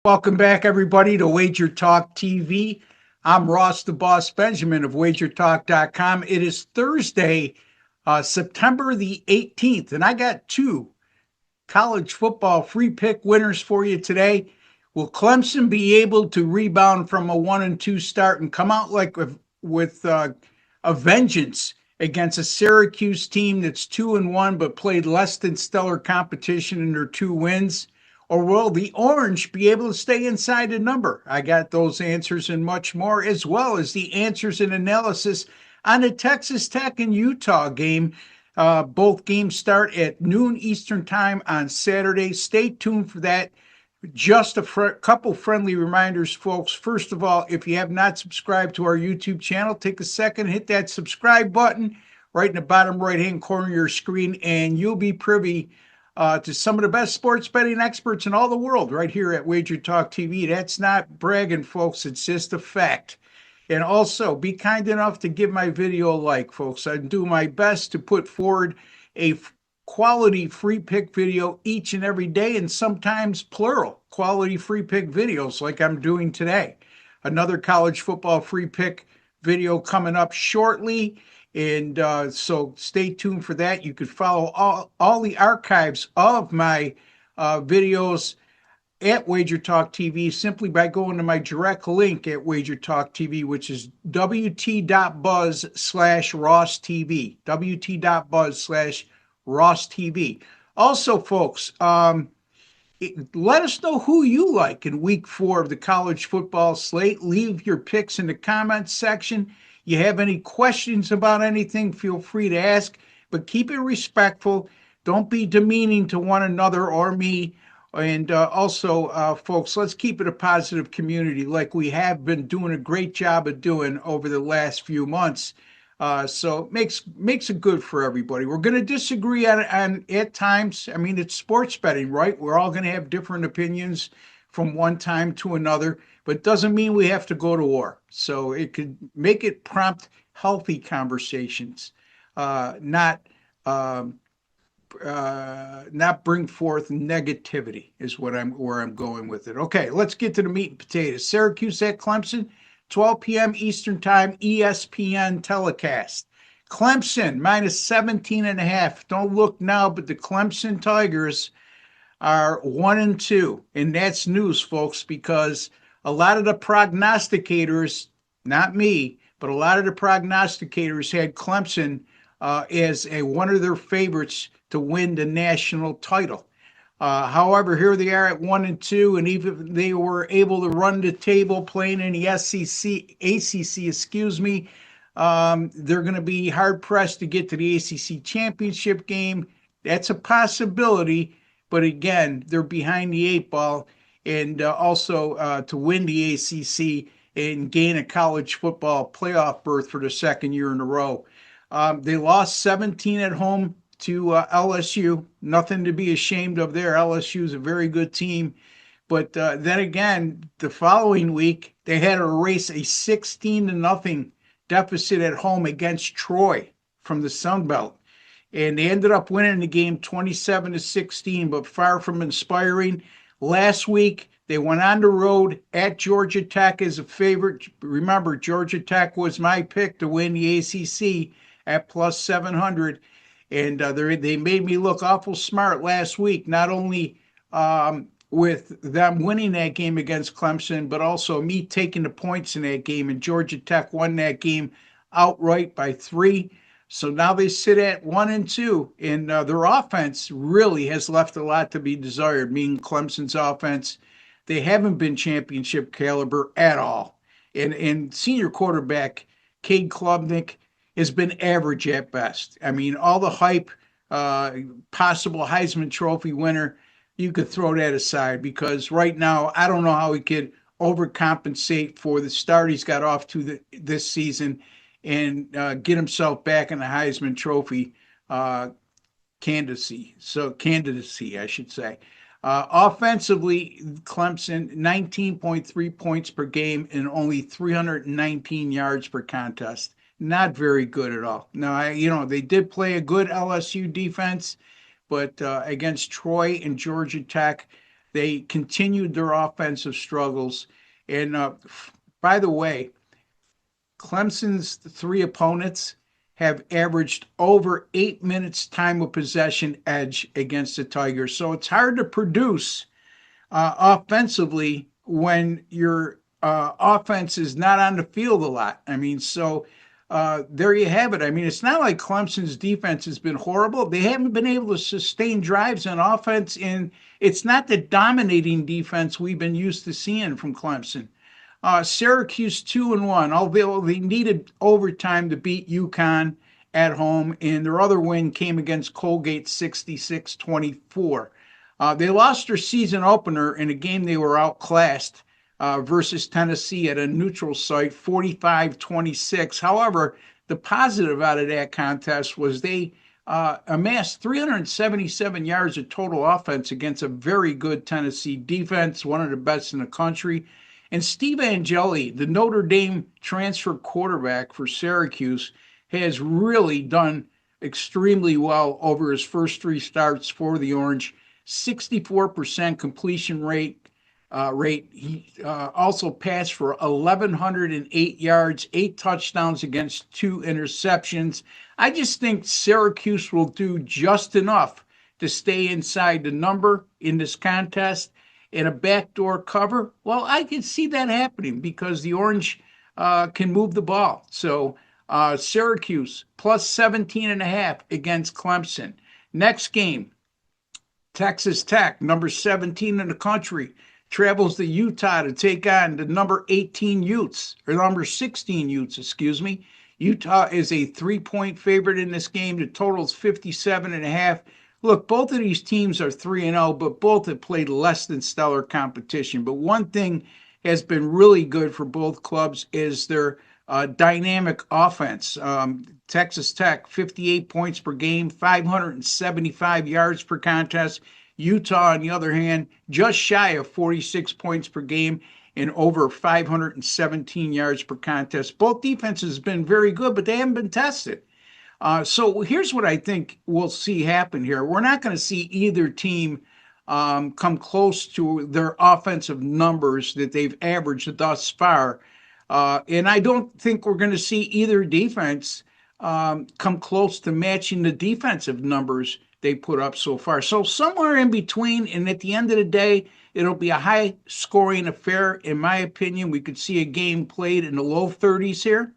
Welcome back, everybody, to WagerTalk TV. I'm Ross the Boss Benjamin of WagerTalk.com. It is Thursday, September the 18th, and I got two college football free pick winners for you today. Will Clemson be able to rebound from a 1-2 start and come out like with a vengeance against a Syracuse team that's 2-1 but played less than stellar competition in their two wins? Or will the Orange be able to stay inside the number? I got those answers and much more, as well as the answers and analysis on the Texas Tech and Utah game. Both games start at noon Eastern time on Saturday. Stay tuned for that. Just a couple friendly reminders, folks. First of all, if you have not subscribed to our YouTube channel, take a second, hit that subscribe button right in the bottom right-hand corner of your screen, and you'll be privy to some of the best sports betting experts in all the world right here at WagerTalk TV. That's not bragging, folks. It's just a fact. And also, be kind enough to give my video a like, folks. I do my best to put forward a quality free pick video each and every day, and sometimes plural quality free pick videos like I'm doing today. Another college football free pick video coming up shortly. And so stay tuned for that. You could follow all the archives of my videos at WagerTalk TV simply by going to my direct link at WagerTalk TV, which is wt.buzz/RossTV, wt.buzz/RossTV. Also, folks, let us know who you like in week 4 of the college football slate. Leave your picks in the comments section. You have any questions about anything, feel free to ask, but keep it respectful. Don't be demeaning to one another or me. And also, folks, let's keep it a positive community like we have been doing a great job of doing over the last few months. So it makes it good for everybody. We're going to disagree on at times. I mean, it's sports betting, right? We're all going to have different opinions from one time to another, but it doesn't mean we have to go to war. So it could make it prompt healthy conversations, not bring forth negativity is where I'm going with it. Okay, let's get to the meat and potatoes. Syracuse at Clemson, 12 p.m. Eastern Time, ESPN telecast. Clemson minus 17.5. Don't look now, but the Clemson Tigers are 1-2, and that's news, folks, because a lot of the prognosticators, not me, but a lot of the prognosticators had Clemson as one of their favorites to win the national title. However, here they are at 1-2, and even if they were able to run the table playing in the ACC, they're going to be hard-pressed to get to the ACC championship game. That's a possibility. But again, they're behind the 8 ball, and also to win the ACC and gain a college football playoff berth for the second year in a row. They lost 17 at home to LSU. Nothing to be ashamed of there. LSU is a very good team. But then again, the following week, they had to erase a 16-0 deficit at home against Troy from the Sun Belt. And they ended up winning the game 27-16, but far from inspiring. Last week, they went on the road at Georgia Tech as a favorite. Remember, Georgia Tech was my pick to win the ACC at plus 700. And they made me look awful smart last week, not only with them winning that game against Clemson, but also me taking the points in that game. And Georgia Tech won that game outright by 3. So now they sit at 1-2, and their offense really has left a lot to be desired, meaning Clemson's offense. They haven't been championship caliber at all. And senior quarterback Cade Klubnik has been average at best. I mean, all the hype, possible Heisman Trophy winner, you could throw that aside because right now I don't know how he could overcompensate for the start he's got off to this season and get himself back in the Heisman Trophy candidacy, I should say. Offensively, Clemson, 19.3 points per game and only 319 yards per contest. Not very good at all. Now, they did play a good LSU defense, but against Troy and Georgia Tech, They continued their offensive struggles. And by the way, Clemson's three opponents have averaged over 8 minutes time of possession edge against the Tigers. So it's hard to produce offensively when your offense is not on the field a lot. I mean, so there you have it. I mean, it's not like Clemson's defense has been horrible. They haven't been able to sustain drives on offense, and it's not the dominating defense we've been used to seeing from Clemson. Syracuse 2-1. Although they needed overtime to beat UConn at home, and their other win came against Colgate 66-24. They lost their season opener in a game they were outclassed versus Tennessee at a neutral site, 45-26. However, the positive out of that contest was they amassed 377 yards of total offense against a very good Tennessee defense, one of the best in the country. And Steve Angeli, the Notre Dame transfer quarterback for Syracuse, has really done extremely well over his first three starts for the Orange. 64% completion rate. He also passed for 1,108 yards, 8 touchdowns against 2 interceptions. I just think Syracuse will do just enough to stay inside the number in this contest. In a backdoor cover, well, I can see that happening because the Orange can move the ball. So Syracuse plus 17.5 against Clemson. Next game, Texas Tech, number 17 in the country, travels to Utah to take on the number 18 Utes, or number 16 Utes, excuse me. Utah is a 3-point favorite in this game. The total's 57.5. Look, both of these teams are 3-0, but both have played less than stellar competition. But one thing has been really good for both clubs is their dynamic offense. Texas Tech, 58 points per game, 575 yards per contest. Utah, on the other hand, just shy of 46 points per game and over 517 yards per contest. Both defenses have been very good, but they haven't been tested. So here's what I think we'll see happen here. We're not going to see either team come close to their offensive numbers that they've averaged thus far. And I don't think we're going to see either defense come close to matching the defensive numbers they put up so far. So somewhere in between, and at the end of the day, it'll be a high-scoring affair. In my opinion, we could see a game played in the low 30s here.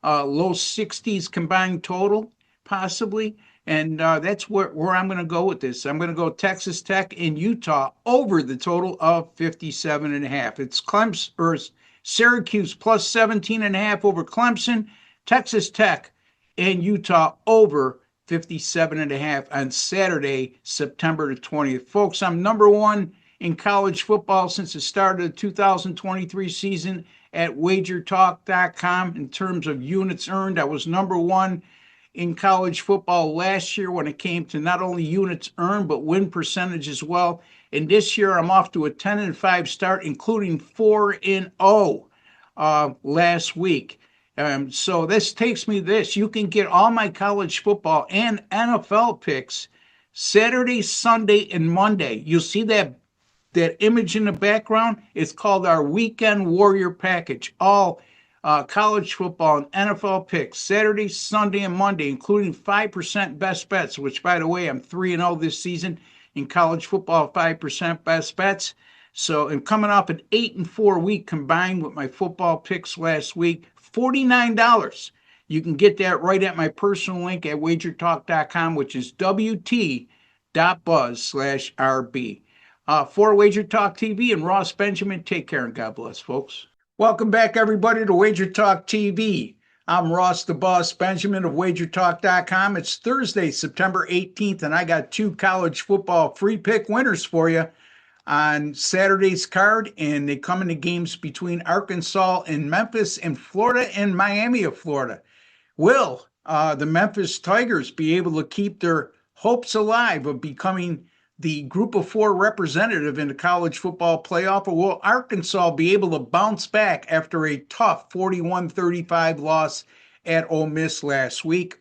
Low 60s combined total, possibly. And that's where I'm going to go with this. I'm going to go Texas Tech and Utah over the total of 57.5. It's Clemson or Syracuse plus 17.5 over Clemson. Texas Tech and Utah over 57.5 on Saturday, September the 20th. Folks, I'm number one in college football since the start of the 2023 season at WagerTalk.com in terms of units earned. I was number one in college football last year when it came to not only units earned, but win percentage as well. And this year, I'm off to a 10-5 start, including 4-0 last week. So this takes me this. You can get all my college football and NFL picks Saturday, Sunday, and Monday. You'll see that image in the background. It's called our Weekend Warrior Package. All college football and NFL picks Saturday, Sunday, and Monday, including 5% best bets, which, by the way, I'm 3-0 this season in college football, 5% best bets. So I'm coming off an 8-4 week combined with my football picks last week. $49. You can get that right at my personal link at WagerTalk.com, which is wt.buzz/RB. For Wager Talk TV and Ross Benjamin, take care and God bless, folks. Welcome back, everybody, to Wager Talk TV. I'm Ross the Boss Benjamin of WagerTalk.com. It's Thursday, September 18th, and I got 2 college football free pick winners for you on Saturday's card, and they come in the games between Arkansas and Memphis and Florida and Miami of Florida. Will the Memphis Tigers be able to keep their hopes alive of becoming the Group of 4 representative in the college football playoff, or will Arkansas be able to bounce back after a tough 41-35 loss at Ole Miss last week?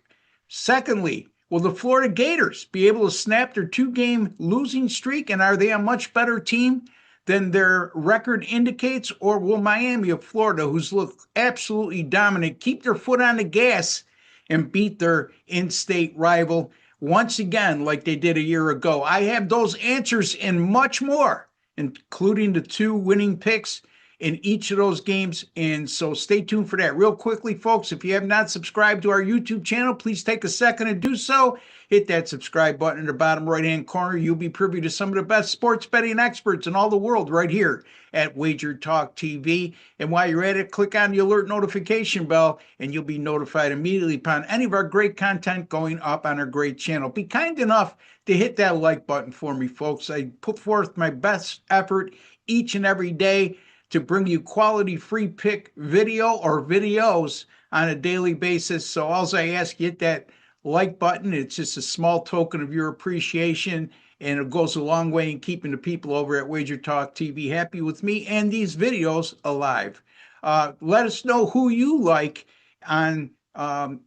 Secondly, Will the Florida Gators be able to snap their 2-game losing streak, and are they a much better team than their record indicates? Or will Miami of Florida, who's looked absolutely dominant, keep their foot on the gas and beat their in-state rival once again like they did a year ago? I have those answers and much more, including the 2 winning picks in each of those games. And so stay tuned for that. Real quickly, folks, if you have not subscribed to our YouTube channel, please take a second to do so. Hit that subscribe button in the bottom right-hand corner. You'll be privy to some of the best sports betting experts in all the world right here at WagerTalk TV. And while you're at it, click on the alert notification bell, and you'll be notified immediately upon any of our great content going up on our great channel. Be kind enough to hit that like button for me, folks. I put forth my best effort each and every day to bring you quality free pick video or videos on a daily basis. So all I ask, you hit that like button. It's just a small token of your appreciation, and it goes a long way in keeping the people over at WagerTalk TV happy with me and these videos alive. Let us know who you like on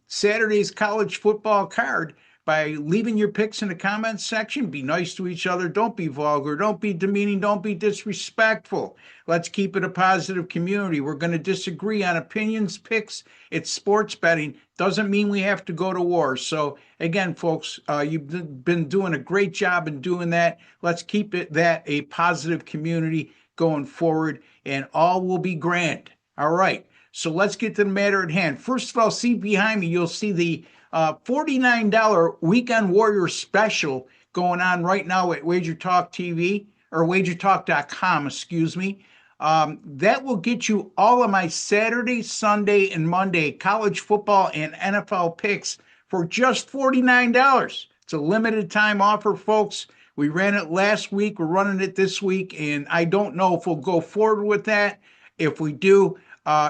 Saturday's college football card by leaving your picks in the comments section. Be nice to each other. Don't be vulgar. Don't be demeaning. Don't be disrespectful. Let's keep it a positive community. We're going to disagree on opinions, picks. It's sports betting. Doesn't mean we have to go to war. So again, folks, you've been doing a great job in doing that. Let's keep that a positive community going forward, and all will be grand. All right. So let's get to the matter at hand. First of all, see behind me, you'll see the $49 Weekend Warrior special going on right now at WagerTalk TV, or WagerTalk.com, excuse me. That will get you all of my Saturday, Sunday, and Monday college football and NFL picks for just $49. It's a limited time offer, folks. We ran it last week. We're running it this week, and I don't know if we'll go forward with that. If we do,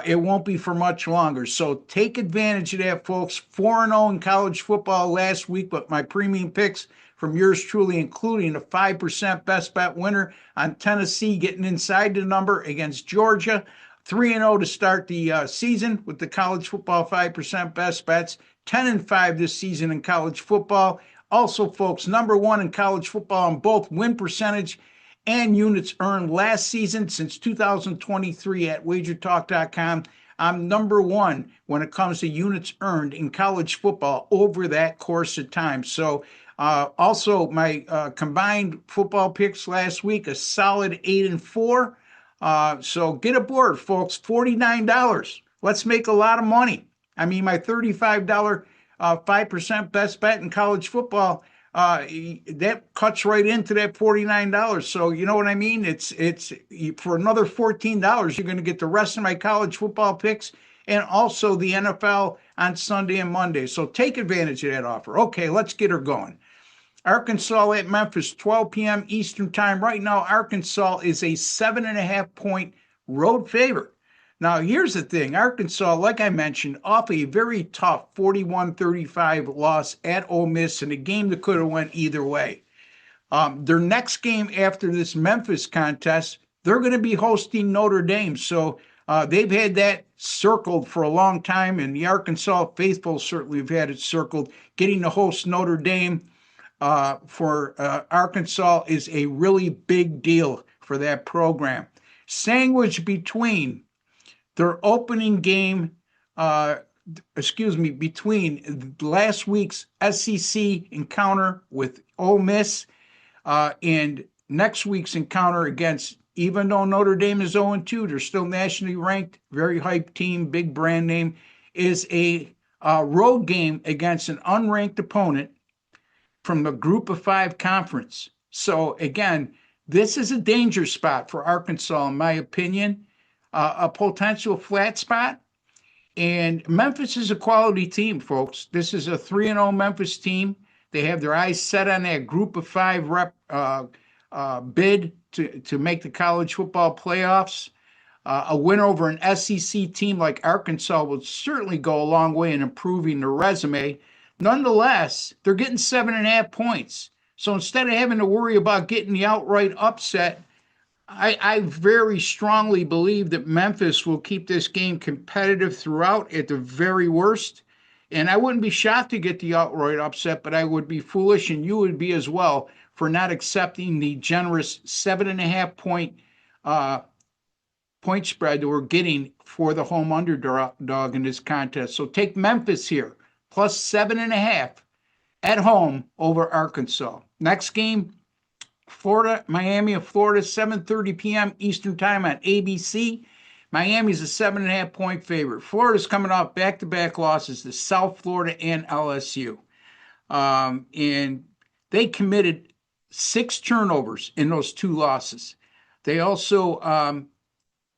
it won't be for much longer. So take advantage of that, folks. 4-0 in college football last week, but my premium picks from yours truly, including a 5% best bet winner on Tennessee getting inside the number against Georgia. 3-0 to start the season with the college football 5% best bets. 10-5 this season in college football. Also, folks, number 1 in college football in both win percentage and units earned last season since 2023 at WagerTalk.com. I'm number 1 when it comes to units earned in college football over that course of time. So also my combined football picks last week, a solid 8-4. So get aboard, folks. $49. Let's make a lot of money. I mean, my $35 5% best bet in college football, that cuts right into that $49. So you know what I mean? It's for another $14, you're going to get the rest of my college football picks and also the NFL on Sunday and Monday. So take advantage of that offer. Okay, let's get her going. Arkansas at Memphis, 12 p.m. Eastern time. Right now, Arkansas is a 7.5-point road favorite. Now, here's the thing. Arkansas, like I mentioned, off a very tough 41-35 loss at Ole Miss in a game that could have went either way. Their next game after this Memphis contest, they're going to be hosting Notre Dame. So they've had that circled for a long time, and the Arkansas faithful certainly have had it circled. Getting to host Notre Dame for Arkansas is a really big deal for that program. Sandwiched between their opening game, between last week's SEC encounter with Ole Miss and next week's encounter against, even though Notre Dame is 0-2, they're still nationally ranked, very hyped team, big brand name, is a road game against an unranked opponent from the Group of 5 conference. So again, this is a danger spot for Arkansas, in my opinion. A potential flat spot. And Memphis is a quality team, folks. This is a 3-0 Memphis team. They have their eyes set on that Group of 5 bid to make the college football playoffs. A win over an SEC team like Arkansas would certainly go a long way in improving their resume. Nonetheless, they're getting 7.5 points. So instead of having to worry about getting the outright upset, I very strongly believe that Memphis will keep this game competitive throughout at the very worst. And I wouldn't be shocked to get the outright upset, but I would be foolish, and you would be as well, for not accepting the generous 7.5 uh, point spread that we're getting for the home underdog in this contest. So take Memphis here, plus 7.5 at home over Arkansas. Next game, Florida, Miami of Florida, 7:30 p.m. Eastern Time on ABC. Miami's a 7.5 point favorite. Florida's coming off back-to-back losses to South Florida and LSU. And they committed 6 turnovers in those 2 losses. They also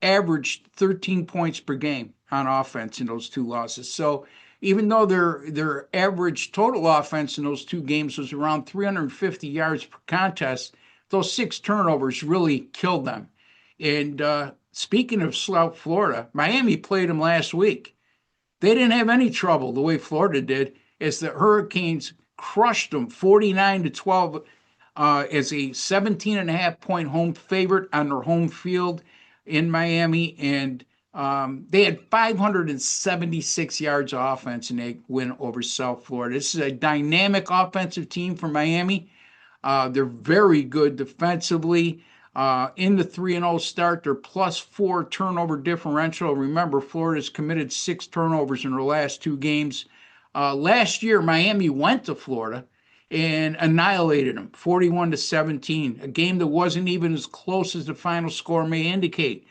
averaged 13 points per game on offense in those 2 losses. So even though their average total offense in those 2 games was around 350 yards per contest, those 6 turnovers really killed them. And speaking of South Florida, Miami played them last week. They didn't have any trouble the way Florida did, as the Hurricanes crushed them 49-12 as a 17.5 point home favorite on their home field in Miami. And they had 576 yards of offense in that win over South Florida. This is a dynamic offensive team for Miami. They're very good defensively. In the 3-0 start, they're +4 turnover differential. Remember, Florida's committed 6 turnovers in their last 2 games. Last year, Miami went to Florida and annihilated them, 41-17, a game that wasn't even as close as the final score may indicate,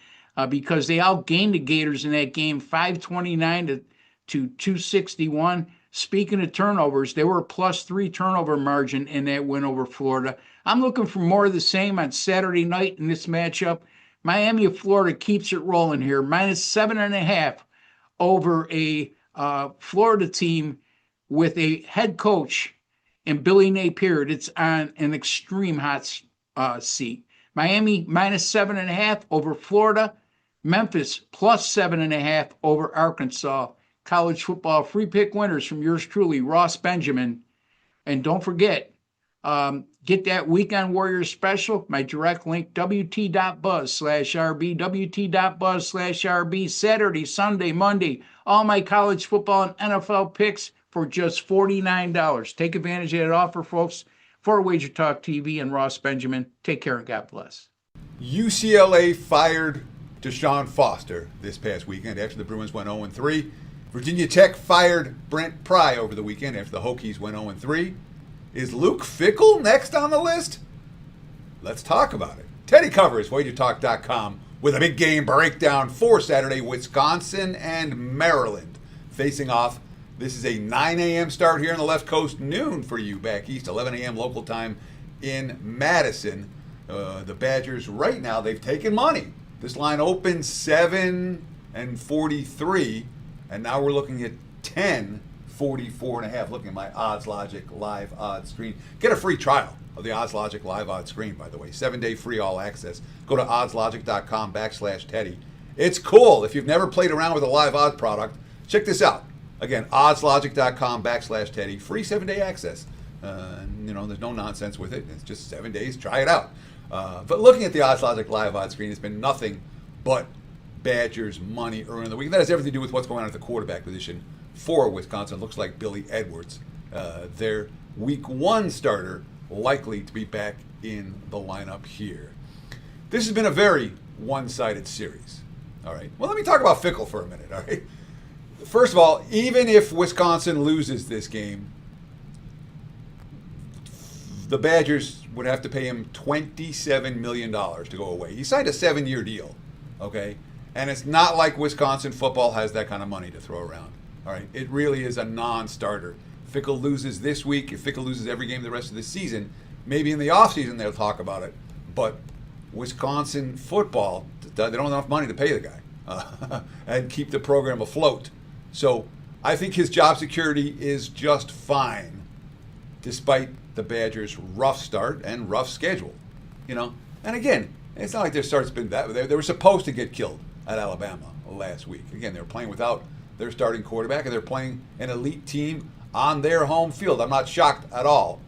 because they outgained the Gators in that game, 529 to 261. Speaking of turnovers, they were a +3 turnover margin in that win over Florida. I'm looking for more of the same on Saturday night in this matchup. Miami of Florida keeps it rolling here, -7.5 over a Florida team with a head coach and Billy Napier that's on an extreme hot seat. Miami -7.5 over Florida. Memphis +7.5 over Arkansas. College football free pick winners from yours truly, Ross Benjamin. And don't forget, get that Weekend Warriors special, my direct link, wt.buzz/RB, wt.buzz/RB, Saturday, Sunday, Monday, all my college football and NFL picks for just $49. Take advantage of that offer, folks. For Wager Talk TV and Ross Benjamin, take care and God bless. UCLA fired Deshaun Foster this past weekend after the Bruins went 0-3. Virginia Tech fired Brent Pry over the weekend after the Hokies went 0-3. Is Luke Fickell next on the list? Let's talk about it. Teddy covers WagerTalk.com with a big game breakdown for Saturday. Wisconsin and Maryland facing off. This is a 9 a.m. start here on the left coast, noon for you back east, 11 a.m. local time in Madison. The Badgers right now, they've taken money. This line opened 7-43. And now we're looking at 10-44.5. Looking at my Odds Logic live odds screen. Get a free trial of the Odds Logic live odds screen, by the way. 7-day free all access. Go to oddslogic.com/Teddy. It's cool. If you've never played around with a live odds product, check this out. Again, oddslogic.com/Teddy. Free 7-day access. There's no nonsense with it. It's just 7 days. Try it out. But looking at the Odds Logic live odds screen, it's been nothing but Badgers money early in the week. That has everything to do with what's going on at the quarterback position for Wisconsin. Looks like Billy Edwards, their week 1 starter, likely to be back in the lineup here. This has been a very one-sided series. All right. Well, let me talk about Fickell for a minute. All right. First of all, even if Wisconsin loses this game, the Badgers would have to pay him $27 million to go away. He signed a 7-year deal. Okay. And it's not like Wisconsin football has that kind of money to throw around. All right, it really is a non-starter. Fickell loses this week. If Fickell loses every game the rest of the season, maybe in the offseason they'll talk about it. But Wisconsin football, they don't have enough money to pay the guy and keep the program afloat. So I think his job security is just fine, despite the Badgers' rough start and rough schedule. And again, it's not like their start's been that. They were supposed to get killed at Alabama last week. Again, they were playing without their starting quarterback, and they're playing an elite team on their home field. I'm not shocked at all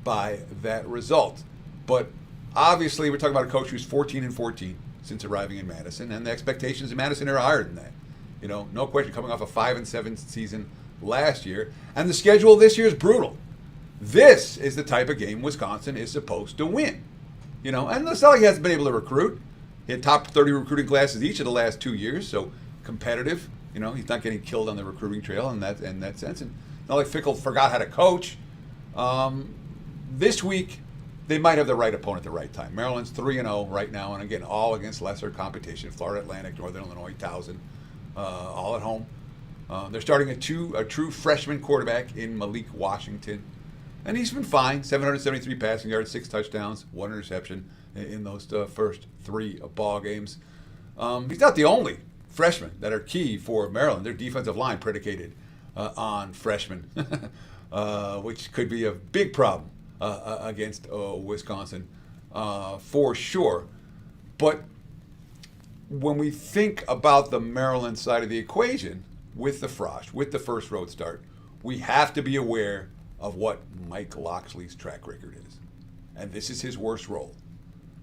by that result. But obviously, we're talking about a coach who's 14-14 since arriving in Madison, and the expectations in Madison are higher than that. No question, coming off a 5-7 season last year, and the schedule this year is brutal. This is the type of game Wisconsin is supposed to win. And it's not like he hasn't been able to recruit. He had top 30 recruiting classes each of the last 2 years, so competitive. He's not getting killed on the recruiting trail in that sense. And not like Fickle forgot how to coach. This week, they might have the right opponent at the right time. Maryland's 3-0 right now, and again, all against lesser competition. Florida Atlantic, Northern Illinois, Towson, all at home. They're starting a true freshman quarterback in Malik Washington. And he's been fine. 773 passing yards, 6 touchdowns, 1 interception in those first 3 ball games. He's not the only freshman that are key for Maryland. Their defensive line predicated on freshmen, which could be a big problem against Wisconsin for sure. But when we think about the Maryland side of the equation with the Frosh, with the first road start, we have to be aware of what Mike Locksley's track record is. And this is his worst role.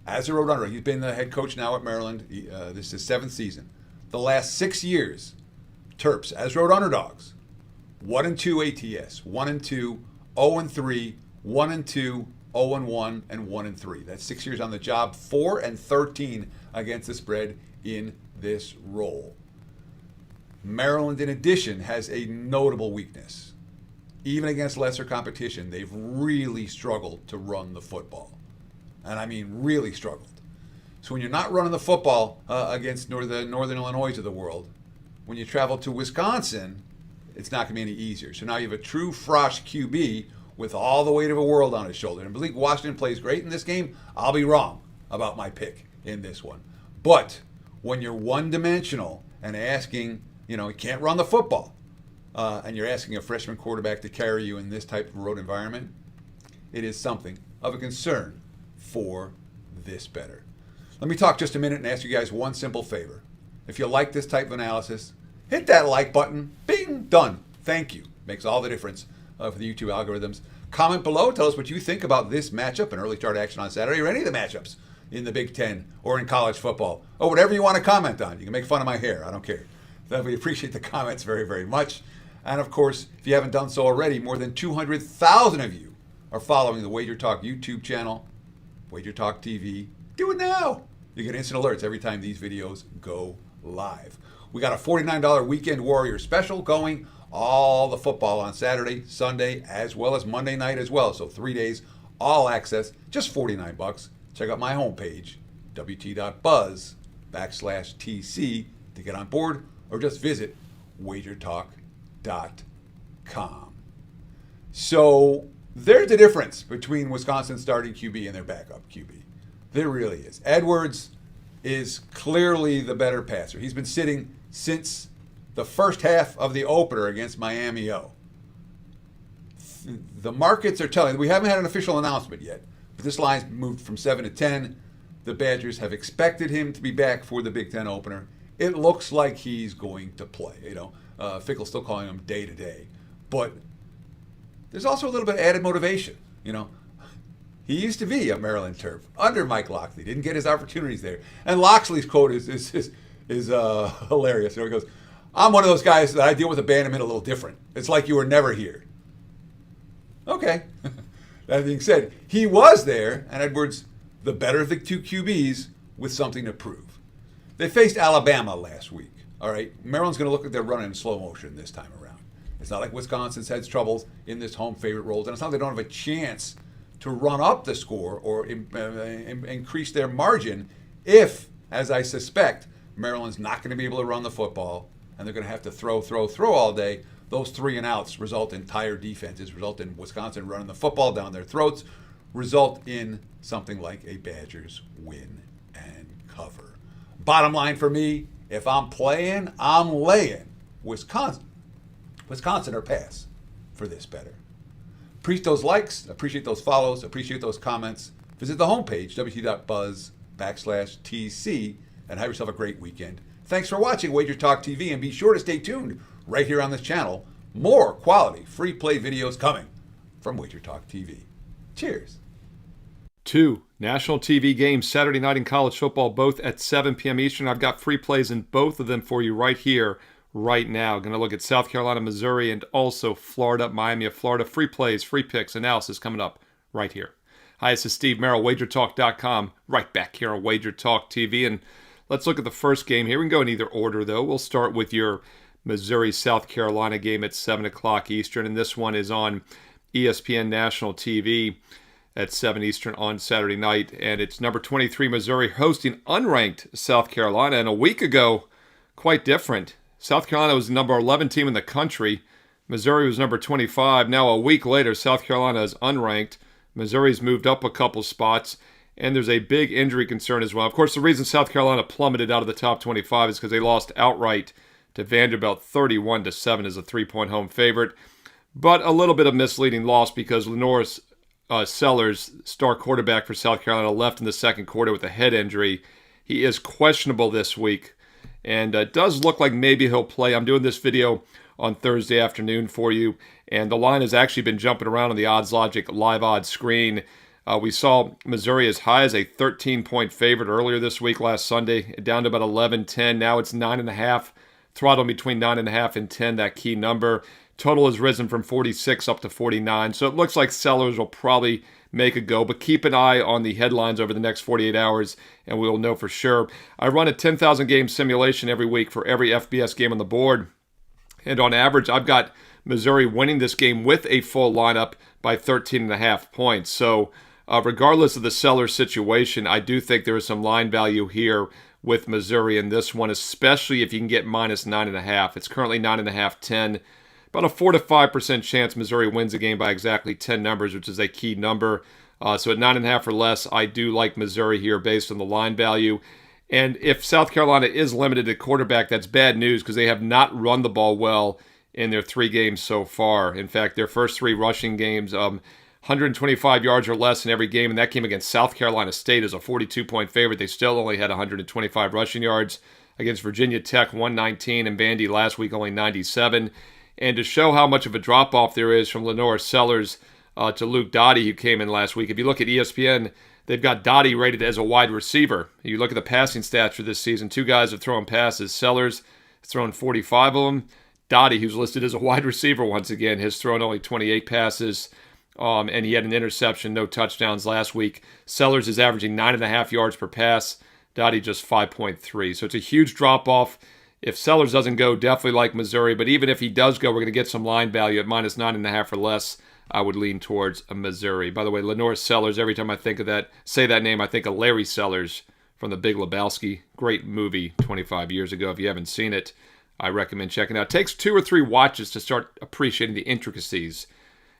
As a Roadrunner, he's been the head coach now at Maryland. This is his 7th season. The last 6 years, Terps, as Road Underdogs, 1-2 ATS, 1-2, 0-3, 1-2, 0-1, and 1-3. That's 6 years on the job, 4-13 against the spread in this role. Maryland, in addition, has a notable weakness. Even against lesser competition, they've really struggled to run the football. And I mean really struggled. So when you're not running the football against the Northern Illinois of the world, when you travel to Wisconsin, it's not going to be any easier. So now you have a true Frosh QB with all the weight of a world on his shoulder. And Malik Washington plays great in this game. I'll be wrong about my pick in this one. But when you're one-dimensional and asking, you can't run the football, and you're asking a freshman quarterback to carry you in this type of road environment, it is something of a concern for this better. Let me talk just a minute and ask you guys one simple favor. If you like this type of analysis, hit that like button. Bing, done. Thank you. Makes all the difference for the YouTube algorithms. Comment below. Tell us what you think about this matchup and early start action on Saturday, or any of the matchups in the Big Ten or in college football, or whatever you want to comment on. You can make fun of my hair. I don't care. We appreciate the comments very, very much. And of course, if you haven't done so already, more than 200,000 of you are following the WagerTalk YouTube channel, WagerTalk TV. Do it now. You get instant alerts every time these videos go live. We got a $49 Weekend Warrior special going. All the football on Saturday, Sunday, as well as Monday night as well. So 3 days, all access, just $49. Check out my homepage, wt.buzz/TC to get on board, or just visit WagerTalk.com. So there's a difference between Wisconsin's starting QB and their backup QB. There really is. Edwards is clearly the better passer. He's been sitting since the first half of the opener against Miami O. The markets are telling, we haven't had an official announcement yet, but this line's moved from 7 to 10. The Badgers have expected him to be back for the Big Ten opener. It looks like he's going to play. Fickle's still calling him day to day, but there's also a little bit of added motivation. He used to be a Maryland Terp under Mike Locksley. Didn't get his opportunities there. And Locksley's quote is hilarious. He goes, "I'm one of those guys that I deal with abandonment a little different. It's like you were never here." Okay. That being said, he was there, and Edwards, the better of the two QBs, with something to prove. They faced Alabama last week. All right, Maryland's going to look at their run in slow motion this time around. It's not like Wisconsin's had troubles in this home favorite roles, and it's not like they don't have a chance to run up the score or increase their margin if, as I suspect, Maryland's not going to be able to run the football and they're going to have to throw all day. Those 3 and outs result in tired defenses, result in Wisconsin running the football down their throats, result in something like a Badgers win and cover. Bottom line for me, if I'm playing, I'm laying Wisconsin or pass for this better. Appreciate those likes, appreciate those follows, appreciate those comments. Visit the homepage, wt.buzz/TC, and have yourself a great weekend. Thanks for watching WagerTalk TV, and be sure to stay tuned right here on this channel. More quality free play videos coming from WagerTalk TV. Cheers. 2 national TV games Saturday night in college football, both at 7 p.m. Eastern. I've got free plays in both of them for you right here, right now. Going to look at South Carolina, Missouri, and also Florida, Miami of Florida. Free plays, free picks, analysis coming up right here. Hi, this is Steve Merrill, WagerTalk.com, right back here on WagerTalk TV. And let's look at the first game here. We can go in either order, though. We'll start with your Missouri-South Carolina game at 7 o'clock Eastern, and this one is on ESPN National TV at 7 Eastern on Saturday night. And it's number 23 Missouri hosting unranked South Carolina. And a week ago, quite different. South Carolina was the number 11 team in the country. Missouri was number 25. Now a week later, South Carolina is unranked. Missouri's moved up a couple spots, and there's a big injury concern as well. Of course, the reason South Carolina plummeted out of the top 25 is because they lost outright to Vanderbilt 31-7 as a 3-point home favorite. But a little bit of misleading loss because Lenore Sellers, star quarterback for South Carolina, left in the second quarter with a head injury. He is questionable this week, and it does look like maybe he'll play. I'm doing this video on Thursday afternoon for you, and the line has actually been jumping around on the Odds Logic live odds screen. We saw Missouri as high as a 13-point favorite earlier this week, last Sunday, down to about 11-10. Now it's 9.5, throttle between 9.5 and 10, that key number. Total has risen from 46 up to 49, so it looks like Sellers will probably make a go, but keep an eye on the headlines over the next 48 hours, and we'll know for sure. I run a 10,000 game simulation every week for every FBS game on the board, and on average, I've got Missouri winning this game with a full lineup by 13.5 points. So regardless of the Sellers situation, I do think there is some line value here with Missouri in this one, especially if you can get minus 9.5. It's currently 9.5, 10. About a 4 to 5% chance Missouri wins the game by exactly 10 numbers, which is a key number. So at 9.5 or less, I do like Missouri here based on the line value. And if South Carolina is limited at quarterback, that's bad news because they have not run the ball well in their 3 games so far. In fact, their first 3 rushing games, 125 yards or less in every game, and that came against South Carolina State as a 42-point favorite. They still only had 125 rushing yards. Against Virginia Tech, 119, and Vandy last week only 97. And to show how much of a drop-off there is from Lenore Sellers to Luke Dottie, who came in last week, if you look at ESPN, they've got Dottie rated as a wide receiver. You look at the passing stats for this season, 2 guys have thrown passes. Sellers has thrown 45 of them. Dottie, who's listed as a wide receiver once again, has thrown only 28 passes, and he had an interception, no touchdowns last week. Sellers is averaging 9.5 yards per pass. Dottie just 5.3. So it's a huge drop-off. If Sellers doesn't go, definitely like Missouri. But even if he does go, we're going to get some line value at minus 9.5 or less. I would lean towards a Missouri. By the way, Lenore Sellers, every time I think of that, say that name, I think of Larry Sellers from The Big Lebowski. Great movie 25 years ago. If you haven't seen it, I recommend checking it out. It takes 2 or 3 watches to start appreciating the intricacies.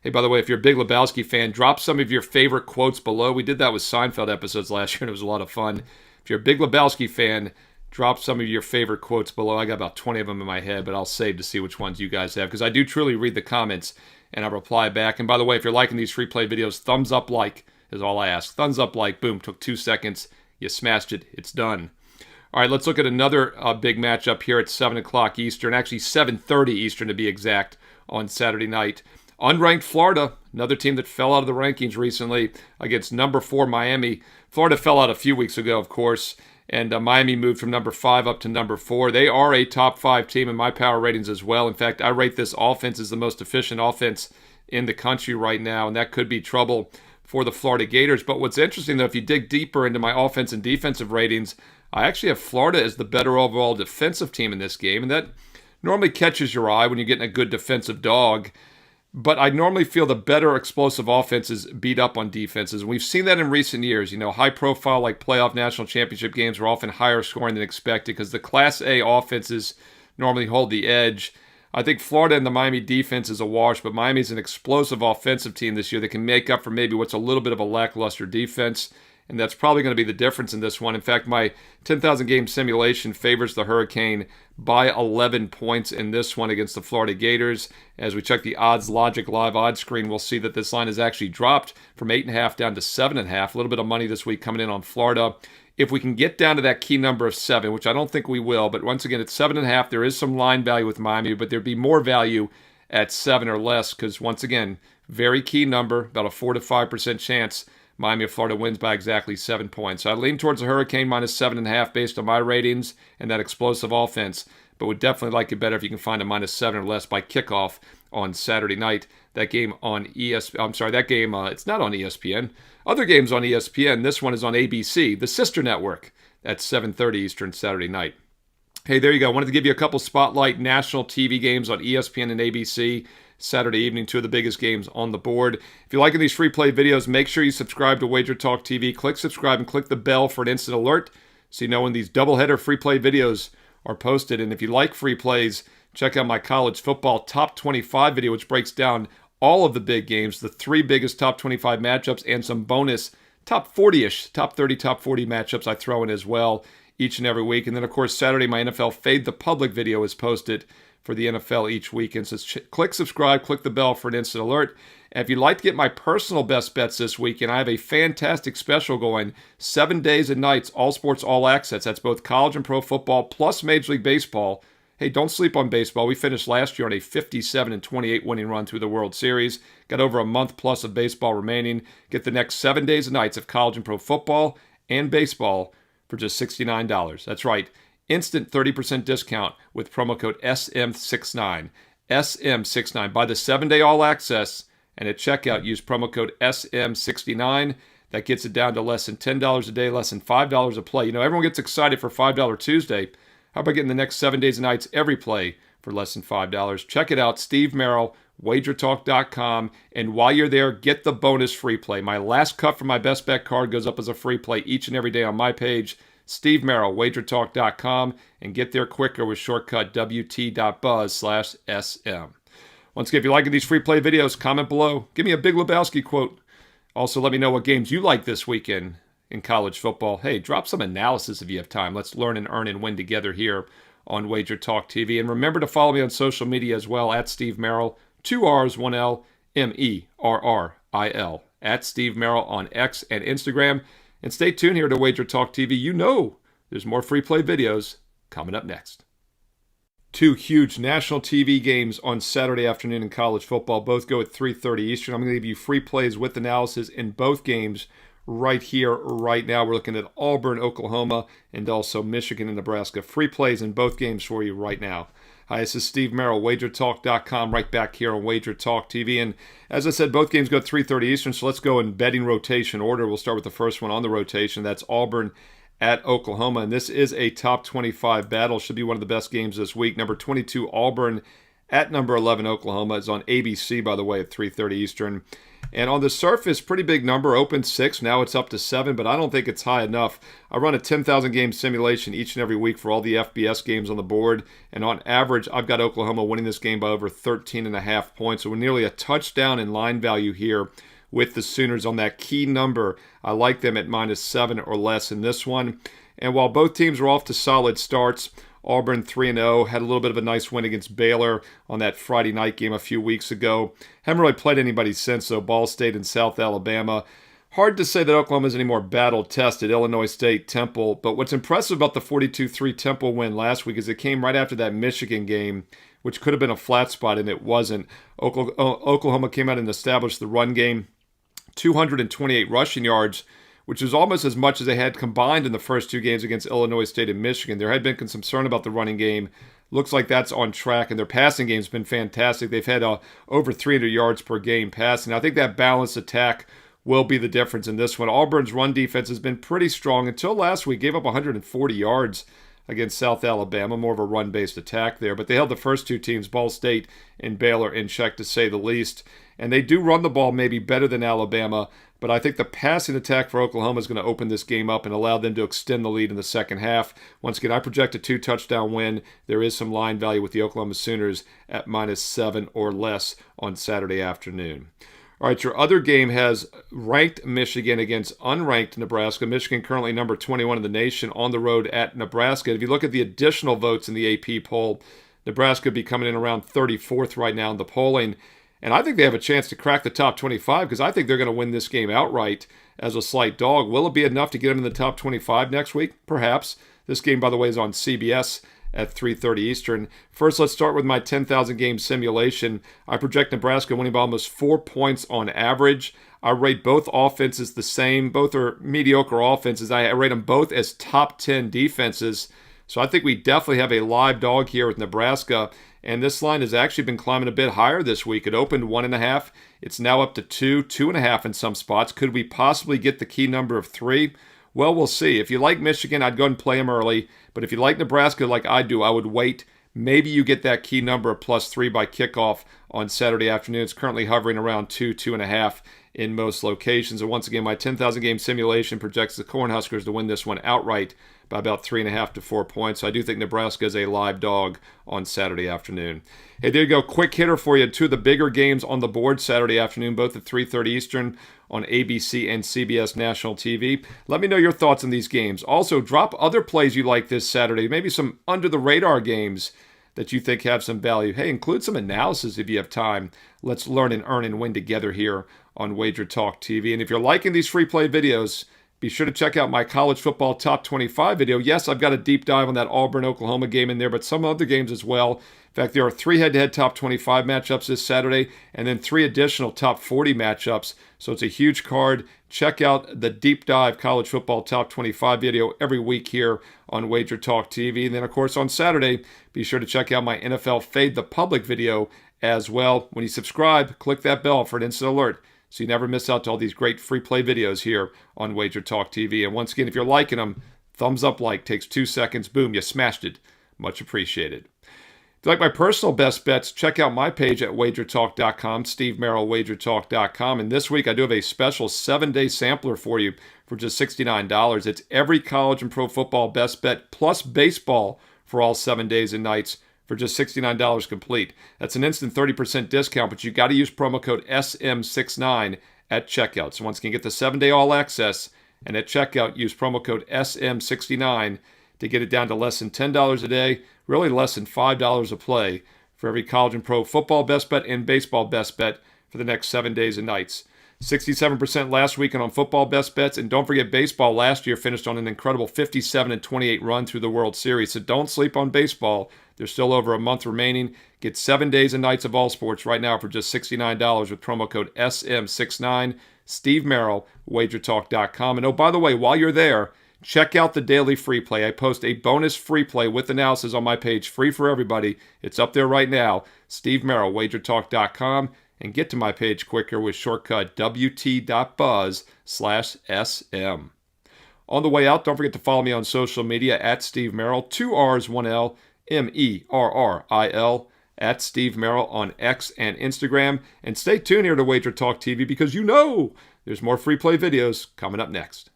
Hey, by the way, if you're a Big Lebowski fan, drop some of your favorite quotes below. We did that with Seinfeld episodes last year, and it was a lot of fun. If you're a Big Lebowski fan, drop some of your favorite quotes below. I got about 20 of them in my head, but I'll save to see which ones you guys have, because I do truly read the comments, and I reply back. And by the way, if you're liking these free play videos, thumbs up like is all I ask. Thumbs up like, boom, took 2 seconds. You smashed it. It's done. All right, let's look at another big matchup here at 7 o'clock Eastern, actually 7:30 Eastern to be exact, on Saturday night. Unranked Florida, another team that fell out of the rankings recently, against number 4 Miami. Florida fell out a few weeks ago, of course, and Miami moved from number 5 up to number 4. They are a top 5 team in my power ratings as well. In fact, I rate this offense as the most efficient offense in the country right now, and that could be trouble for the Florida Gators. But what's interesting, though, if you dig deeper into my offense and defensive ratings, I actually have Florida as the better overall defensive team in this game, and that normally catches your eye when you're getting a good defensive dog. But I normally feel the better explosive offenses beat up on defenses. And we've seen that in recent years. You know, high profile like playoff national championship games are often higher scoring than expected because the Class A offenses normally hold the edge. I think Florida and the Miami defense is a wash, but Miami's an explosive offensive team this year that can make up for maybe what's a little bit of a lackluster defense. And that's probably going to be the difference in this one. In fact, my 10,000 game simulation favors the Hurricane by 11 points in this one against the Florida Gators. As we check the Odds Logic live odds screen, we'll see that this line has actually dropped from 8.5 down to 7.5. A little bit of money this week coming in on Florida. If we can get down to that key number of 7, which I don't think we will, but once again, at 7.5, there is some line value with Miami, but there'd be more value at 7 or less because, once again, very key number, about a 4 to 5% chance Miami of Florida wins by exactly 7 points. So I lean towards the Hurricane minus 7.5 based on my ratings and that explosive offense. but would definitely like it better if you can find a -7 or less by kickoff on Saturday night. That game on it's not on ESPN. Other games on ESPN. This one is on ABC, the sister network, at 7:30 Eastern Saturday night. Hey, there you go. I wanted to give you a couple spotlight national TV games on ESPN and ABC Saturday evening, two of the biggest games on the board. If you're liking these free play videos, make sure you subscribe to Wager Talk TV. Click subscribe and click the bell for an instant alert so you know when these doubleheader free play videos are posted. And if you like free plays, check out my college football top 25 video, which breaks down all of the big games, the three biggest top 25 matchups, and some bonus top 40-ish, top 30, top 40 matchups I throw in as well each and every week. And then, of course, Saturday, my NFL Fade the Public video is posted for the NFL each week. And so click subscribe, click the bell for an instant alert. And if you'd like to get my personal best bets this weekend, I have a fantastic special going, 7 days and nights, all sports, all access. That's both college and pro football plus Major League Baseball. Hey, don't sleep on baseball. We finished last year on a 57-28 winning run through the World Series. Got over a month plus of baseball remaining. Get the next 7 days and nights of college and pro football and baseball for just $69. That's right. Instant 30% discount with promo code SM69. SM69. Buy the 7-day all access, and at checkout, use promo code SM69. That gets it down to less than $10 a day, less than $5 a play. You know, everyone gets excited for $5 Tuesday. How about getting the next 7 days and nights every play for less than $5? Check it out, Steve Merrill, WagerTalk.com. And while you're there, get the bonus free play. My last cut from my best bet card goes up as a free play each and every day on my page, Steve Merrill, WagerTalk.com. And get there quicker with shortcut WT.buzz/SM. Once again, if you're liking these free play videos, comment below. Give me a Big Lebowski quote. Also, let me know what games you like this weekend in college football. Hey, drop some analysis if you have time. Let's learn and earn and win together here on Wager Talk TV. And remember to follow me on social media as well, at Steve Merrill, 2 R's, 1 L, MERRIL, at Steve Merrill on X and Instagram. And stay tuned here to Wager Talk TV. You know there's more free play videos coming up next. Two huge national TV games on Saturday afternoon in college football. Both go at 3:30 Eastern. I'm going to give you free plays with analysis in both games right here, right now. We're looking at Auburn, Oklahoma, and also Michigan and Nebraska. Free plays in both games for you right now. Hi, this is Steve Merrill, WagerTalk.com, right back here on Wager Talk TV. And as I said, both games go 3:30 Eastern, so let's go in betting rotation order. We'll start with the first one on the rotation. That's Auburn at Oklahoma, and this is a top 25 battle. Should be one of the best games this week. Number 22, Auburn at number 11, Oklahoma. It's on ABC, by the way, at 3:30 Eastern. And on the surface, pretty big number, opened 6. Now it's up to 7, but I don't think it's high enough. I run a 10,000 game simulation each and every week for all the FBS games on the board. And on average, I've got Oklahoma winning this game by over 13.5 points. So we're nearly a touchdown in line value here with the Sooners on that key number. I like them at -7 or less in this one. And while both teams are off to solid starts, Auburn 3-0, had a little bit of a nice win against Baylor on that Friday night game a few weeks ago. Haven't really played anybody since, though. Ball State and South Alabama. Hard to say that Oklahoma is any more battle-tested. Illinois State, Temple. But what's impressive about the 42-3 Temple win last week is it came right after that Michigan game, which could have been a flat spot, and it wasn't. Oklahoma came out and established the run game. 228 rushing yards, which is almost as much as they had combined in the first two games against Illinois State and Michigan. There had been some concern about the running game. Looks like that's on track, and their passing game's been fantastic. They've had over 300 yards per game passing. I think that balanced attack will be the difference in this one. Auburn's run defense has been pretty strong until last week. Gave up 140 yards against South Alabama, more of a run-based attack there. But they held the first two teams, Ball State and Baylor, in check, to say the least. And they do run the ball maybe better than Alabama, but I think the passing attack for Oklahoma is going to open this game up and allow them to extend the lead in the second half. Once again, I project a 2-touchdown win. There is some line value with the Oklahoma Sooners at -7 or less on Saturday afternoon. All right, your other game has ranked Michigan against unranked Nebraska. Michigan currently number 21 in the nation on the road at Nebraska. If you look at the additional votes in the AP poll, Nebraska would be coming in around 34th right now in the polling. And I think they have a chance to crack the top 25 because I think they're going to win this game outright as a slight dog. Will it be enough to get them in the top 25 next week? Perhaps. This game, by the way, is on CBS at 3:30 Eastern. First, let's start with my 10,000 game simulation. I project Nebraska winning by almost 4 points on average. I rate both offenses the same. Both are mediocre offenses. I rate them both as top 10 defenses. So I think we definitely have a live dog here with Nebraska. And this line has actually been climbing a bit higher this week. It opened 1.5. It's now up to 2, 2.5 in some spots. Could we possibly get the key number of 3? Well, we'll see. If you like Michigan, I'd go ahead and play them early. But if you like Nebraska like I do, I would wait. Maybe you get that key number of +3 by kickoff on Saturday afternoon. It's currently hovering around 2, 2.5 in most locations. And once again, my 10,000 game simulation projects the Cornhuskers to win this one outright by about 3.5 to 4 points. So I do think Nebraska is a live dog on Saturday afternoon. Hey, there you go. Quick hitter for you. 2 of the bigger games on the board Saturday afternoon, both at 3:30 Eastern on ABC and CBS National TV. Let me know your thoughts on these games. Also, drop other plays you like this Saturday, maybe some under-the-radar games that you think have some value. Hey, include some analysis if you have time. Let's learn and earn and win together here on Wager Talk TV. And if you're liking these free play videos, be sure to check out my college football top 25 video. Yes, I've got a deep dive on that Auburn Oklahoma game in there, but some other games as well. In fact, there are 3 head-to-head top 25 matchups this Saturday, and then 3 additional top 40 matchups. So it's a huge card. Check out the deep dive college football top 25 video every week here on Wager Talk TV. And then, of course, on Saturday, be sure to check out my NFL Fade the Public video as well. When you subscribe, click that bell for an instant alert so you never miss out to all these great free play videos here on Wager Talk TV. And once again, if you're liking them, thumbs up like takes 2 seconds. Boom, you smashed it. Much appreciated. If you like my personal best bets, check out my page at WagerTalk.com, Steve Merrill, WagerTalk.com. And this week I do have a special 7-day sampler for you for just $69. It's every college and pro football best bet plus baseball for all 7 days and nights for just $69 complete. That's an instant 30% discount, but you got to use promo code SM69 at checkout. So once again, get the 7-day all access, and at checkout, use promo code SM69 to get it down to less than $10 a day, really less than $5 a play for every college and pro football best bet and baseball best bet for the next 7 days and nights. 67% last weekend on football best bets, and don't forget baseball last year finished on an incredible 57-28 run through the World Series. So don't sleep on baseball. There's still over a month remaining. Get 7 days and nights of all sports right now for just $69 with promo code SM69. Steve Merrill, WagerTalk.com. And oh, by the way, while you're there, check out the daily free play. I post a bonus free play with analysis on my page, free for everybody. It's up there right now. Steve Merrill, WagerTalk.com. And get to my page quicker with shortcut wt.buzz/SM. On the way out, don't forget to follow me on social media at Steve Merrill, 2 R's, 1 L, MERRIL, at Steve Merrill on X and Instagram. And stay tuned here to Wager Talk TV because you know there's more free play videos coming up next.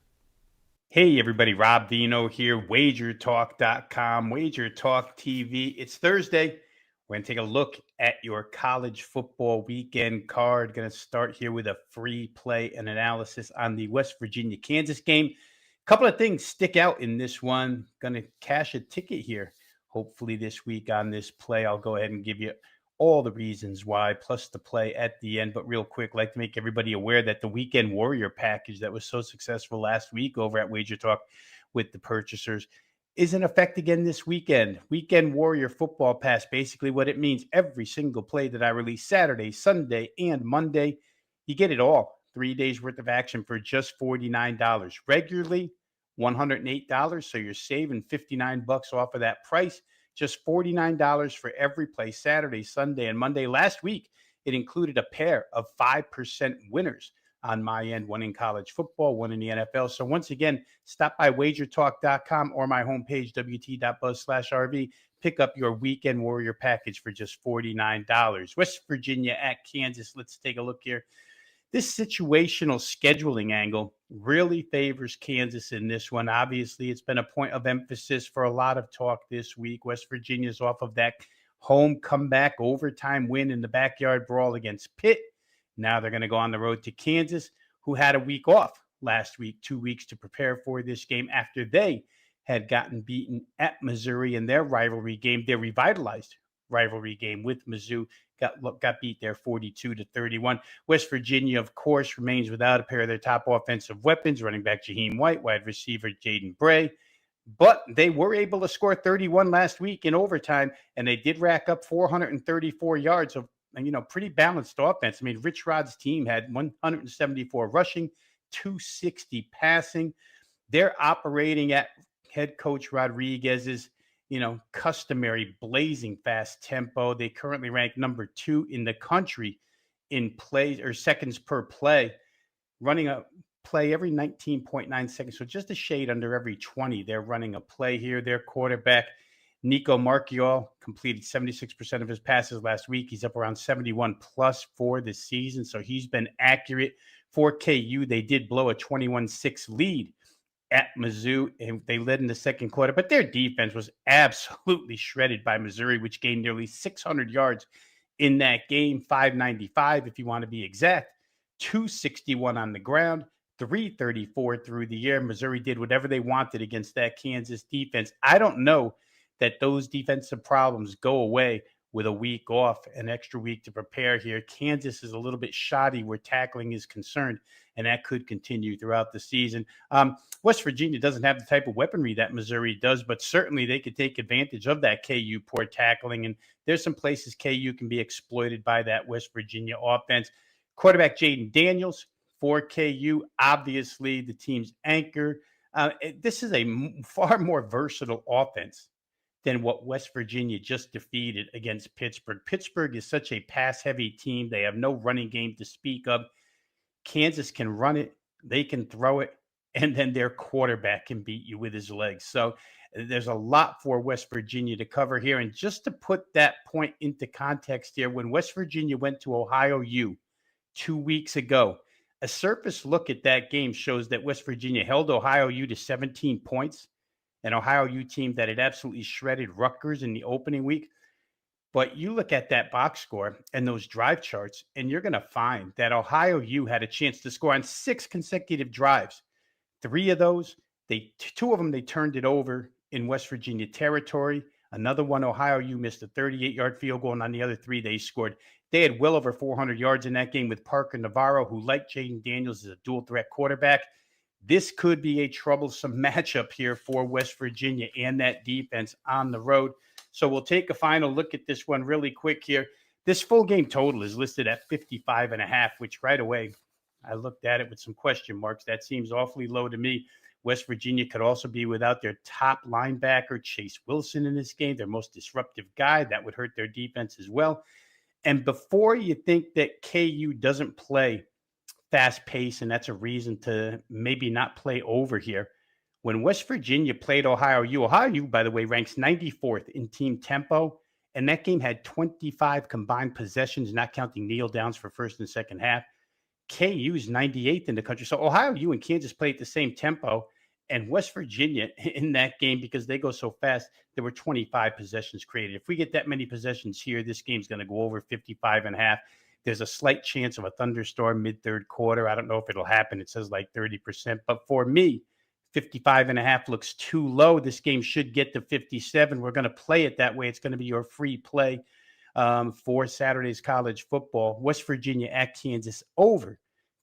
Hey everybody, Rob Vino here, WagerTalk.com, Wager Talk TV. It's Thursday. We're going to take a look at your college football weekend card. Going to start here with a free play and analysis on the West Virginia-Kansas game. A couple of things stick out in this one. Going to cash a ticket here, hopefully this week on this play. I'll go ahead and give you all the reasons why, plus the play at the end. But real quick, I'd like to make everybody aware that the Weekend Warrior package that was so successful last week over at Wager Talk with the purchasers is in effect again this weekend. Weekend Warrior Football Pass. Basically what it means, every single play that I release Saturday, Sunday, and Monday, you get it all. 3 days worth of action for just $49. Regularly, $108. So you're saving $59 off of that price. Just $49 for every play Saturday, Sunday, and Monday. Last week, it included a pair of 5% winners on my end, one in college football, one in the NFL. So once again, stop by wagertalk.com or my homepage, wt.buzz/RV. Pick up your Weekend Warrior package for just $49. West Virginia at Kansas. Let's take a look here. This situational scheduling angle really favors Kansas in this one. Obviously, it's been a point of emphasis for a lot of talk this week. West Virginia's off of that home comeback overtime win in the backyard brawl against Pitt. Now they're going to go on the road to Kansas, who had a week off last week, 2 weeks to prepare for this game after they had gotten beaten at Missouri in their rivalry game, their revitalized rivalry game with Mizzou. Got beat there 42-31. West Virginia, of course, remains without a pair of their top offensive weapons, running back Jaheim White, wide receiver Jaden Bray. But they were able to score 31 last week in overtime, and they did rack up 434 yards of pretty balanced offense. I mean, Rich Rod's team had 174 rushing, 260 passing. They're operating at head coach Rodriguez's customary blazing fast tempo. They currently rank number 2 in the country in plays or seconds per play, running a play every 19.9 seconds. So just a shade under every 20. They're running a play here. Their quarterback, Nico Marchiol, completed 76% of his passes last week. He's up around 71 plus for the season. So he's been accurate. For KU, they did blow a 21-6 lead at Mizzou, and they led in the second quarter. But their defense was absolutely shredded by Missouri, which gained nearly 600 yards in that game, 595 if you want to be exact, 261 on the ground, 334 through the air. Missouri did whatever they wanted against that Kansas defense. I don't know that those defensive problems go away with a week off, an extra week to prepare here. Kansas is a little bit shoddy where tackling is concerned, and that could continue throughout the season. West Virginia doesn't have the type of weaponry that Missouri does, but certainly they could take advantage of that KU poor tackling, and there's some places KU can be exploited by that West Virginia offense. Quarterback Jaden Daniels for KU, obviously the team's anchor. This is a far more versatile offense than what West Virginia just defeated against Pittsburgh. Pittsburgh is such a pass-heavy team. They have no running game to speak of. Kansas can run it, they can throw it, and then their quarterback can beat you with his legs. So there's a lot for West Virginia to cover here. And just to put that point into context here, when West Virginia went to Ohio U 2 weeks ago, a surface look at that game shows that West Virginia held Ohio U to 17 points, an Ohio U team that had absolutely shredded Rutgers in the opening week. But you look at that box score and those drive charts, and you're going to find that Ohio U had a chance to score on 6 consecutive drives. 3 of those, 2 of them, they turned it over in West Virginia territory. Another one, Ohio U missed a 38-yard field goal, and on the other 3, they scored. They had well over 400 yards in that game with Parker Navarro, who, like Jaden Daniels, is a dual-threat quarterback. This could be a troublesome matchup here for West Virginia and that defense on the road. So we'll take a final look at this one really quick here. This full game total is listed at 55.5, which right away I looked at it with some question marks. That seems awfully low to me. West Virginia could also be without their top linebacker, Chase Wilson, in this game, their most disruptive guy. That would hurt their defense as well. And before you think that KU doesn't play fast pace, and that's a reason to maybe not play over here. When West Virginia played Ohio U, by the way, ranks 94th in team tempo, and that game had 25 combined possessions, not counting kneel downs for first and second half. KU is 98th in the country. So Ohio U and Kansas played at the same tempo, and West Virginia in that game, because they go so fast, there were 25 possessions created. If we get that many possessions here, this game's going to go over 55.5. There's a slight chance of a thunderstorm mid-third quarter. I don't know if it'll happen. It says like 30%. But for me, 55.5 looks too low. This game should get to 57. We're going to play it that way. It's going to be your free play for Saturday's college football. West Virginia at Kansas over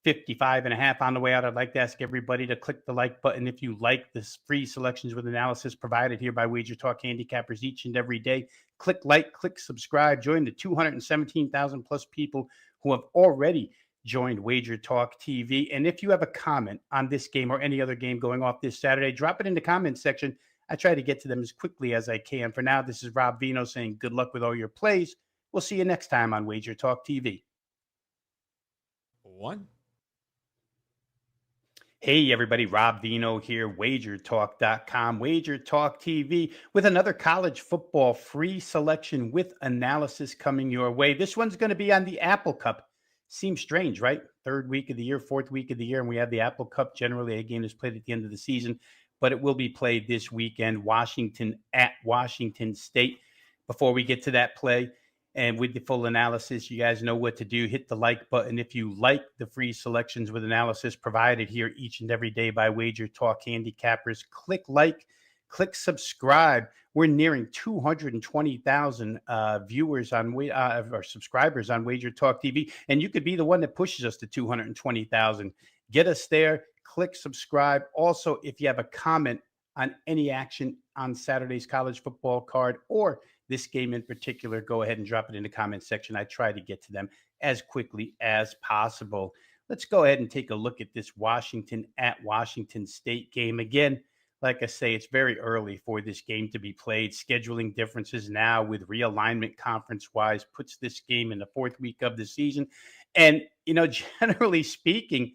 55.5. On the way out, I'd like to ask everybody to click the like button if you like this free selections with analysis provided here by Wager Talk handicappers each and every day. Click like, click subscribe, join the 217,000 plus people who have already joined Wager Talk TV. And if you have a comment on this game or any other game going off this Saturday, drop it in the comments section. I try to get to them as quickly as I can. For now, this is Rob Vino saying good luck with all your plays. We'll see you next time on Wager Talk TV. 1. Hey, everybody, Rob Vino here, WagerTalk.com, Wager Talk TV, with another college football free selection with analysis coming your way. This one's going to be on the Apple Cup. Seems strange, right? 3rd week of the year, 4th week of the year, and we have the Apple Cup. Generally, a game is played at the end of the season, but it will be played this weekend, Washington at Washington State. Before we get to that play, and with the full analysis, you guys know what to do. Hit the like button if you like the free selections with analysis provided here each and every day by Wager Talk handicappers. Click like, click subscribe. We're nearing 220,000 viewers on or subscribers on Wager Talk TV, and you could be the one that pushes us to 220,000. Get us there. Click subscribe. Also, if you have a comment on any action on Saturday's college football card or this game in particular, go ahead and drop it in the comments section. I try to get to them as quickly as possible. Let's go ahead and take a look at this Washington at Washington State game. Again, like I say, it's very early for this game to be played. Scheduling differences now with realignment conference-wise puts this game in the fourth week of the season. And, generally speaking,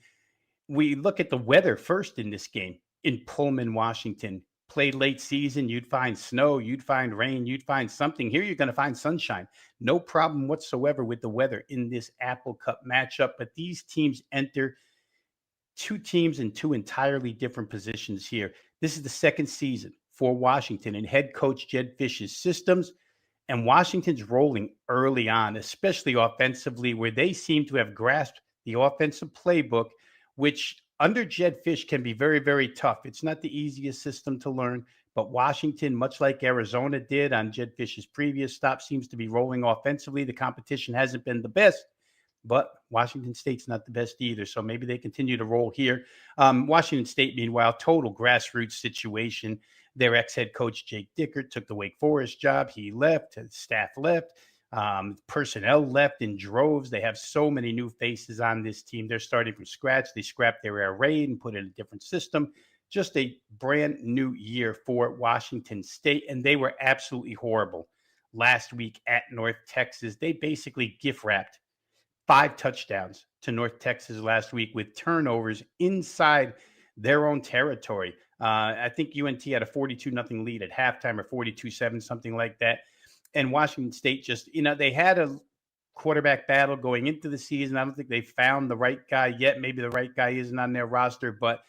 we look at the weather first in this game in Pullman, Washington. Played late season, you'd find snow, you'd find rain, you'd find something. Here you're going to find sunshine. No problem whatsoever with the weather in this Apple Cup matchup. But these teams enter two teams in two entirely different positions here. This is the second season for Washington and head coach Jed Fish's systems. And Washington's rolling early on, especially offensively, where they seem to have grasped the offensive playbook, which under Jed Fish can be very, very tough. It's not the easiest system to learn, but Washington, much like Arizona did on Jed Fish's previous stop, seems to be rolling offensively. The competition hasn't been the best, but Washington State's not the best either. So maybe they continue to roll here. Washington State, meanwhile, total grassroots situation. Their ex-head coach, Jake Dickert, took the Wake Forest job. He left. Staff left. Personnel left in droves. They have so many new faces on this team. They're starting from scratch. They scrapped their air raid and put in a different system. Just a brand new year for Washington State, and they were absolutely horrible last week at North Texas. They basically gift-wrapped 5 touchdowns to North Texas last week with turnovers inside their own territory. I think UNT had a 42-0 lead at halftime or 42-7, something like that. And Washington State just, they had a quarterback battle going into the season. I don't think they found the right guy yet. Maybe the right guy isn't on their roster, but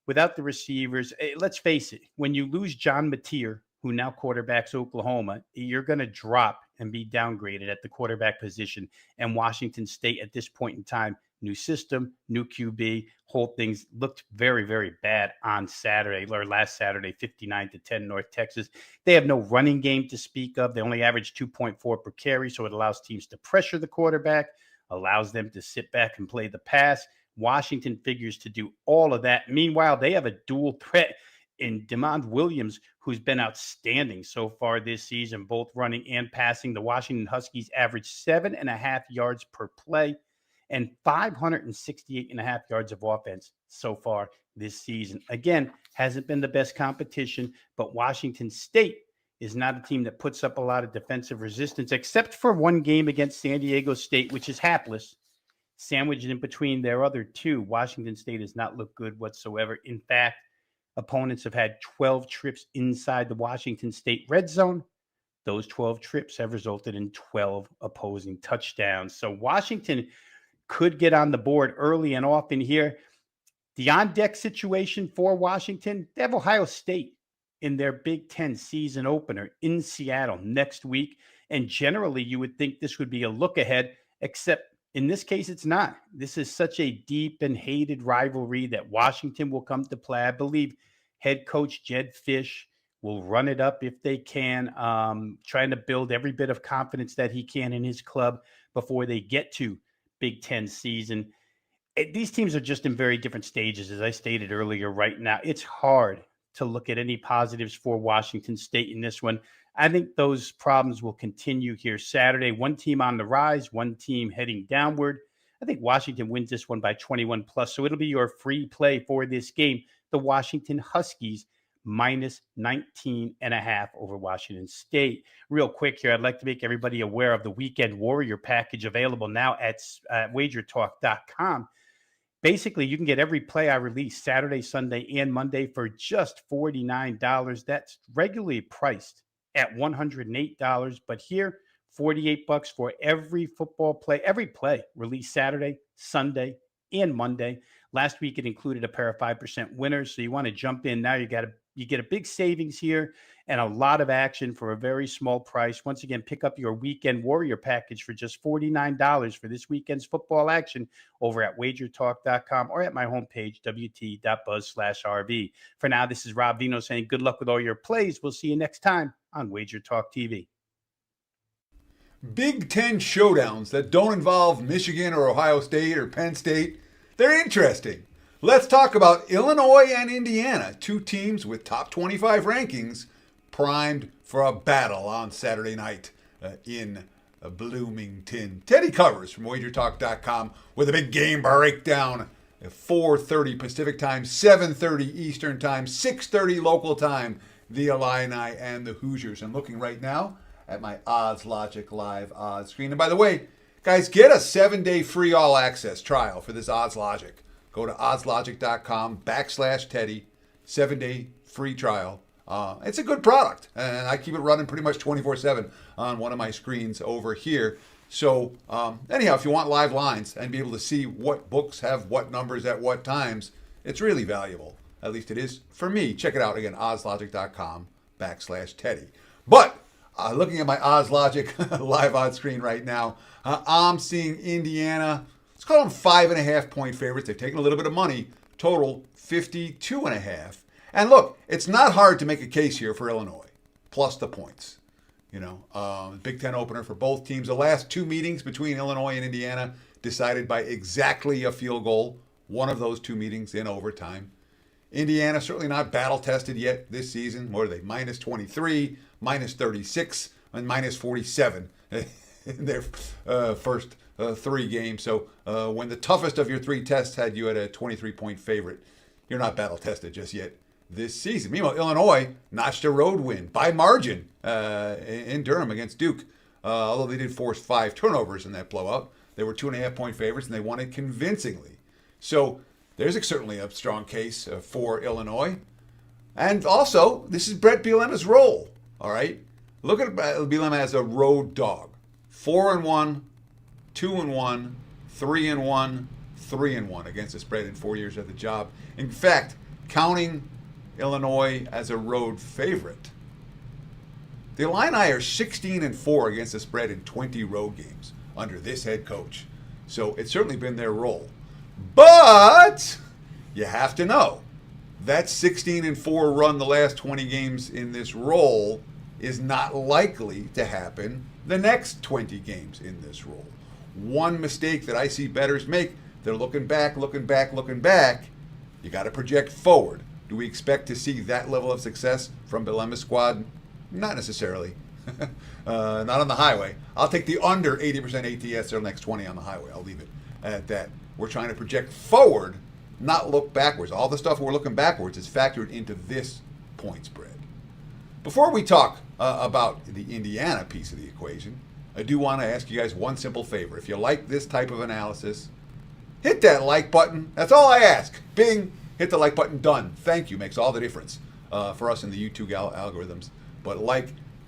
without the receivers, let's face it, when you lose John Mateer, who now quarterbacks Oklahoma, you're going to drop and be downgraded at the quarterback position. And Washington State at this point in time, new system, new QB, whole things looked very, very bad on Saturday or last Saturday, 59-10 North Texas. They have no running game to speak of. They only average 2.4 per carry, so it allows teams to pressure the quarterback, allows them to sit back and play the pass. Washington figures to do all of that. Meanwhile, they have a dual threat in DeMond Williams, who's been outstanding so far this season, both running and passing. The Washington Huskies average 7.5 yards per play and 568.5 yards of offense so far this season. Again, hasn't been the best competition, but Washington State is not a team that puts up a lot of defensive resistance, except for one game against San Diego State, which is hapless. Sandwiched in between their other two, Washington State has not looked good whatsoever. In fact, opponents have had 12 trips inside the Washington State red zone. Those 12 trips have resulted in 12 opposing touchdowns. So Washington could get on the board early and often here. The on-deck situation for Washington, they have Ohio State in their Big Ten season opener in Seattle next week. And generally, you would think this would be a look ahead, except in this case, it's not. This is such a deep and hated rivalry that Washington will come to play. I believe head coach Jed Fish will run it up if they can, trying to build every bit of confidence that he can in his club before they get to Big Ten season. These teams are just in very different stages, as I stated earlier. Right now, it's hard to look at any positives for Washington State in this one. I think those problems will continue here Saturday. One team on the rise, one team heading downward. I think Washington wins this one by 21 plus. So it'll be your free play for this game. The Washington Huskies minus 19.5 over Washington State. Real quick here, I'd like to make everybody aware of the Weekend Warrior package available now at WagerTalk.com. Basically, you can get every play I release Saturday, Sunday, and Monday for just $49. That's regularly priced at $108, but here, $48 for every football play, every play released Saturday, Sunday, and Monday. Last week, it included a pair of 5% winners, so you want to jump in now. You get a big savings here and a lot of action for a very small price. Once again, pick up your Weekend Warrior package for just $49 for this weekend's football action over at WagerTalk.com or at my homepage, wt.buzz/RV. For now, this is Rob Vino saying good luck with all your plays. We'll see you next time on Wager Talk TV. Big Ten showdowns that don't involve Michigan or Ohio State or Penn State, they're interesting. Let's talk about Illinois and Indiana, two teams with top 25 rankings, primed for a battle on Saturday night in Bloomington. Teddy Covers from WagerTalk.com with a big game breakdown at 4:30 Pacific time, 7:30 Eastern time, 6:30 local time, the Illini and the Hoosiers. I'm looking right now at my Odds Logic live odds screen. And by the way, guys, get a 7-day free all access trial for this Odds Logic. Go to oddslogic.com/Teddy, 7-day free trial. It's a good product, and I keep it running pretty much 24/7 on one of my screens over here. So anyhow, if you want live lines and be able to see what books have what numbers at what times, it's really valuable. At least it is for me. Check it out again, oddslogic.com/Teddy. But looking at my Odds Logic live odds screen right now, I'm seeing Indiana. Let's call them 5.5-point favorites. They've taken a little bit of money. Total 52.5. And look, it's not hard to make a case here for Illinois, plus the points. Big Ten opener for both teams. The last two meetings between Illinois and Indiana decided by exactly a field goal. One of those two meetings in overtime. Indiana certainly not battle tested yet this season. What are they? Minus 23, minus 36, and minus 47 in their first three games. So when the toughest of your three tests had you at a 23-point favorite, you're not battle tested just yet this season. Meanwhile, Illinois notched a road win by margin in Durham against Duke. Although they did force 5 turnovers in that blowout, they were 2.5-point favorites and they won it convincingly. So there's certainly a strong case for Illinois. And also, this is Brett Bielema's role. All right, look at Bielema as a road dog: 4-1, 2-1, 3-1, 3-1 against the spread in 4 years at the job. In fact, counting Illinois as a road favorite, the Illini are 16-4 against the spread in 20 road games under this head coach. So it's certainly been their role. But you have to know that 16-4 run the last 20 games in this role is not likely to happen the next 20 games in this role. One mistake that I see bettors make, they're looking back. You got to project forward. Do we expect to see that level of success from Bielema's squad? Not necessarily. Not on the highway. I'll take the under 80% ATS or next 20 on the highway. I'll leave it at that. We're trying to project forward, not look backwards. All the stuff we're looking backwards is factored into this point spread. Before we talk about the Indiana piece of the equation, I do want to ask you guys one simple favor. If you like this type of analysis, hit that like button. That's all I ask. Bing, hit the like button, done. Thank you. Makes all the difference for us in the YouTube algorithms. But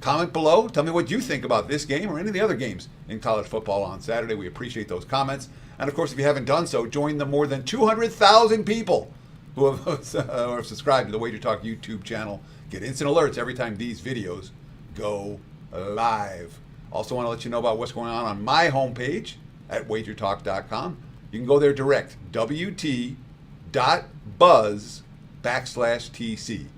comment below. Tell me what you think about this game or any of the other games in college football on Saturday. We appreciate those comments. And of course, if you haven't done so, join the more than 200,000 people who have subscribed to the Wager Talk YouTube channel. Get instant alerts every time these videos go live. Also want to let you know about what's going on my homepage at WagerTalk.com. You can go there direct, wt.buzz/TC,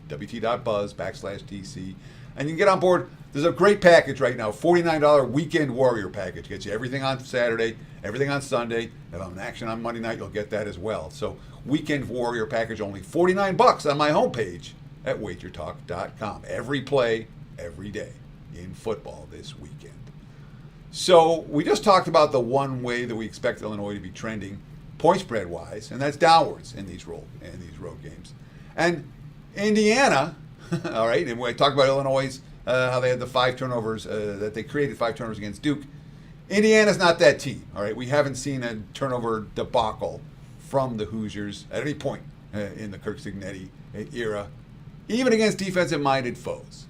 wt.buzz/TC. And you can get on board. There's a great package right now, $49 Weekend Warrior package. Gets you everything on Saturday, everything on Sunday. If I'm in action on Monday night, you'll get that as well. So Weekend Warrior package, only $49 on my homepage at WagerTalk.com. Every play, every day in football this weekend. So we just talked about the one way that we expect Illinois to be trending point spread wise, and that's downwards in these road games. And Indiana, all right, and we talked about Illinois, how they had the 5 turnovers, that they created 5 turnovers against Duke. Indiana's not that team, all right? We haven't seen a turnover debacle from the Hoosiers at any point in the Kirk Cignetti era, even against defensive-minded foes.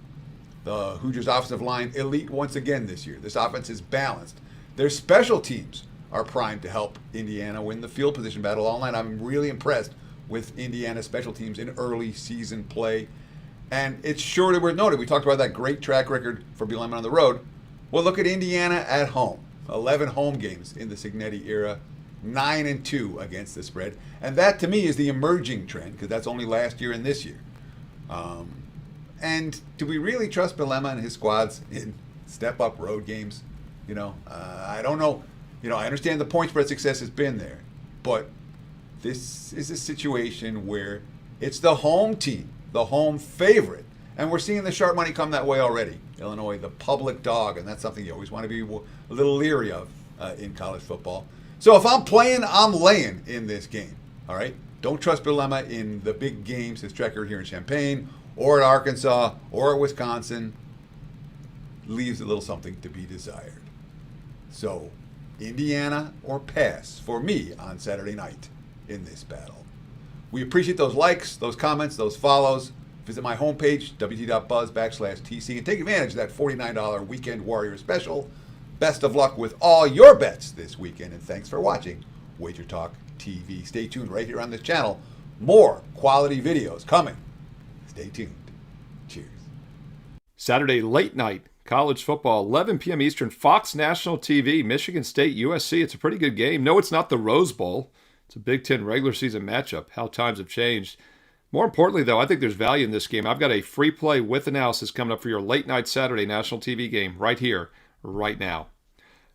The Hoosiers' offensive line, elite once again this year. This offense is balanced. Their special teams are primed to help Indiana win the field position battle all night. I'm really impressed with Indiana's special teams in early season play. And it's surely worth noting, we talked about that great track record for Bielema on the road. Well, look at Indiana at home. 11 home games in the Cignetti era, 9-2 against the spread. And that, to me, is the emerging trend, because that's only last year and this year. And do we really trust Bielema and his squads in step-up road games? I don't know. I understand the point spread success has been there, but this is a situation where it's the home team, the home favorite, and we're seeing the sharp money come that way already. Illinois, the public dog, and that's something you always want to be a little leery of in college football. So if I'm playing, I'm laying in this game. All right? Don't trust Bielema in the big games, his record here in Champaign, or at Arkansas, or at Wisconsin. Leaves a little something to be desired. So, Indiana or pass for me on Saturday night in this battle. We appreciate those likes, those comments, those follows. Visit my homepage, wt.buzz/TC, and take advantage of that $49 Weekend Warrior special. Best of luck with all your bets this weekend, and thanks for watching Wager Talk TV. Stay tuned right here on this channel. More quality videos coming. Stay tuned. Cheers. Saturday late night college football, 11 p.m. Eastern, Fox National TV, Michigan State, USC. It's a pretty good game. No, it's not the Rose Bowl. It's a Big Ten regular season matchup. How times have changed. More importantly, though, I think there's value in this game. I've got a free play with analysis coming up for your late night Saturday national TV game right here, right now.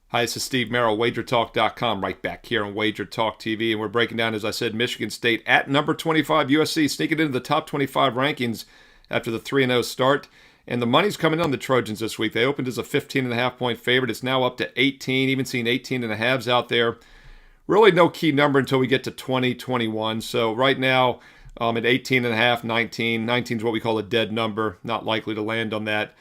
Hi, this is Steve Merrill, WagerTalk.com, right back here on Wager Talk TV. And we're breaking down, as I said, Michigan State at number 25, USC, sneaking into the top 25 rankings after the 3-0 start. And the money's coming on the Trojans this week. They opened as a 15.5-point favorite. It's now up to 18, even seeing 18.5s out there. Really no key number until we get to 20, 21. So right now, at 18.5, 19. 19 is what we call a dead number. Not likely to land on that.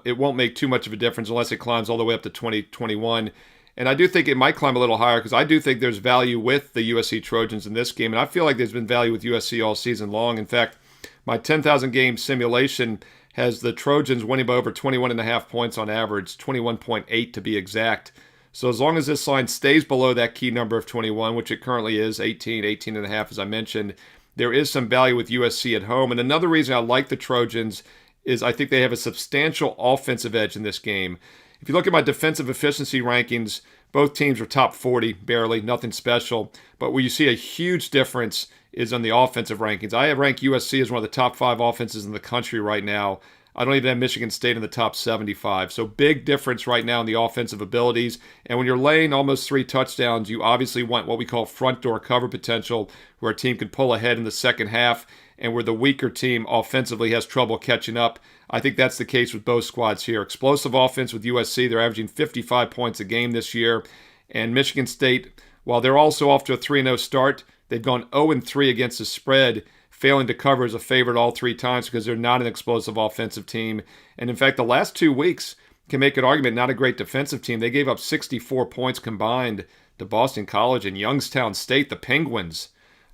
It won't make too much of a difference unless it climbs all the way up to 20, 21. And I do think it might climb a little higher because I do think there's value with the USC Trojans in this game. And I feel like there's been value with USC all season long. In fact, my 10,000 game simulation has the Trojans winning by over 21.5 points on average, 21.8 to be exact. So as long as this line stays below that key number of 21, which it currently is, 18, 18.5 as I mentioned, there is some value with USC at home. And another reason I like the Trojans is I think they have a substantial offensive edge in this game. If you look at my defensive efficiency rankings, both teams are top 40, barely, nothing special. But where you see a huge difference is on the offensive rankings. I have ranked USC as one of the top 5 offenses in the country right now. I don't even have Michigan State in the top 75. So big difference right now in the offensive abilities. And when you're laying almost 3 touchdowns, you obviously want what we call front door cover potential, where a team can pull ahead in the second half and where the weaker team offensively has trouble catching up. I think that's the case with both squads here. Explosive offense with USC. They're averaging 55 points a game this year. And Michigan State, while they're also off to a 3-0 start, they've gone 0-3 against the spread, failing to cover as a favorite all 3 times because they're not an explosive offensive team. And in fact, the last 2 weeks can make an argument not a great defensive team. They gave up 64 points combined to Boston College and Youngstown State, the Penguins.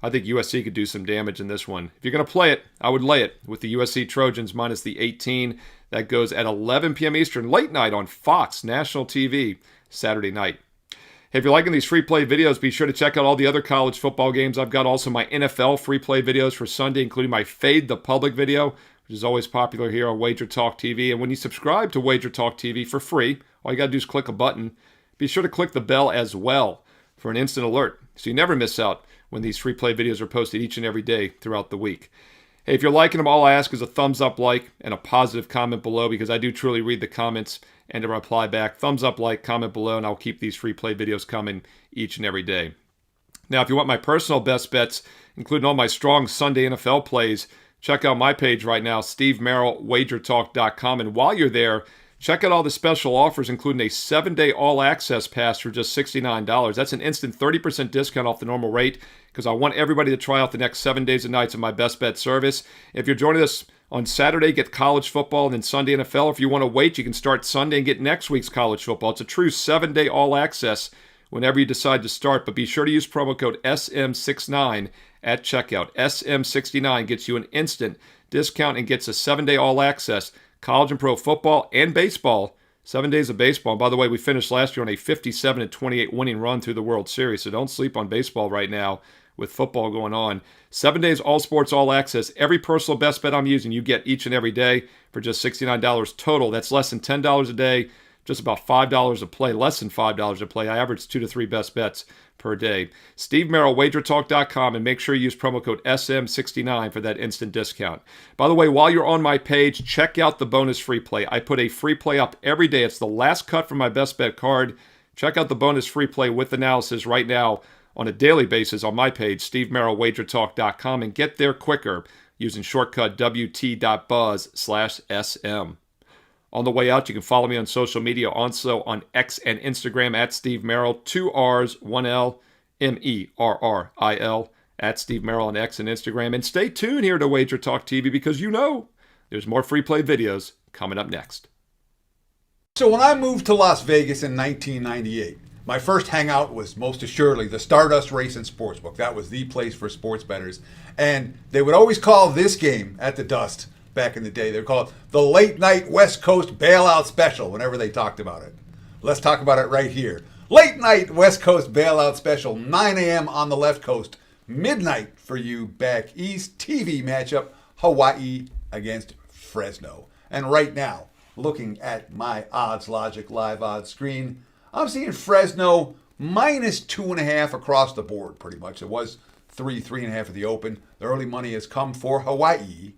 I think USC could do some damage in this one. If you're going to play it, I would lay it with the USC Trojans minus the 18. That goes at 11 p.m. Eastern, late night on Fox National TV, Saturday night. Hey, if you're liking these free play videos, be sure to check out all the other college football games. I've got also my NFL free play videos for Sunday, including my Fade the Public video, which is always popular here on Wager Talk TV. And when you subscribe to Wager Talk TV for free, all you got to do is click a button. Be sure to click the bell as well for an instant alert so you never miss out when these free play videos are posted each and every day throughout the week. Hey, if you're liking them, all I ask is a thumbs up like and a positive comment below because I do truly read the comments and to reply back. Thumbs up, like, comment below, and I'll keep these free play videos coming each and every day. Now, if you want my personal best bets, including all my strong Sunday NFL plays, check out my page right now, Steve Merrill, WagerTalk.com. And while you're there, check out all the special offers, including a 7-day all-access pass for just $69. That's an instant 30% discount off the normal rate because I want everybody to try out the next 7 days and nights of my best bet service. If you're joining us on Saturday, get college football, and then Sunday NFL. If you want to wait, you can start Sunday and get next week's college football. It's a true 7-day all-access whenever you decide to start, but be sure to use promo code SM69 at checkout. SM69 gets you an instant discount and gets a 7-day all-access college and pro football and baseball. 7 days of baseball. And by the way, we finished last year on a 57-28 winning run through the World Series, so don't sleep on baseball right now with football going on. 7 days, all sports, all access. Every personal best bet I'm using, you get each and every day for just $69 total. That's less than $10 a day, just about $5 a play, less than $5 a play. I average 2 to 3 best bets per day. Steve Merrill, WagerTalk.com, and make sure you use promo code SM69 for that instant discount. By the way, while you're on my page, check out the bonus free play. I put a free play up every day. It's the last cut from my best bet card. Check out the bonus free play with analysis right now on a daily basis on my page, Steve Merrill, WagerTalk.com, and get there quicker using shortcut wt.buzz/SM. On the way out, you can follow me on social media, also on X and Instagram at Steve Merrill, 2 R's, 1 L, Merril at Steve Merrill on X and Instagram. And stay tuned here to Wager Talk TV because there's more free play videos coming up next. So when I moved to Las Vegas in 1998, my first hangout was most assuredly the Stardust Race and Sportsbook. That was the place for sports bettors. And they would always call this game at the Dust back in the day. They would call it the Late Night West Coast Bailout Special whenever they talked about it. Let's talk about it right here. Late Night West Coast Bailout Special, 9 a.m. on the left coast, midnight for you back east. TV matchup, Hawaii against Fresno. And right now, looking at my Odds Logic live odds screen, I'm seeing Fresno minus 2.5 across the board pretty much. It was 3.5 at the open. The early money has come for Hawaii.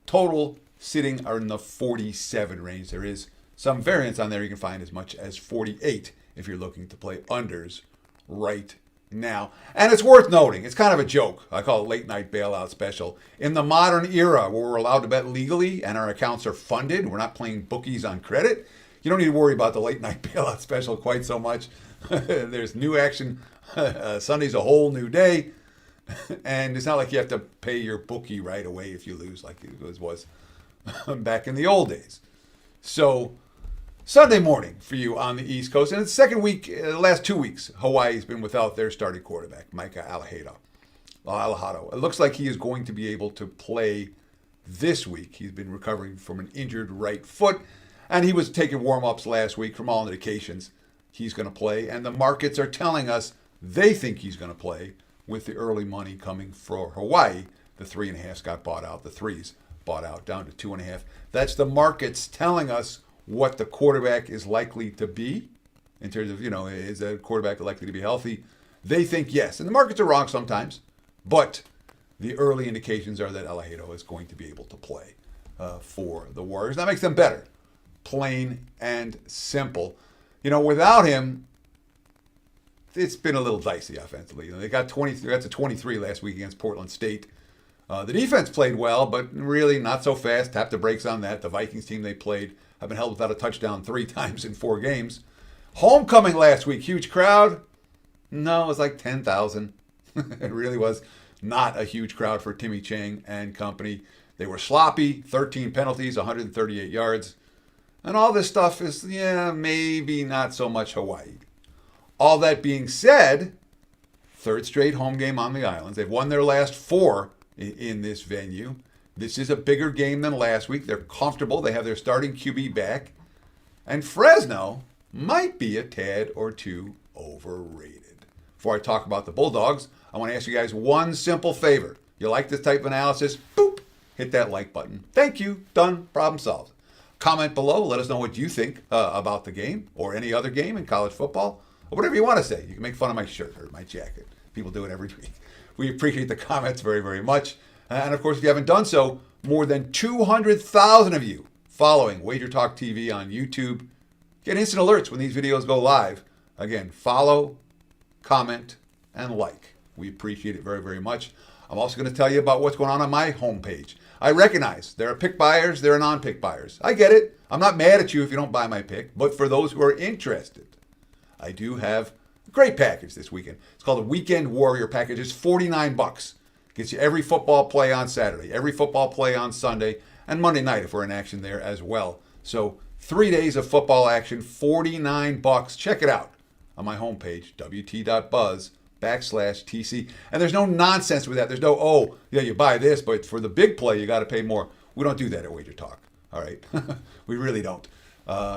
Total sitting are in the 47 range. There is some variance on there. You can find as much as 48 if you're looking to play unders right now. And it's worth noting, it's kind of a joke. I call it late night bailout special. In the modern era where we're allowed to bet legally and our accounts are funded, we're not playing bookies on credit, you don't need to worry about the late night bailout special quite so much. There's new action. Sunday's a whole new day. And it's not like you have to pay your bookie right away if you lose like it was back in the old days. So Sunday morning for you on the East Coast. And it's the second week, the last 2 weeks, Hawaii's been without their starting quarterback, Micah Alahado. It looks like he is going to be able to play this week. He's been recovering from an injured right foot. And he was taking warm-ups last week. From all indications, he's going to play. And the markets are telling us they think he's going to play with the early money coming for Hawaii. The 3.5s got bought out. The 3s bought out down to 2.5. That's the markets telling us what the quarterback is likely to be in terms of, is that quarterback likely to be healthy? They think yes. And the markets are wrong sometimes. But the early indications are that Alahado is going to be able to play for the Warriors. That makes them better. Plain and simple. Without him, it's been a little dicey offensively. They got to 23 last week against Portland State. The defense played well, but really not so fast. Tapped the brakes on that. The Vikings team they played have been held without a touchdown 3 times in 4 games. Homecoming last week, huge crowd. No, it was like 10,000. It really was not a huge crowd for Timmy Chang and company. They were sloppy, 13 penalties, 138 yards. And all this stuff is, maybe not so much Hawaii. All that being said, third straight home game on the islands. They've won their last 4 in this venue. This is a bigger game than last week. They're comfortable. They have their starting QB back. And Fresno might be a tad or two overrated. Before I talk about the Bulldogs, I want to ask you guys one simple favor. You like this type of analysis? Boop! Hit that like button. Thank you. Done. Problem solved. Comment below. Let us know what you think about the game or any other game in college football or whatever you want to say. You can make fun of my shirt or my jacket. People do it every week. We appreciate the comments very, very much. And of course, if you haven't done so, more than 200,000 of you following WagerTalk TV on YouTube. Get instant alerts when these videos go live. Again, follow, comment, and like. We appreciate it very, very much. I'm also going to tell you about what's going on my homepage. I recognize there are pick buyers, there are non-pick buyers. I get it. I'm not mad at you if you don't buy my pick, but for those who are interested, I do have a great package this weekend. It's called the Weekend Warrior Package. It's $49. Gets you every football play on Saturday, every football play on Sunday, and Monday night if we're in action there as well. So 3 days of football action, $49. Check it out on my homepage, wt.buzz/TC. And there's no nonsense with that. There's no, you buy this, but for the big play, you got to pay more. We don't do that at Wager Talk. All right. We really don't.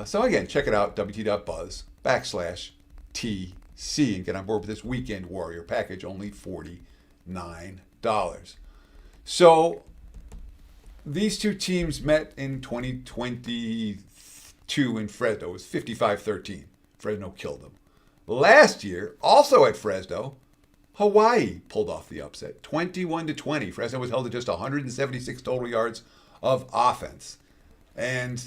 So again, check it out, wt.buzz/TC, and get on board with this Weekend Warrior Package, only $49. So these two teams met in 2022 in Fresno. It was 55-13. Fresno killed them. Last year, also at Fresno, Hawaii pulled off the upset, 21-20. Fresno was held to just 176 total yards of offense. And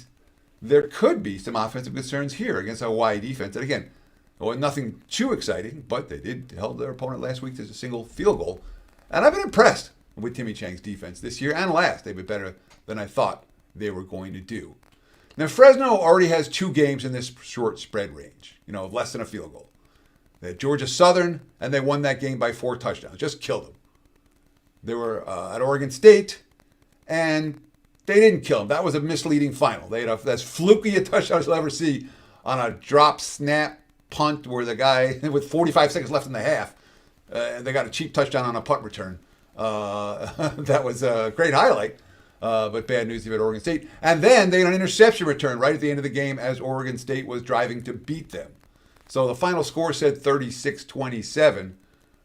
there could be some offensive concerns here against a Hawaii defense. And again, nothing too exciting, but they did held their opponent last week to a single field goal. And I've been impressed with Timmy Chang's defense this year and last. They've been better than I thought they were going to do. Now, Fresno already has 2 games in this short spread range, less than a field goal. They had Georgia Southern, and they won that game by 4 touchdowns. Just killed them. They were at Oregon State, and they didn't kill them. That was a misleading final. They had as fluky a touchdown as you'll ever see on a drop snap punt where the guy, with 45 seconds left in the half, they got a cheap touchdown on a punt return. That was a great highlight, but bad news at Oregon State. And then they had an interception return right at the end of the game as Oregon State was driving to beat them. So the final score said 36-27,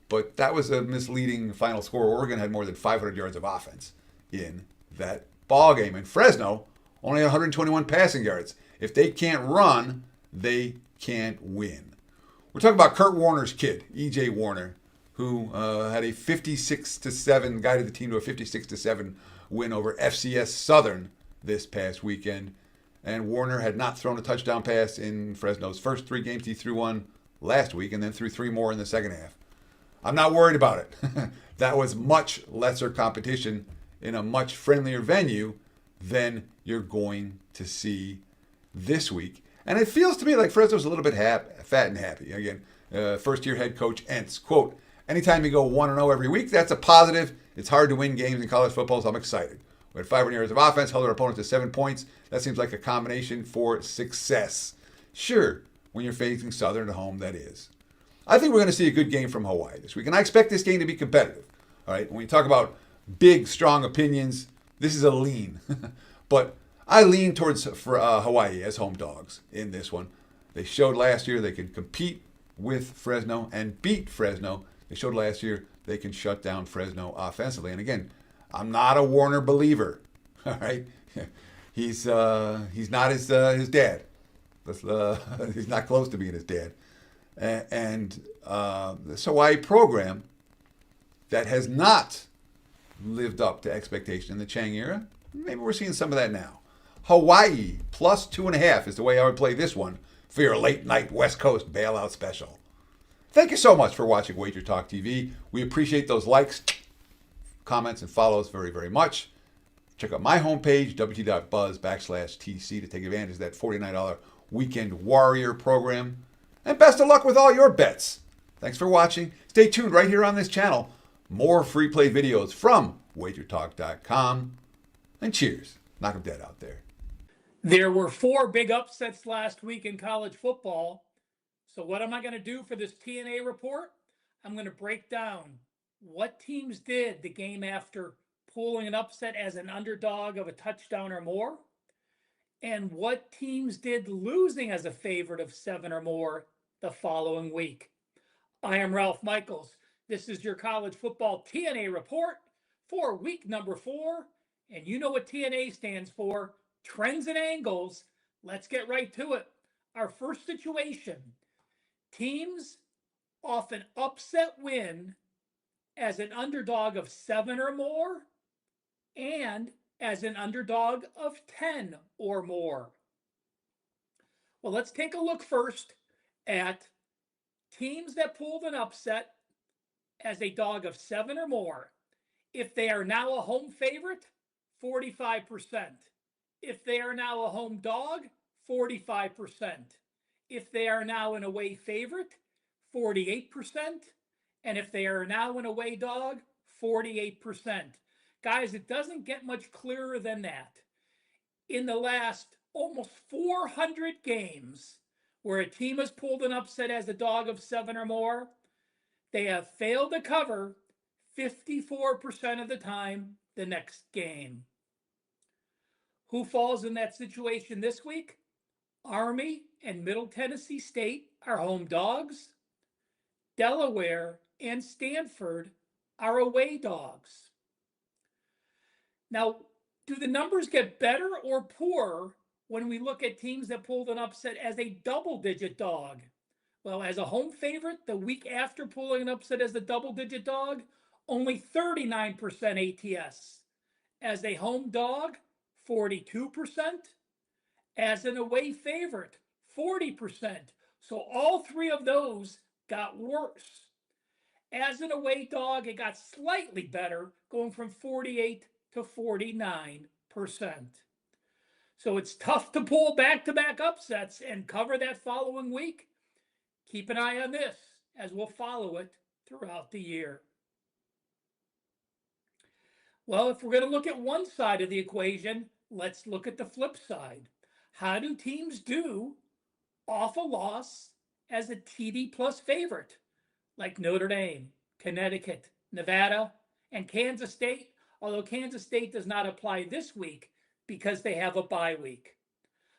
but that was a misleading final score. Oregon had more than 500 yards of offense in that ball game. And Fresno only had 121 passing yards. If they can't run, they can't win. We're talking about Kurt Warner's kid, E.J. Warner, who had a 56-7, guided the team to a 56-7 win over FCS Southern this past weekend. And Warner had not thrown a touchdown pass in Fresno's first 3 games. He threw one last week and then threw 3 more in the second half. I'm not worried about it. That was much lesser competition in a much friendlier venue than you're going to see this week. And it feels to me like Fresno's a little bit fat and happy. Again, first-year head coach Entz, quote, "Anytime you go 1-0 every week, that's a positive. It's hard to win games in college football, so I'm excited. We had 500 yards of offense, held our opponents to 7 points. That seems like a combination for success." Sure, when you're facing Southern at home, that is. I think we're going to see a good game from Hawaii this week, and I expect this game to be competitive. All right, when you talk about big, strong opinions, this is a lean. But I lean towards Hawaii as home dogs in this one. They showed last year they could compete with Fresno and beat Fresno. They showed last year they can shut down Fresno offensively. And again, I'm not a Warner believer. All right, he's not his dad. He's not close to being his dad. And this Hawaii program that has not lived up to expectation in the Chang era, maybe we're seeing some of that now. Hawaii plus 2.5 is the way I would play this one for your late night West Coast bailout special. Thank you so much for watching Wager Talk TV. We appreciate those likes, comments, and follows very, very much. Check out my homepage, wt.buzz/TC, to take advantage of that $49 Weekend Warrior program. And best of luck with all your bets. Thanks for watching. Stay tuned right here on this channel. More free play videos from WagerTalk.com. And cheers. Knock 'em dead out there. There were 4 big upsets last week in college football. So what am I going to do for this TNA report? I'm going to break down what teams did the game after pulling an upset as an underdog of a touchdown or more, and what teams did losing as a favorite of 7 or more the following week. I am Ralph Michaels. This is your college football TNA report for week number 4. And you know what TNA stands for, trends and angles. Let's get right to it. Our first situation, teams often upset win as an underdog of 7 or more and as an underdog of 10 or more. Well, let's take a look first at teams that pulled an upset as a dog of 7 or more. If they are now a home favorite, 45%. If they are now a home dog, 45%. If they are now an away favorite, 48%. And if they are now an away dog, 48%. Guys, it doesn't get much clearer than that. In the last almost 400 games where a team has pulled an upset as a dog of 7 or more, they have failed to cover 54% of the time the next game. Who falls in that situation this week? Army and Middle Tennessee State are home dogs. Delaware and Stanford are away dogs. Now, do the numbers get better or poorer when we look at teams that pulled an upset as a double-digit dog? Well, as a home favorite, the week after pulling an upset as a double-digit dog, only 39% ATS. As a home dog, 42%. As an away favorite, 40%. So all 3 of those got worse. As an away dog, it got slightly better, going from 48 to 49%. So it's tough to pull back-to-back upsets and cover that following week. Keep an eye on this as we'll follow it throughout the year. Well, if we're going to look at one side of the equation, let's look at the flip side. How do teams do off a loss as a TD plus favorite, like Notre Dame, Connecticut, Nevada, and Kansas State? Although Kansas State does not apply this week because they have a bye week.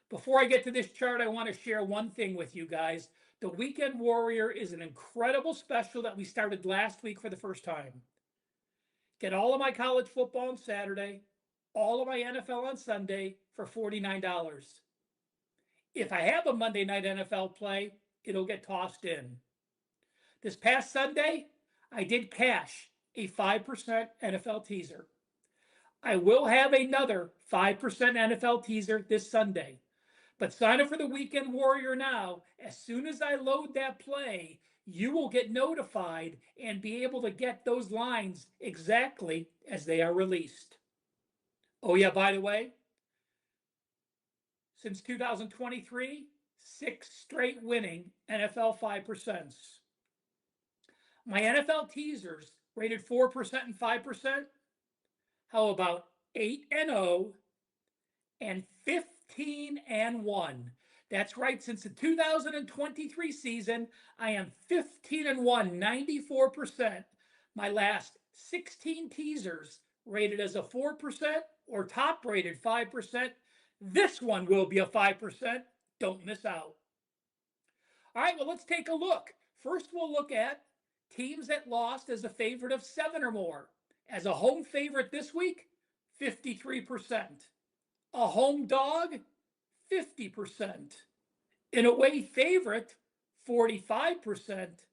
Before I get to this chart, I want to share one thing with you guys. The Weekend Warrior is an incredible special that we started last week for the first time. Get all of my college football on Saturday, all of my NFL on Sunday for $49. If I have a Monday night NFL play, it'll get tossed in. This past Sunday, I did cash a 5% NFL teaser. I will have another 5% NFL teaser this Sunday. But sign up for the Weekend Warrior now. As soon as I load that play, you will get notified and be able to get those lines exactly as they are released. Oh yeah, by the way, since 2023, 6 straight winning NFL 5%. My NFL teasers rated 4% and 5%. How about 8-0 and 15-1? That's right. Since the 2023 season, I am 15-1, 94%. My last 16 teasers rated as a 4% or top rated 5%. This one will be a 5%. Don't miss out. All right, well, let's take a look. First, we'll look at teams that lost as a favorite of 7 or more. As a home favorite this week, 53%. A home dog, 50%. An away favorite, 45%.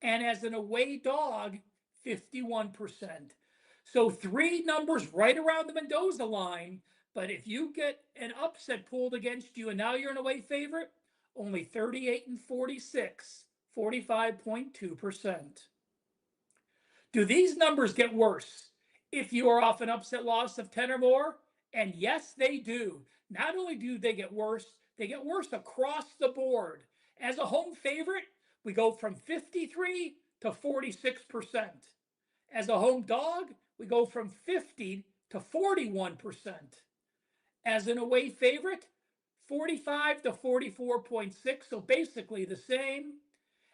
And as an away dog, 51%. So 3 numbers right around the Mendoza line. But if you get an upset pulled against you and now you're an away favorite, only 38 and 46, 45.2%. Do these numbers get worse if you are off an upset loss of 10 or more? And yes, they do. Not only do they get worse across the board. As a home favorite, we go from 53 to 46%. As a home dog, we go from 50 to 41%. As an away favorite, 45 to 44.6, so basically the same.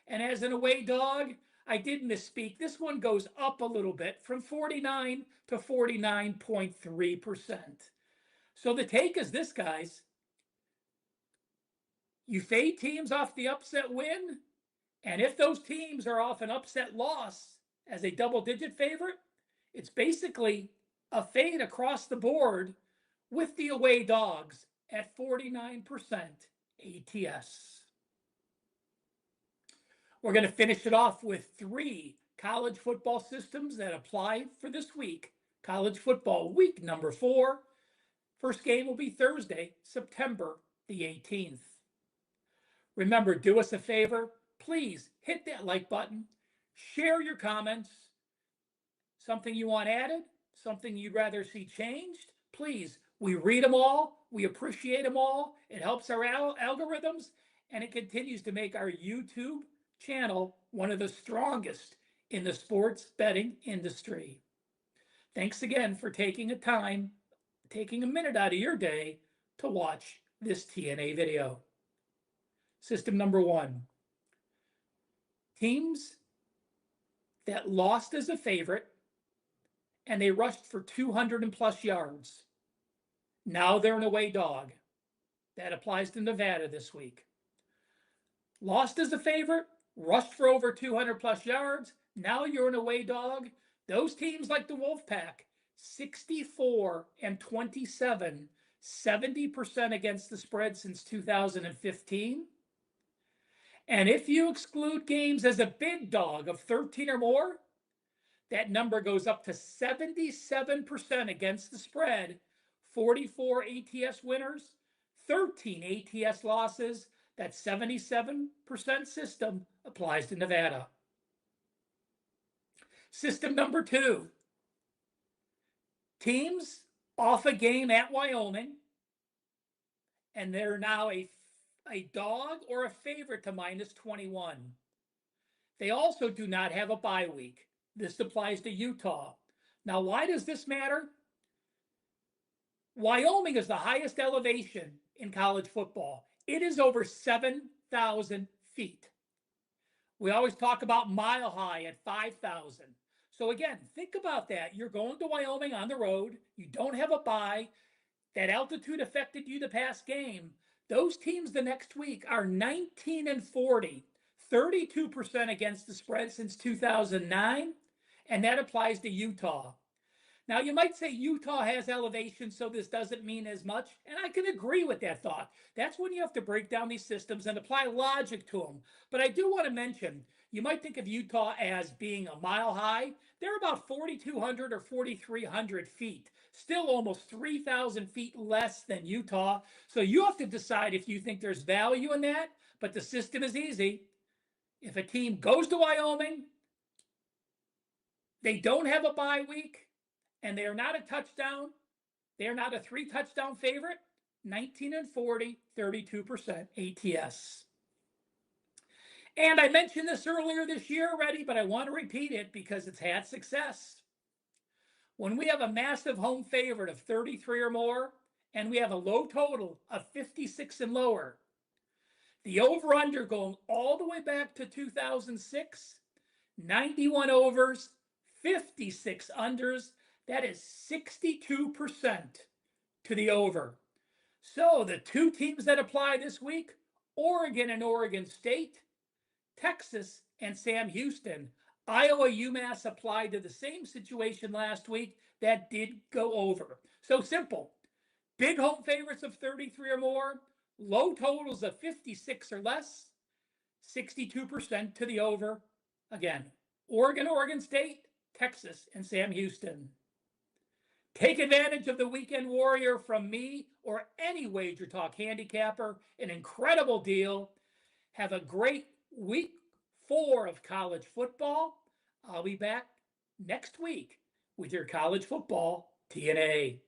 And as an away dog, I did misspeak. This one goes up a little bit from 49 to 49.3%. So the take is this, guys. You fade teams off the upset win, and if those teams are off an upset loss as a double-digit favorite, it's basically a fade across the board with the away dogs at 49% ATS. We're going to finish it off with 3 college football systems that apply for this week. College football week number 4. First game will be Thursday, September the 18th. Remember, do us a favor. Please hit that like button. Share your comments. Something you want added? Something you'd rather see changed? Please, we read them all. We appreciate them all. It helps our algorithms, and it continues to make our YouTube channel one of the strongest in the sports betting industry. Thanks again for taking a minute out of your day to watch this TNA video. System number 1. Teams that lost as a favorite and they rushed for 200 and plus yards. Now they're an away dog. That applies to Nevada this week. Lost as a favorite, rushed for over 200 plus yards. Now you're an away dog. Those teams like the Wolfpack, 64 and 27, 70% against the spread since 2015. And if you exclude games as a big dog of 13 or more, that number goes up to 77% against the spread, 44 ATS winners, 13 ATS losses. That 77% system applies to Nevada. System number 2. Teams off a game at Wyoming, and they're now a dog or a favorite to -21. They also do not have a bye week. This applies to Utah. Now, why does this matter? Wyoming is the highest elevation in college football. It is over 7,000 feet. We always talk about Mile High at 5,000. So again, think about that. You're going to Wyoming on the road. You don't have a bye. That altitude affected you the past game. Those teams the next week are 19-40, 32% against the spread since 2009, and that applies to Utah. Now, you might say Utah has elevation, so this doesn't mean as much, and I can agree with that thought. That's when you have to break down these systems and apply logic to them. But I do want to mention, you might think of Utah as being a mile high. They're about 4,200 or 4,300 feet, still almost 3,000 feet less than Utah. So you have to decide if you think there's value in that, but the system is easy. If a team goes to Wyoming, they don't have a bye week, and they are not a touchdown, they are not a 3-touchdown favorite, 19-40, 32% ATS. And I mentioned this earlier this year already, but I want to repeat it because it's had success. When we have a massive home favorite of 33 or more, and we have a low total of 56 and lower, the over-under going all the way back to 2006, 91 overs, 56 unders, that is 62% to the over. So the two teams that apply this week, Oregon and Oregon State, Texas and Sam Houston. Iowa UMass applied to the same situation last week. That did go over. So simple. Big home favorites of 33 or more, low totals of 56 or less, 62% to the over. Again, Oregon, Oregon State, Texas, and Sam Houston. Take advantage of the weekend warrior from me or any Wager Talk handicapper. An incredible deal. Have a great week 4 of college football. I'll be back next week with your college football TNA.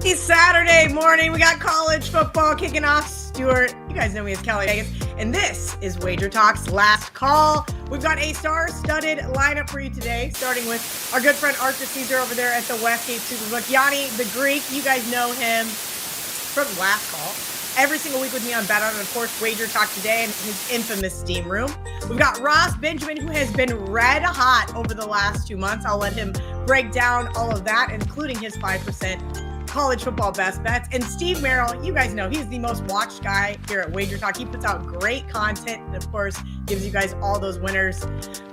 It's Saturday morning. We got college football kicking off. Stewart, you guys know me as Kelly Vegas, and this is Wager Talk's Last Call. We've got a star-studded lineup for you today, starting with our good friend Art DeCesar over there at the Westgate Superbook. Gianni The Greek, you guys know him from Last Call. Every single week with me on Bet On, and of course, Wager Talk today in his infamous steam room. We've got Ross Benjamin, who has been red hot over the last 2 months. I'll let him break down all of that, including his 5% college football best bets. And Steve Merrill, you guys know he's the most watched guy here at Wager Talk. He puts out great content and, of course, gives you guys all those winners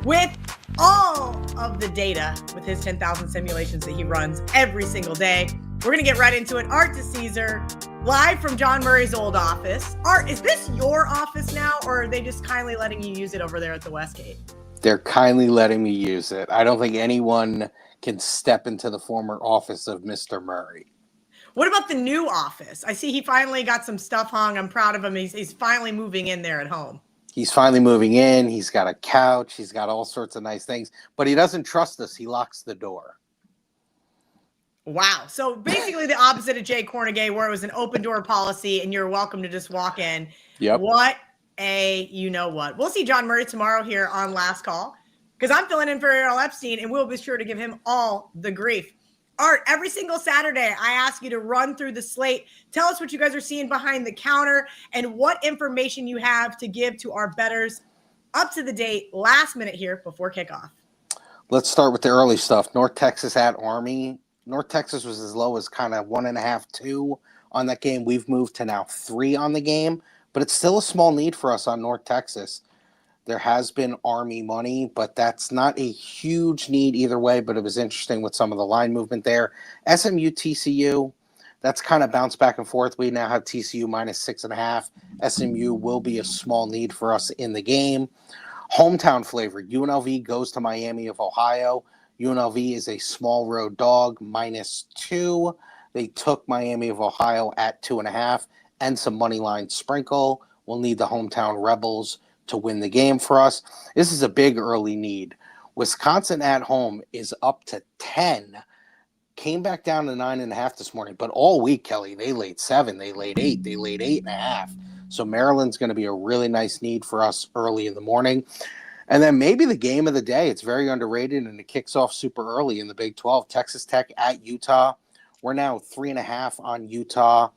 with all of the data with his 10,000 simulations that he runs every single day. We're going to get right into it. Art DeCesar, live from John Murray's old office. Art, is this your office now, or are they just kindly letting you use it over there at the Westgate? They're kindly letting me use it. I don't think anyone can step into the former office of Mr. Murray. What about the new office? I see he finally got some stuff hung. I'm proud of him. He's finally moving in there at home. He's finally moving in. He's got a couch. He's got all sorts of nice things, but he doesn't trust us. He locks the door. Wow. So basically the opposite of Jay Cornegay, where it was an open door policy and you're welcome to just walk in. Yep. What a you-know-what. We'll see John Murray tomorrow here on Last Call because I'm filling in for Errol Epstein and we'll be sure to give him all the grief. Art, every single Saturday, I ask you to run through the slate. Tell us what you guys are seeing behind the counter and what information you have to give to our bettors up to the date, last minute here before kickoff. Let's start with the early stuff. North Texas at Army. North Texas was as low as kind of 1.5, 2 on that game. We've moved to now 3 on the game, but it's still a small need for us on North Texas. There has been Army money, but that's not a huge need either way, but it was interesting with some of the line movement there. SMU, TCU, that's kind of bounced back and forth. We now have TCU minus 6.5. SMU will be a small need for us in the game. Hometown flavor, UNLV goes to Miami of Ohio. UNLV is a small road dog, minus 2. They took Miami of Ohio at 2.5 and some money line sprinkle. We'll need the hometown Rebels to win the game for us. This is a big early need. Wisconsin at home is up to 10. Came back down to 9.5 this morning, but all week, Kelly, they laid 7, they laid 8, they laid 8.5. So Maryland's going to be a really nice need for us early in the morning. And then maybe the game of the day. It's very underrated, and it kicks off super early in the Big 12. Texas Tech at Utah. We're now 3.5 on Utah.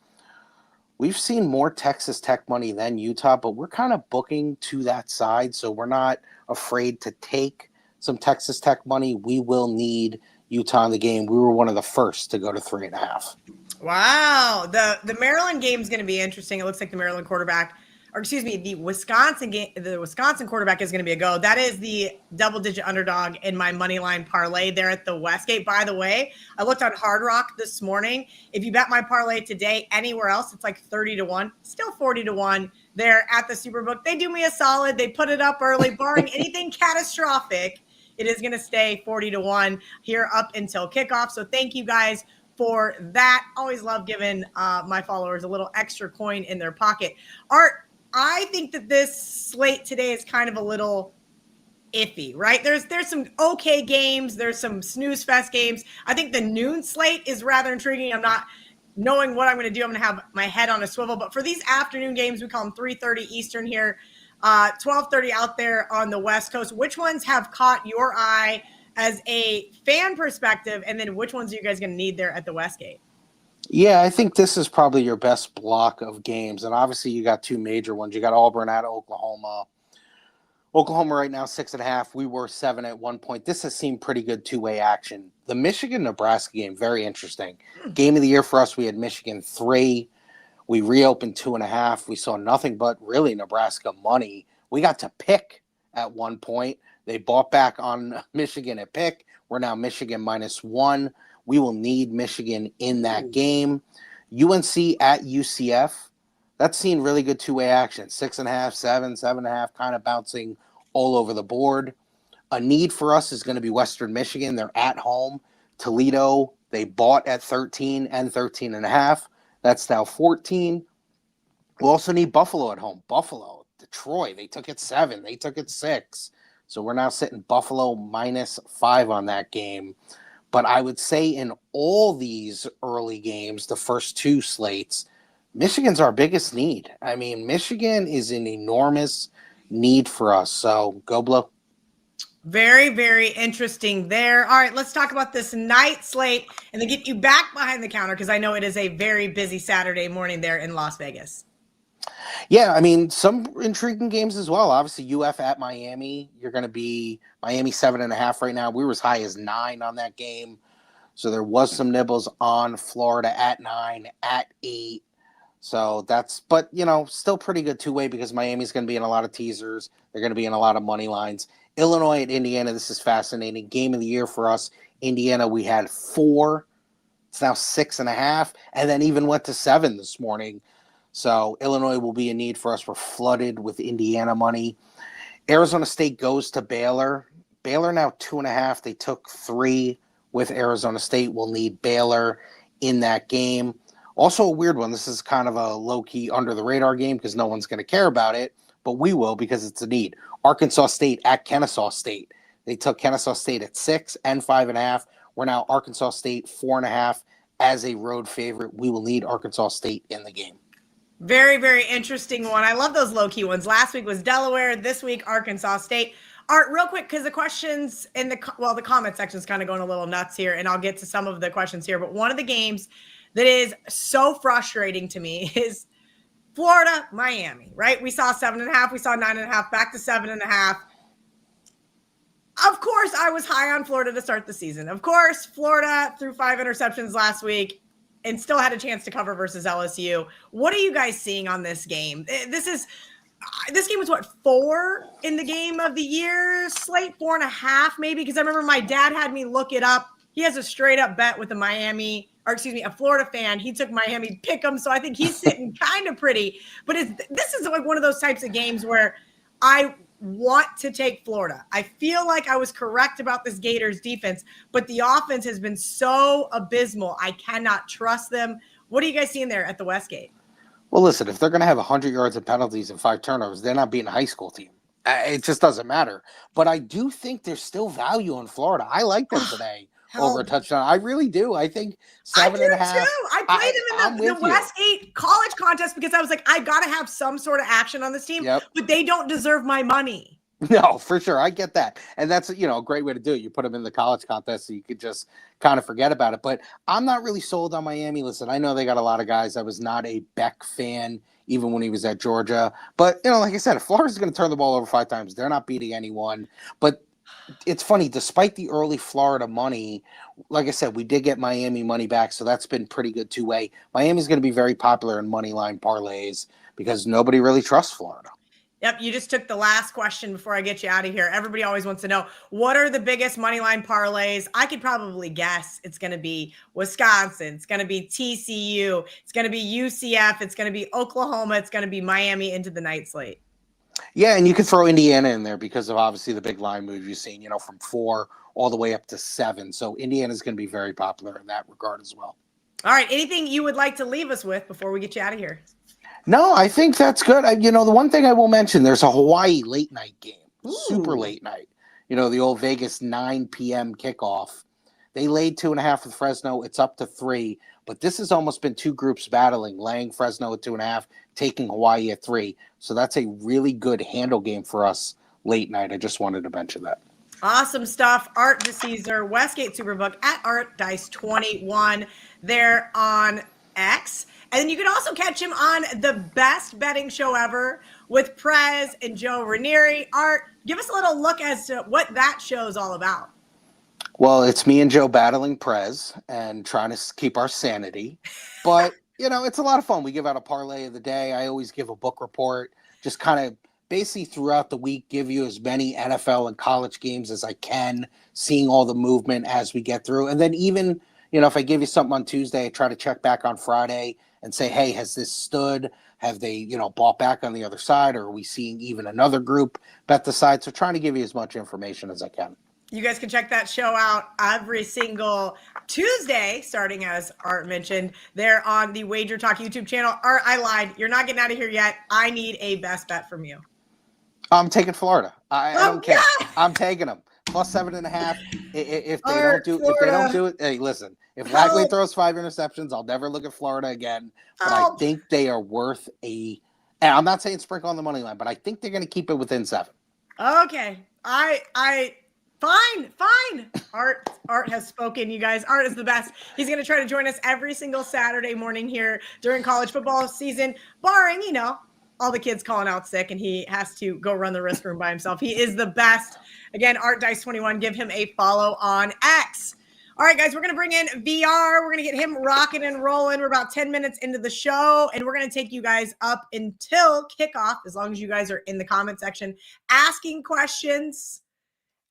We've seen more Texas Tech money than Utah, but we're kind of booking to that side, so we're not afraid to take some Texas Tech money. We will need Utah in the game. We were one of the first to go to 3.5. Wow. The Maryland game is going to be interesting. It looks like the Maryland quarterback, or excuse me, the Wisconsin quarterback is going to be a go. That is the double-digit underdog in my money line parlay there at the Westgate. By the way, I looked on Hard Rock this morning. If you bet my parlay today anywhere else, it's like 30-1, still 40-1 there at the Superbook. They do me a solid. They put it up early, barring anything catastrophic. It is going to stay 40-1 here up until kickoff. So thank you guys for that. Always love giving my followers a little extra coin in their pocket. Art, I think that this slate today is kind of a little iffy, right? There's some okay games. There's some snooze fest games. I think the noon slate is rather intriguing. I'm not knowing what I'm going to do. I'm going to have my head on a swivel. But for these afternoon games, we call them 3:30 Eastern here, 12:30 out there on the West Coast. Which ones have caught your eye as a fan perspective? And then which ones are you guys going to need there at the Westgate? Yeah, I think this is probably your best block of games. And obviously you got 2 major ones. You got Auburnat Oklahoma. Oklahoma right now 6.5. We were 7 at one point. This has seemed pretty good two-way action. The Michigan-Nebraska game, very interesting. Game of the year for us, we had Michigan 3. We reopened 2.5. We saw nothing but really Nebraska money. We got to pick at one point. They bought back on Michigan at pick. We're now Michigan minus 1. We will need Michigan in that game. UNC at UCF. That's seen really good two-way action. 6.5, 7, 7.5, kind of bouncing all over the board. A need for us is going to be Western Michigan. They're at home. Toledo, they bought at 13 and 13.5. That's now 14. We'll also need Buffalo at home. Buffalo, Detroit, they took it 7. They took it 6. So we're now sitting Buffalo minus 5 on that game. But I would say in all these early games, the first 2 slates, Michigan's our biggest need. I mean, Michigan is an enormous need for us. So go Blue. Very, very interesting there. All right, let's talk about this night slate and then get you back behind the counter because I know it is a very busy Saturday morning there in Las Vegas. Yeah, I mean, some intriguing games as well. Obviously, UF at Miami. You're going to be Miami 7.5 right now. We were as high as 9 on that game. So there was some nibbles on Florida at 9, at 8. So that's, but, you know, still pretty good two-way because Miami's going to be in a lot of teasers. They're going to be in a lot of money lines. Illinois at Indiana, this is fascinating. Game of the year for us. Indiana, we had 4. It's now 6.5. And then even went to 7 this morning. So Illinois will be a need for us. We're flooded with Indiana money. Arizona State goes to Baylor. Baylor now 2.5. They took 3 with Arizona State. We'll need Baylor in that game. Also a weird one. This is kind of a low-key under-the-radar game because no one's going to care about it. but we will because it's a need. Arkansas State at Kennesaw State. They took Kennesaw State at 6 and 5.5. We're now Arkansas State 4.5 as a road favorite. We will need Arkansas State in the game. Very, very interesting one. I love those low-key ones. Last week was Delaware. This week, Arkansas State. Art, real quick, because the questions in the comment section is kind of going a little nuts here, and I'll get to some of the questions here. But one of the games that is so frustrating to me is Florida, Miami, right? We saw 7.5. We saw 9.5, back to 7.5. Of course, I was high on Florida to start the season. Of course, Florida threw 5 interceptions last week and still had a chance to cover versus LSU. What are you guys seeing on this game? This game was what, 4 in the game of the year slate, 4.5 maybe? Because I remember my dad had me look it up. He has a straight up bet with a Florida fan. He took Miami pick 'em, so I think he's sitting kind of pretty. But this is like one of those types of games where I want to take Florida. I feel like I was correct about this Gators defense, but the offense has been so abysmal. I cannot trust them. What are you guys seeing there at the Westgate? Well, listen, if they're going to have 100 yards of penalties and 5 turnovers, they're not beating a high school team. It just doesn't matter. But I do think there's still value in Florida. I like them today over a touchdown. I really do. I think 7.5. I played them in the Westgate college contest because I was like, I got to have some sort of action on this team, but they don't deserve my money. No, for sure. I get that. And that's, a great way to do it. You put them in the college contest so you could just kind of forget about it. But I'm not really sold on Miami. Listen, I know they got a lot of guys. I was not a Beck fan even when he was at Georgia. But, like I said, if Florida's going to turn the ball over 5 times, they're not beating anyone. But it's funny, despite the early Florida money, like I said, we did get Miami money back, so that's been pretty good two-way. Miami's going to be very popular in money line parlays because nobody really trusts Florida. Yep, you just took the last question before I get you out of here. Everybody always wants to know, what are the biggest money line parlays? I could probably guess it's going to be Wisconsin. It's going to be TCU. It's going to be UCF. It's going to be Oklahoma. It's going to be Miami into the night slate. Yeah, and you could throw Indiana in there because of obviously the big line move you've seen, from 4 all the way up to 7. So Indiana's going to be very popular in that regard as well. All right, anything you would like to leave us with before we get you out of here? No, I think that's good. The one thing I will mention, there's a Hawaii late night game, super late night. The old Vegas 9 p.m. kickoff. They laid 2.5 with Fresno. It's up to 3. But this has almost been 2 groups battling, laying Fresno at 2.5, taking Hawaii at 3. So that's a really good handle game for us late night. I just wanted to mention that. Awesome stuff. Art DeCesar, Westgate Superbook at Art Dice 21 there on X. And then you can also catch him on the best betting show ever with Prez and Joe Ranieri. Art, give us a little look as to what that show is all about. Well, it's me and Joe battling Prez and trying to keep our sanity. But, it's a lot of fun. We give out a parlay of the day. I always give a book report, just kind of basically throughout the week, give you as many NFL and college games as I can, seeing all the movement as we get through. And then even, if I give you something on Tuesday, I try to check back on Friday and say, hey, has this stood? Have they, bought back on the other side? Or are we seeing even another group bet the side? So trying to give you as much information as I can. You guys can check that show out every single Tuesday, starting as Art mentioned, there on the Wager Talk YouTube channel. Art, I lied. You're not getting out of here yet. I need a best bet from you. I'm taking Florida. I don't care. I'm taking them. Plus 7.5. If they don't do it, hey, listen. If Lackley throws 5 interceptions, I'll never look at Florida again. But I think they are worth and I'm not saying sprinkle on the money line, but I think they're going to keep it within 7. Okay. Fine. Art has spoken, you guys. Art is the best. He's going to try to join us every single Saturday morning here during college football season, barring, all the kids calling out sick and he has to go run the restroom by himself. He is the best. Again, Art Dice 21. Give him a follow on X. All right, guys, we're going to bring in VR. We're going to get him rocking and rolling. We're about 10 minutes into the show, and we're going to take you guys up until kickoff, as long as you guys are in the comment section asking questions.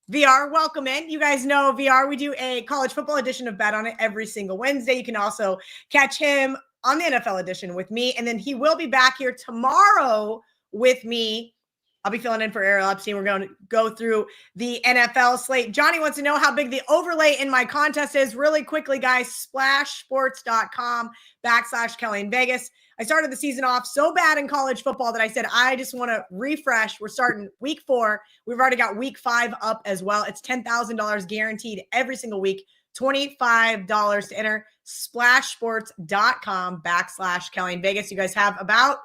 VR, welcome in. You guys know VR. We do a college football edition of Bet On It every single Wednesday. You can also catch him on the NFL edition with me, and then he will be back here tomorrow with me I'll be filling in for Ariel Epstein. We're going to go through the NFL slate. Johnny wants to know how big the overlay in my contest is. Really quickly, guys, splashsports.com/Kelly in Vegas. I started the season off so bad in college football that I said, I just want to refresh. We're starting week 4. We've already got week 5 up as well. It's $10,000 guaranteed every single week. $25 to enter. splashsports.com/Kelly in Vegas. You guys have about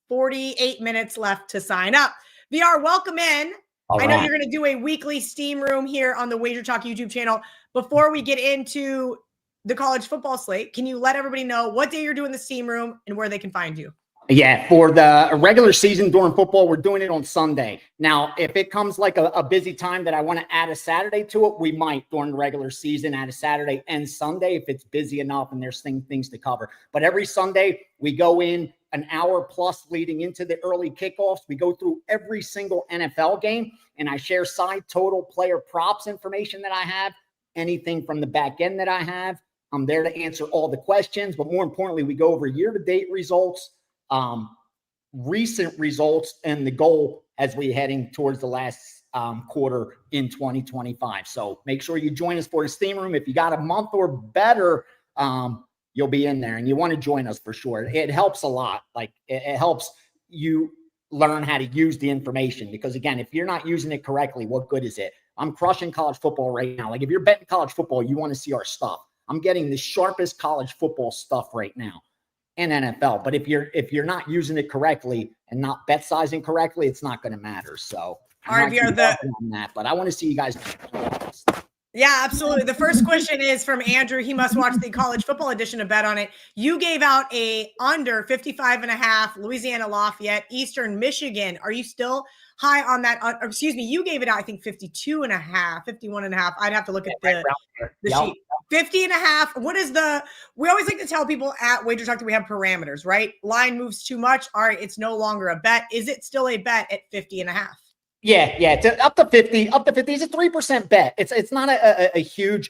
48 minutes left to sign up. VR, welcome in. I know you're going to do a weekly steam room here on the Wager Talk YouTube channel. Before we get into the college football slate, can you let everybody know what day you're doing the steam room and where they can find you? Yeah, for the regular season during football, we're doing it on Sunday. Now, if it comes like a busy time that I want to add a Saturday to it, we might during the regular season add a Saturday and Sunday if it's busy enough and there's things to cover. But every Sunday, we go in an hour plus leading into the early kickoffs. We go through every single NFL game, and I share side total player props information that I have, anything from the back end that I have. I'm there to answer all the questions, but more importantly, we go over year-to-date results, recent results, and the goal as we're heading towards the last quarter in 2025. So make sure you join us for the steam room. If you got a month or better, you'll be in there, and you want to join us for sure. It helps a lot. Like it helps you learn how to use the information, because again, if you're not using it correctly, what good is it? I'm crushing college football right now. Like if you're betting college football, you want to see our stuff. I'm getting the sharpest college football stuff right now. And NFL. But if you're not using it correctly and not bet sizing correctly, it's not going to matter. So all right, on that, but I want to see you guys. Yeah, absolutely. The first question is from Andrew. He must watch the college football edition to bet on it. You gave out a under 55.5, Louisiana Lafayette, Eastern Michigan. Are you still high on that? Excuse me. You gave it out, I think 52.5, 51.5. I'd have to look at the sheet. 50.5. What is we always like to tell people at Wager Talk that we have parameters, right? Line moves too much. All right, it's no longer a bet. Is it still a bet at 50.5? Yeah. It's up to 50. Up to 50 is a 3% bet. It's not a huge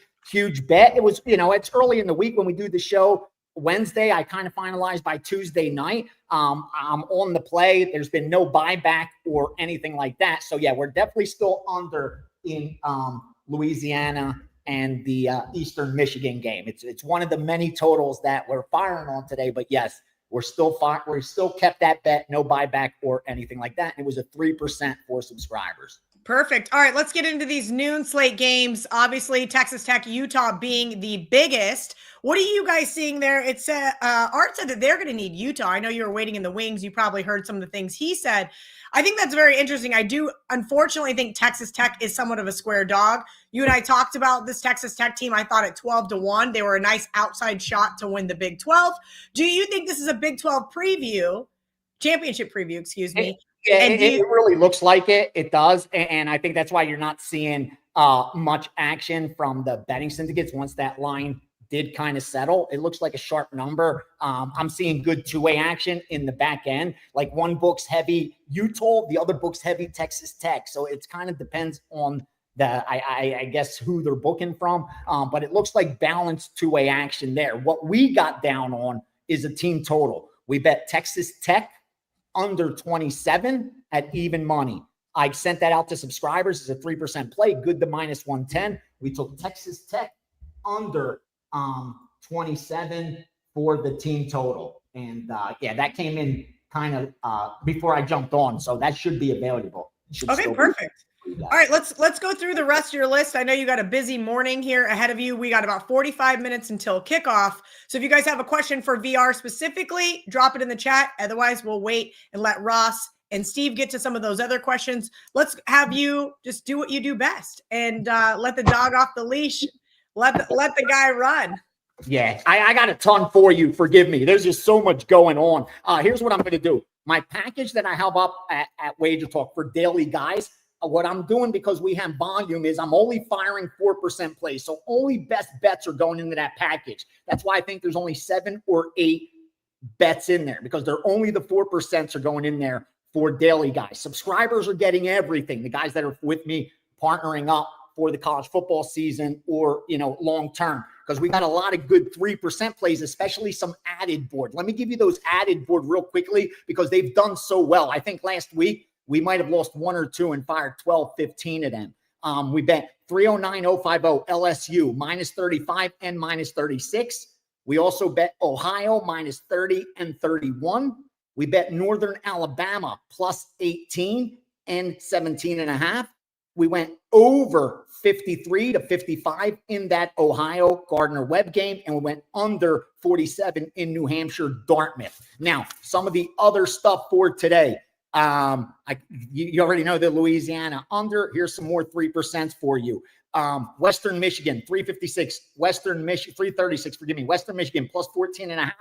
bet. It was, it's early in the week when we do the show. Wednesday, I kind of finalized by Tuesday night. I'm on the play. There's been no buyback or anything like that. So yeah, we're definitely still under in Louisiana and the Eastern Michigan game. It's one of the many totals that we're firing on today. But yes, we're still kept that bet, no buyback or anything like that. And it was a 3% for subscribers. Perfect. All right, let's get into these noon slate games. Obviously, Texas Tech, Utah being the biggest. What are you guys seeing there? It said Art said that they're going to need Utah. I know you were waiting in the wings. You probably heard some of the things he said. I think that's very interesting. I do unfortunately think Texas Tech is somewhat of a square dog. You and I talked about this Texas Tech team. I thought at 12-1, they were a nice outside shot to win the Big 12. Do you think this is a Big 12 championship preview, excuse me? Yeah, it really looks like it. It does. And I think that's why you're not seeing much action from the betting syndicates once that line did kind of settle. It looks like a sharp number. I'm seeing good two-way action in the back end. Like one book's heavy Utah, the other book's heavy Texas Tech. So it's kind of depends on I guess who they're booking from. But it looks like balanced two-way action there. What we got down on is a team total. We bet Texas Tech under 27 at even money. I sent that out to subscribers as a 3% play, good to -110. We took Texas Tech under 27 for the team total. And that came in kind of before I jumped on. So that should be available. Okay, perfect. All right, let's go through the rest of your list. I know you got a busy morning here ahead of you. We got about 45 minutes until kickoff. So if you guys have a question for VR specifically, drop it in the chat. Otherwise, we'll wait and let Ross and Steve get to some of those other questions. Let's have you just do what you do best and let the dog off the leash. Let the guy run. Yeah, I got a ton for you. Forgive me. There's just so much going on. Here's what I'm going to do. My package that I have up at Wager Talk for daily guys, what I'm doing because we have volume is I'm only firing 4% plays. So only best bets are going into that package. That's why I think there's only 7 or 8 bets in there because they're only the 4% are going in there for daily guys. Subscribers are getting everything. The guys that are with me partnering up for the college football season or, long term, because we got a lot of good 3% plays, especially some added board. Let me give you those added board real quickly because they've done so well. I think last week We might have lost 1 or 2 and fired 12, 15 of them. We bet 309.050 LSU minus 35 and minus 36. We also bet Ohio minus 30 and 31. We bet Northern Alabama plus 18 and 17.5. We went over 53 to 55 in that Ohio Gardner-Webb game, and we went under 47 in New Hampshire Dartmouth. Now, some of the other stuff for today. You already know the Louisiana under. Here's some more 3% for you. Western Michigan 356, Western Michigan 336. Forgive me, Western Michigan plus 14.5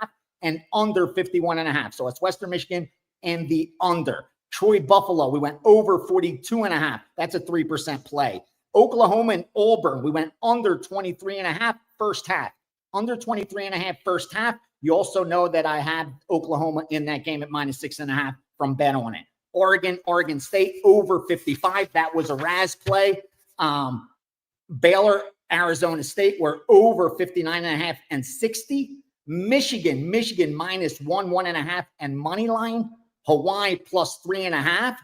and under 51.5. So it's Western Michigan and the under. Troy Buffalo, we went over 42.5. That's a 3% play. Oklahoma and Auburn, we went under 23.5 first half. Under 23.5 first half. You also know that I had Oklahoma in that game at minus 6.5 from bet on it. Oregon State over 55. That was a Raz play. Baylor, Arizona State were over 59.5 and 60. Michigan minus 1.5 and money line. Hawaii plus 3.5.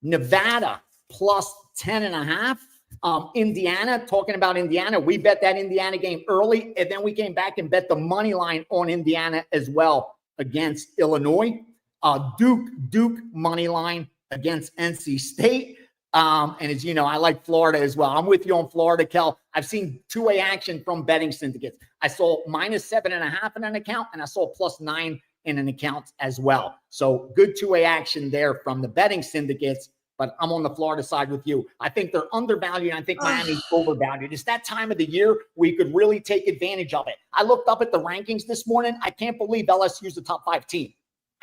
Nevada plus 10.5. Indiana, talking about Indiana, we bet that Indiana game early, and then we came back and bet the money line on Indiana as well against Illinois. Duke money line against NC State. And as you know, I like Florida as well. I'm with you on Florida, Kel. I've seen two-way action from betting syndicates. I saw minus 7.5 in an account, and I saw plus 9 in an account as well. So good two-way action there from the betting syndicates, but I'm on the Florida side with you. I think they're undervalued, and I think Miami's overvalued. It's that time of the year where you could really take advantage of it. I looked up at the rankings this morning. I can't believe LSU's the top 5 team.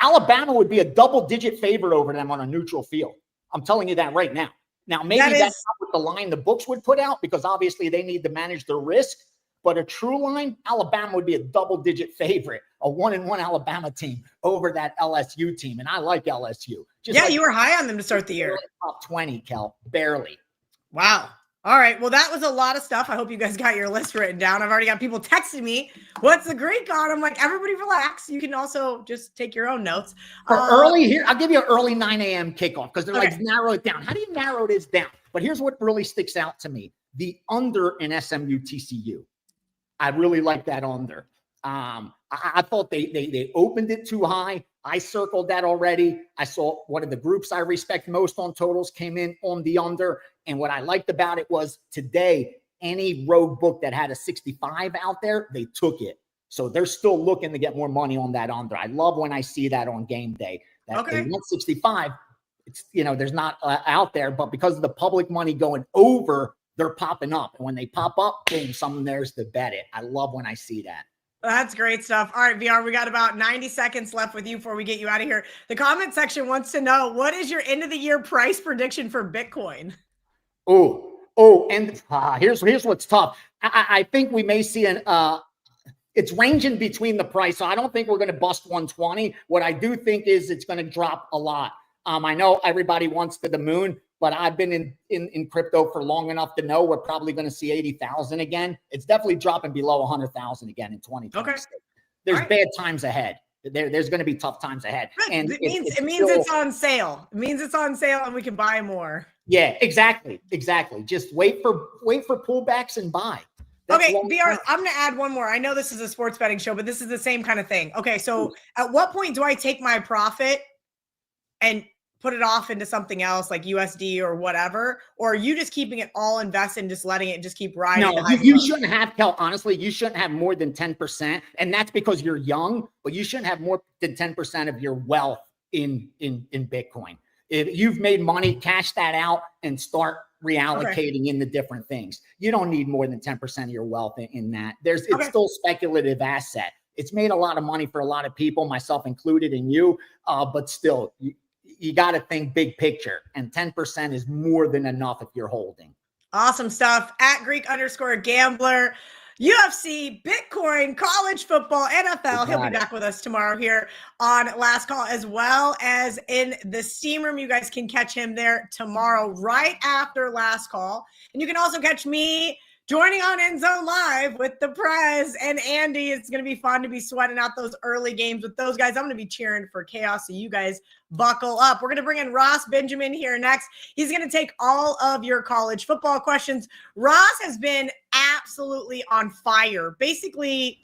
Alabama would be a double-digit favorite over them on a neutral field. I'm telling you that right now. Now, maybe that's not what the line the books would put out, because obviously they need to manage their risk. But a true line, Alabama would be a double-digit favorite, a 1-1 Alabama team over that LSU team. And I like LSU. You were high on them to start the year. Top 20, Kel, barely. Wow. All right. Well, that was a lot of stuff. I hope you guys got your list written down. I've already got people texting me, what's the Greek on? I'm like, everybody relax. You can also just take your own notes. For early here, I'll give you an early 9 a.m. kickoff because they're like, narrow it down. How do you narrow this down? But here's what really sticks out to me. The under in SMU TCU. I really like that under. I thought they opened it too high. I circled that already. I saw one of the groups I respect most on totals came in on the under. And what I liked about it was today, any road book that had a 65 out there, they took it. So they're still looking to get more money on that under. I love when I see that on game day. That they want 65. It's, there's not out there, but because of the public money going over, they're popping up. And when they pop up, boom, someone there's to bet it. I love when I see that. That's great stuff. All right, VR, we got about 90 seconds left with you before we get you out of here. The comment section wants to know, what is your end of the year price prediction for Bitcoin? And here's what's tough. I think we may see it's ranging between the price. So I don't think we're going to bust 120. What I do think is it's going to drop a lot. I know everybody wants to the moon, but I've been in crypto for long enough to know we're probably going to see 80,000 again. It's definitely dropping below 100,000 again in 2026. There's bad times ahead. There's going to be tough times ahead. And it means it's on sale. It means it's on sale and we can buy more. Yeah, exactly. Just wait for pullbacks and buy. That's VR, I'm going to add one more. I know this is a sports betting show, but this is the same kind of thing. Okay, so at what point do I take my profit and put it off into something else like USD or whatever? Or are you just keeping it all invested and just letting it just keep riding? No, you shouldn't have, Kel, honestly, you shouldn't have more than 10%. And that's because you're young, but you shouldn't have more than 10% of your wealth in Bitcoin. If you've made money, cash that out and start reallocating into different things. You don't need more than 10% of your wealth in that. It's still speculative asset. It's made a lot of money for a lot of people, myself included, and you, but still, you got to think big picture, and 10% is more than enough if you're holding. Awesome stuff. At Greek_gambler, UFC, Bitcoin, college football, NFL. He'll be back with us tomorrow here on Last Call, as well as in the steam room. You guys can catch him there tomorrow right after Last Call. And you can also catch me Joining on End Zone Live with the Prez and Andy. It's going to be fun to be sweating out those early games with those guys. I'm going to be cheering for chaos, so you guys buckle up. We're going to bring in Ross Benjamin here next. He's going to take all of your college football questions. Ross has been absolutely on fire. Basically,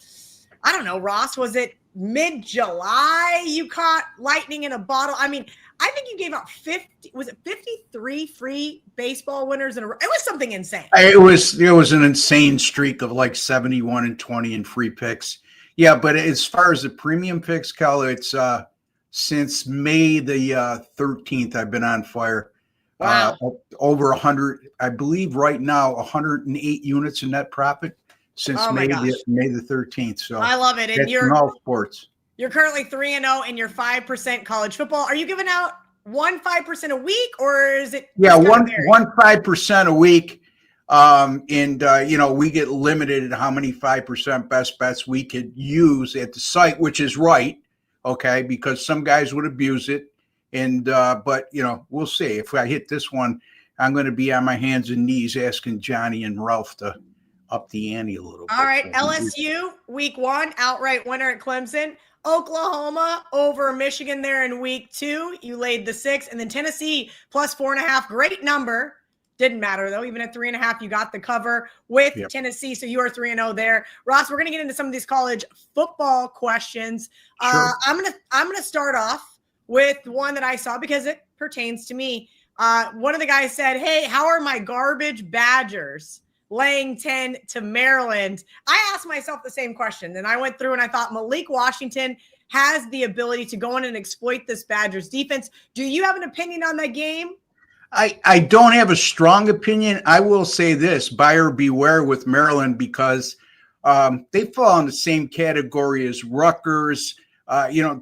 I don't know, Ross, was it mid-July you caught lightning in a bottle? I mean, I think you gave out 53 free baseball winners in a row. It was something insane. It was an insane streak of like 71 and 20 in free picks. Yeah, but as far as the premium picks, Cal, it's since May the 13th, I've been on fire. Wow. Over 100, I believe right now, 108 units in net profit since May the 13th. So I love it. And you're in all sports. You're currently 3-0 and you're 5% college football. Are you giving out 5% a week, or is it? Yeah, 5% a week. We get limited at how many 5% best bets we could use at the site, which is right. Okay. Because some guys would abuse it. But we'll see. If I hit this one, I'm going to be on my hands and knees asking Johnny and Ralph to up the ante a little bit. All right. LSU week 1, outright winner at Clemson. Oklahoma over Michigan there in week 2. You laid the 6. And then Tennessee plus 4.5. Great number. Didn't matter, though. Even at 3.5, you got the cover with Tennessee. So you are 3-0 there. Ross, we're going to get into some of these college football questions. Sure. I'm gonna start off with one that I saw because it pertains to me. One of the guys said, hey, how are my garbage Badgers laying 10 to Maryland? I asked myself the same question, and I went through and I thought Malik Washington has the ability to go in and exploit this Badgers defense. Do you have an opinion on that game? I don't have a strong opinion. I will say this, buyer beware with Maryland, because they fall in the same category as Rutgers,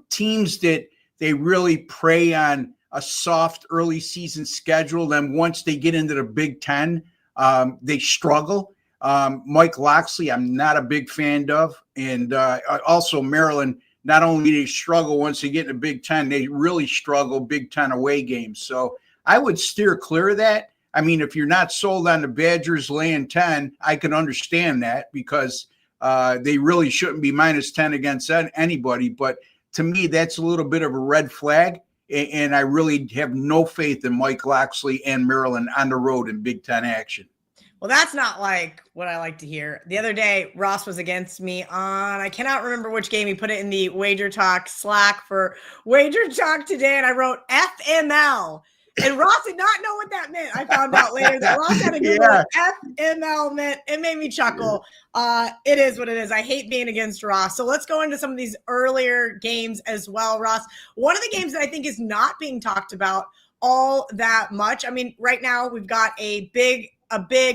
teams that they really prey on a soft early season schedule. Then once they get into the Big Ten, they struggle. Mike Locksley, I'm not a big fan of. And also Maryland, not only do they struggle once they get in the Big Ten, they really struggle Big Ten away games. So I would steer clear of that. I mean, if you're not sold on the Badgers laying 10, I can understand that because they really shouldn't be minus 10 against anybody. But to me, that's a little bit of a red flag. And I really have no faith in Mike Locksley and Maryland on the road in Big Ten action. Well, that's not like what I like to hear. The other day, Ross was against me on, I cannot remember which game. He put it in the Wager Talk Slack for Wager Talk today, and I wrote FML. And Ross did not know what that meant. I found out later that Ross had a good what FML meant. It made me chuckle. It is what it is. I hate being against Ross. So let's go into some of these earlier games as well, Ross. One of the games that I think is not being talked about all that much. I mean, right now we've got a big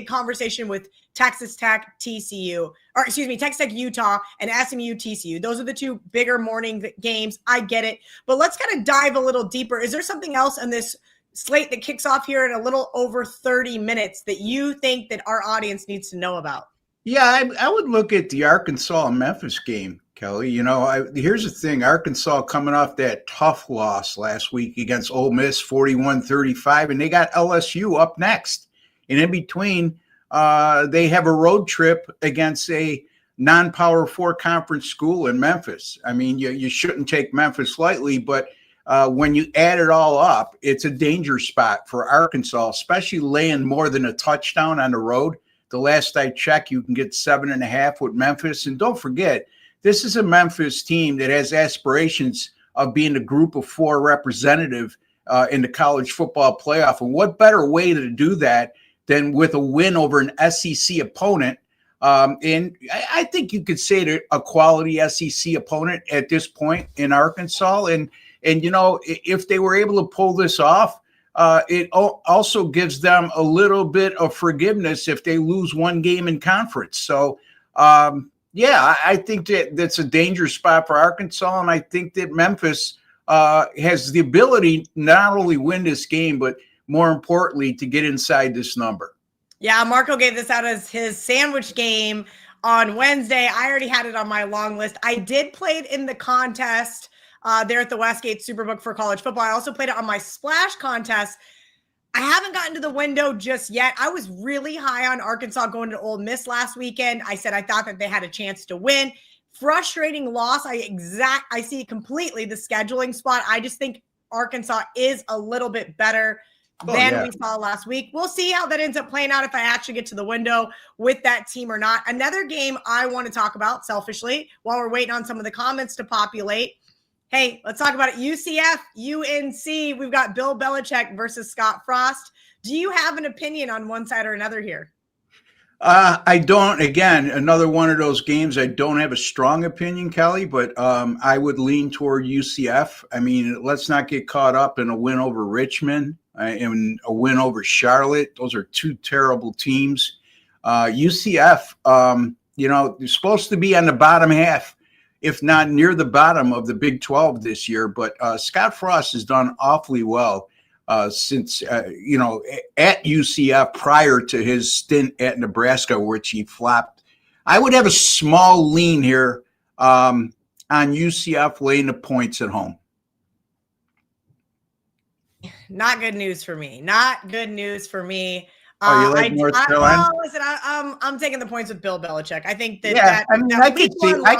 conversation with Texas Tech, Texas Tech, Utah, and SMU, TCU. Those are the two bigger morning games. I get it. But let's kind of dive a little deeper. Is there something else in this slate that kicks off here in a little over 30 minutes that you think that our audience needs to know about? Yeah, I would look at the Arkansas and Memphis game, Kelly. Here's the thing. Arkansas coming off that tough loss last week against Ole Miss, 41-35, and they got LSU up next. And in between, they have a road trip against a non-Power 4 conference school in Memphis. I mean, you shouldn't take Memphis lightly, but when you add it all up, it's a danger spot for Arkansas, especially laying more than a touchdown on the road. The last I checked, you can get 7.5 with Memphis. And don't forget, this is a Memphis team that has aspirations of being a group of 4 representative in the college football playoff. And what better way to do that than with a win over an SEC opponent? And I think you could say that a quality SEC opponent at this point in Arkansas. And if they were able to pull this off, it also gives them a little bit of forgiveness if they lose one game in conference. So, I think that's a dangerous spot for Arkansas. And I think that Memphis has the ability not only win this game, but more importantly, to get inside this number. Yeah, Marco gave this out as his sandwich game on Wednesday. I already had it on my long list. I did play it in the contest there at the Westgate Superbook for college football. I also played it on my splash contest. I haven't gotten to the window just yet. I was really high on Arkansas going to Ole Miss last weekend. I said I thought that they had a chance to win. Frustrating loss. I see completely the scheduling spot. I just think Arkansas is a little bit better than we saw last week. We'll see how that ends up playing out if I actually get to the window with that team or not. Another game I want to talk about selfishly while we're waiting on some of the comments to populate. Hey, let's talk about it. UCF, UNC. We've got Bill Belichick versus Scott Frost. Do you have an opinion on one side or another here? I don't. Again, another one of those games. I don't have a strong opinion, Kelly, but I would lean toward UCF. I mean, let's not get caught up in a win over Richmond and a win over Charlotte. Those are two terrible teams. UCF, they're supposed to be on the bottom half, if not near the bottom of the Big 12 this year. But Scott Frost has done awfully well since, at UCF prior to his stint at Nebraska, which he flopped. I would have a small lean here on UCF laying the points at home. Not good news for me. Not good news for me. You like North Carolina? Listen, I'm taking the points with Bill Belichick. I think that. Yeah, I could see it. I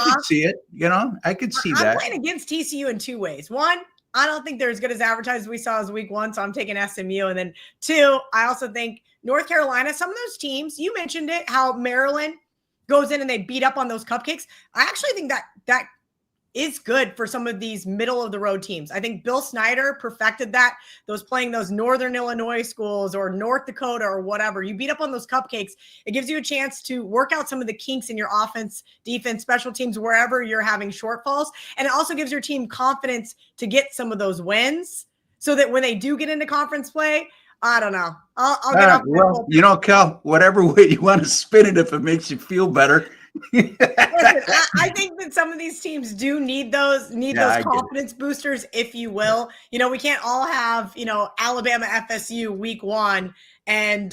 could see that. I'm playing against TCU in two ways. One, I don't think they're as good as advertised as we saw as week one, so I'm taking SMU. And then two, I also think North Carolina, some of those teams, you mentioned it, how Maryland goes in and they beat up on those cupcakes. I actually think that is good for some of these middle of the road teams. I think Bill Snyder perfected that. Playing those Northern Illinois schools or North Dakota or whatever, you beat up on those cupcakes. It gives you a chance to work out some of the kinks in your offense, defense, special teams, wherever you're having shortfalls. And it also gives your team confidence to get some of those wins so that when they do get into conference play, I don't know. I'll get off. Well, Kel, whatever way you want to spin it, if it makes you feel better. Listen, I think that some of these teams do need those confidence boosters, if you will. We can't all have, Alabama, FSU week one. And,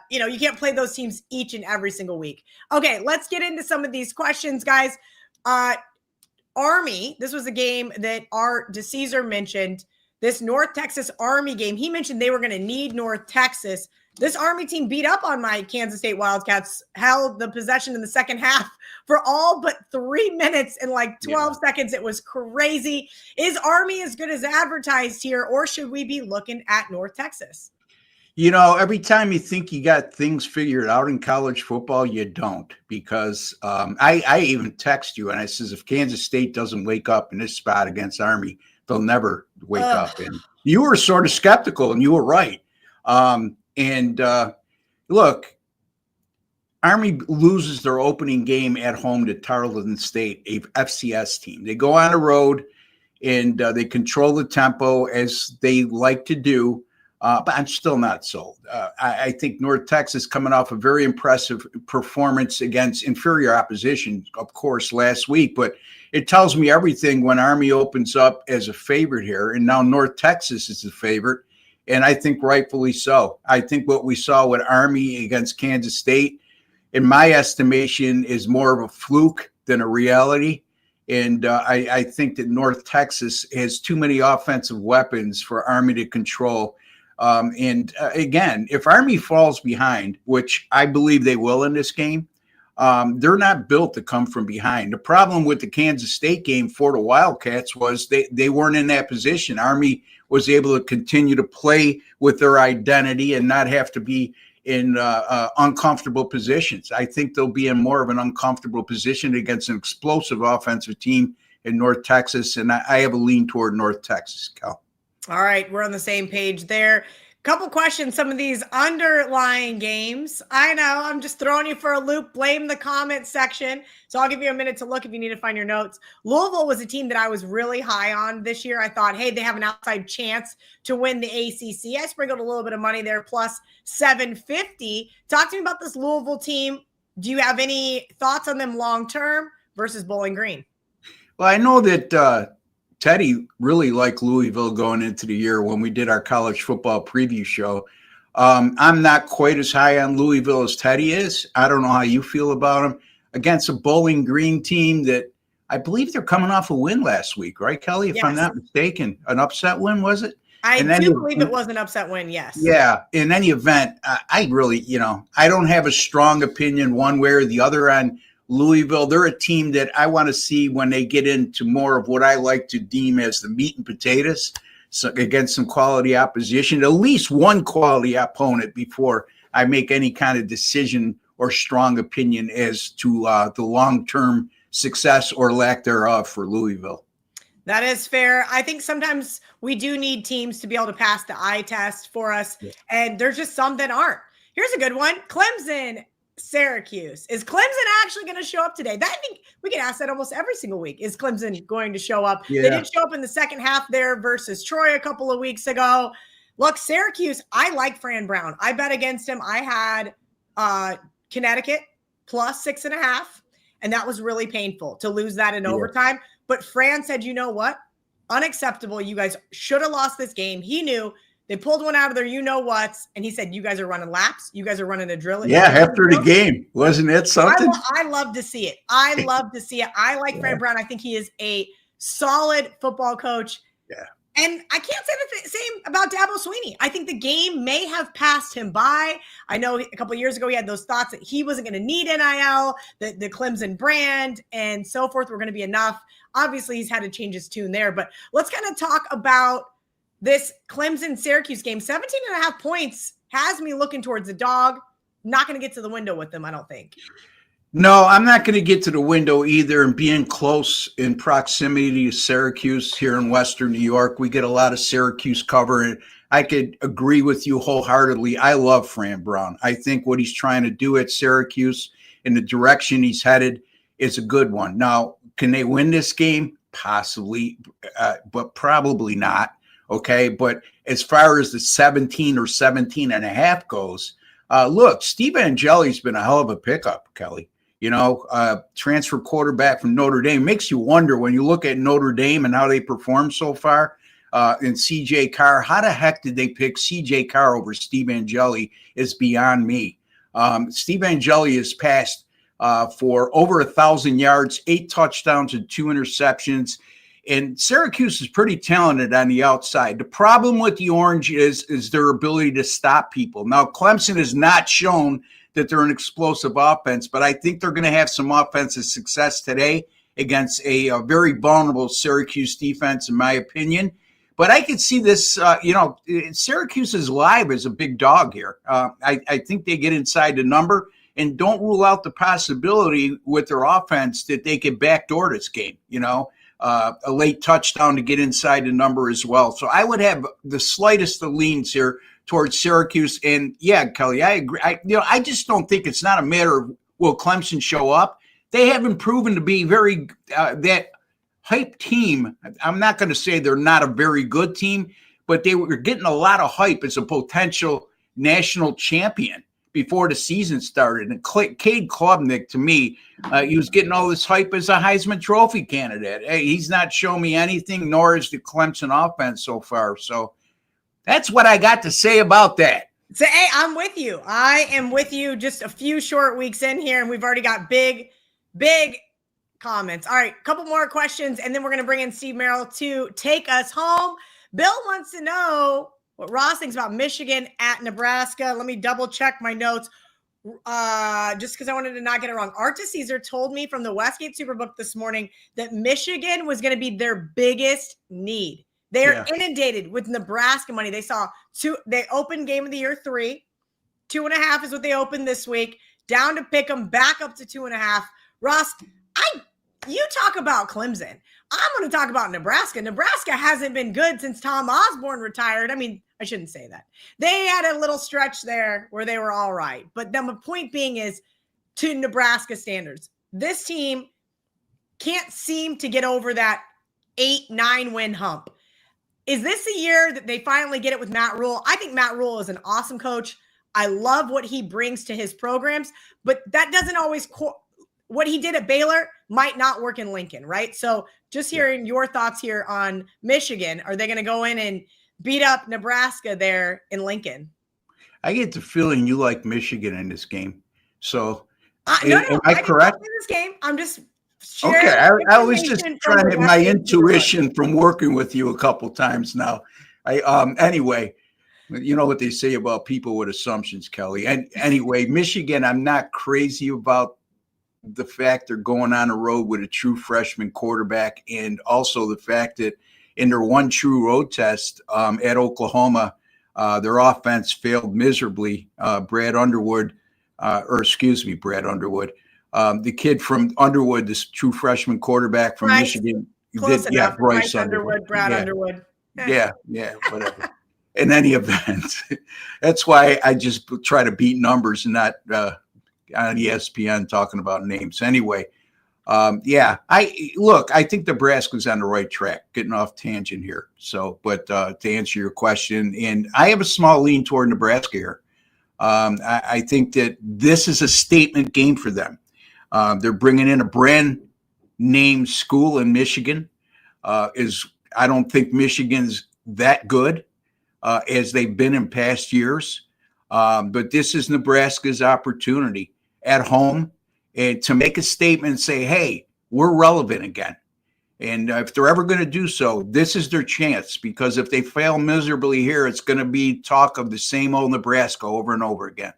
you can't play those teams each and every single week. Okay, let's get into some of these questions, guys. Army, this was a game that Art DeCesar mentioned. This North Texas Army game, he mentioned they were going to need North Texas. This Army team beat up on my Kansas State Wildcats, held the possession in the second half for all but 3 minutes and 12 seconds. It was crazy. Is Army as good as advertised here, or should we be looking at North Texas? Every time you think you got things figured out in college football, you don't, because I even text you and I says, if Kansas State doesn't wake up in this spot against Army, they'll never wake up. And you were sort of skeptical, and you were right. Look, Army loses their opening game at home to Tarleton State, a FCS team. They go on the road and they control the tempo as they like to do, but I'm still not sold. I think North Texas coming off a very impressive performance against inferior opposition, of course, last week, but it tells me everything when Army opens up as a favorite here, and now North Texas is the favorite. And I think rightfully so. I think what we saw with Army against Kansas State, in my estimation, is more of a fluke than a reality. And I think that North Texas has too many offensive weapons for Army to control. Again, if Army falls behind, which I believe they will in this game, they're not built to come from behind. The problem with the Kansas State game for the Wildcats was they weren't in that position. Army was able to continue to play with their identity and not have to be in uncomfortable positions. I think they'll be in more of an uncomfortable position against an explosive offensive team in North Texas, and I have a lean toward North Texas, Cal. All right, we're on the same page there. Couple questions, some of these underlying games. I know, I'm just throwing you for a loop. Blame the comment section. So I'll give you a minute to look if you need to find your notes. Louisville was a team that I was really high on this year. I thought, hey, they have an outside chance to win the ACC. I sprinkled a little bit of money there, plus 750. Talk to me about this Louisville team. Do you have any thoughts on them long-term versus Bowling Green? Well, I know that Teddy really liked Louisville going into the year when we did our college football preview show. I'm not quite as high on Louisville as Teddy is. I don't know how you feel about him. Against a Bowling Green team that I believe they're coming off a win last week, right, Kelly? If I'm not mistaken, an upset win, was it? I In any do ev- believe it was an upset win, yes. Yeah, in any event, I really, I don't have a strong opinion one way or the other on Louisville. They're a team that I want to see when they get into more of what I like to deem as the meat and potatoes, so against some quality opposition, at least one quality opponent before I make any kind of decision or strong opinion as to the long-term success or lack thereof for Louisville. That is fair. I think sometimes we do need teams to be able to pass the eye test for us, and there's just some that aren't. Here's a good one. Clemson, Syracuse. Is Clemson actually going to show up today? I think we can ask that almost every single week. Is Clemson going to show up? Yeah. They did show up in the second half there versus Troy a couple of weeks ago. Look, Syracuse, I like Fran Brown. I bet against him. I had Connecticut plus 6.5, and that was really painful to lose that in overtime. But Fran said, you know what? Unacceptable. You guys should have lost this game. He knew. They pulled one out of their you-know-whats, and he said, you guys are running laps. You guys are running a drill. Yeah, after the game. Wasn't it something? I love to see it. I love to see it. I like Fran Brown. I think he is a solid football coach. Yeah. And I can't say the same about Dabo Swinney. I think the game may have passed him by. I know a couple of years ago he had those thoughts that he wasn't going to need NIL, the Clemson brand, and so forth were going to be enough. Obviously, he's had to change his tune there. But let's kind of talk about this Clemson-Syracuse game. 17.5 points has me looking towards the dog. Not going to get to the window with them, I don't think. No, I'm not going to get to the window either. And being close in proximity to Syracuse here in Western New York, we get a lot of Syracuse cover. And I could agree with you wholeheartedly. I love Fran Brown. I think what he's trying to do at Syracuse and the direction he's headed is a good one. Now, can they win this game? Possibly, but probably not. Okay. But as far as the 17 or 17.5 goes, look, Steve Angeli's been a hell of a pickup, Kelly. Transfer quarterback from Notre Dame. Makes you wonder when you look at Notre Dame and how they performed so far. And CJ Carr, how the heck did they pick CJ Carr over Steve Angeli is beyond me. Steve Angeli has passed for over 1,000 yards, 8 touchdowns and 2 interceptions. And Syracuse is pretty talented on the outside. The problem with the Orange is their ability to stop people. Now, Clemson has not shown that they're an explosive offense, but I think they're going to have some offensive success today against a very vulnerable Syracuse defense, in my opinion. But I could see this, Syracuse is live as a big dog here. I think they get inside the number, and don't rule out the possibility with their offense that they could backdoor this game, a late touchdown to get inside the number as well. So I would have the slightest of leans here towards Syracuse. And yeah, Kelly, I agree. I just don't think it's not a matter of will Clemson show up. They haven't proven to be very that hype team. I'm not going to say they're not a very good team, but they were getting a lot of hype as a potential national champion before the season started. And Cade Klubnik, to me, he was getting all this hype as a Heisman Trophy candidate. Hey, he's not shown me anything, nor is the Clemson offense so far. So that's what I got to say about that. So, hey, I'm with you. I am with you. Just a few short weeks in here, and we've already got big comments. All right, a couple more questions, and then we're going to bring in Steve Merrill to take us home. Bill wants to know what Ross thinks about Michigan at Nebraska. Let me double check my notes just because I wanted to not get it wrong. Arta Caesar told me from the Westgate Superbook this morning that Michigan was going to be their biggest need. They're inundated with Nebraska money. They saw they opened game of the year 3. 2.5 is what they opened this week. Down to pick them, back up to 2.5. Ross, you talk about Clemson. I'm going to talk about Nebraska. Nebraska hasn't been good since Tom Osborne retired. I mean, I shouldn't say that. They had a little stretch there where they were all right. But then the point being is, to Nebraska standards, this team can't seem to get over that 8-9 win hump. Is this the year that they finally get it with Matt Rule? I think Matt Rule is an awesome coach. I love what he brings to his programs, but that doesn't always what he did at Baylor might not work in Lincoln, right? So just hearing your thoughts here on Michigan, are they going to go in and beat up Nebraska there in Lincoln? I get the feeling you like Michigan in this game. So no, am I correct? In this game, I'm just sharing. Okay, I was just trying to my intuition from working with you a couple times now. Anyway, you know what they say about people with assumptions, Kelly. And anyway, Michigan, I'm not crazy about the fact they're going on the road with a true freshman quarterback, and also the fact that in their one true road test at Oklahoma, their offense failed miserably. Brad Underwood, the kid from Underwood, this true freshman quarterback from Michigan. Close enough. Bryce Underwood, Brad Underwood. Yeah, whatever. In any event, that's why I just try to beat numbers and not on ESPN talking about names. Anyway, I think Nebraska's on the right track, getting off tangent here. So, but to answer your question, and I have a small lean toward Nebraska here. I think that this is a statement game for them. They're bringing in a brand name school in Michigan. I don't think Michigan's that good as they've been in past years. But this is Nebraska's opportunity at home and to make a statement and say, hey, we're relevant again. And if they're ever going to do so, this is their chance, because if they fail miserably here, it's going to be talk of the same old Nebraska over and over again.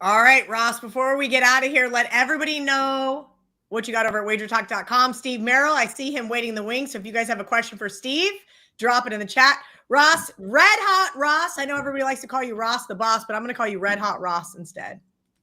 All right, Ross, before we get out of here, let everybody know what you got over at WagerTalk.com. Steve Merrill, I see him waiting in the wings. So if you guys have a question for Steve, drop it in the chat. Ross, Red Hot Ross. I know everybody likes to call you Ross the boss, but I'm going to call you Red Hot Ross instead.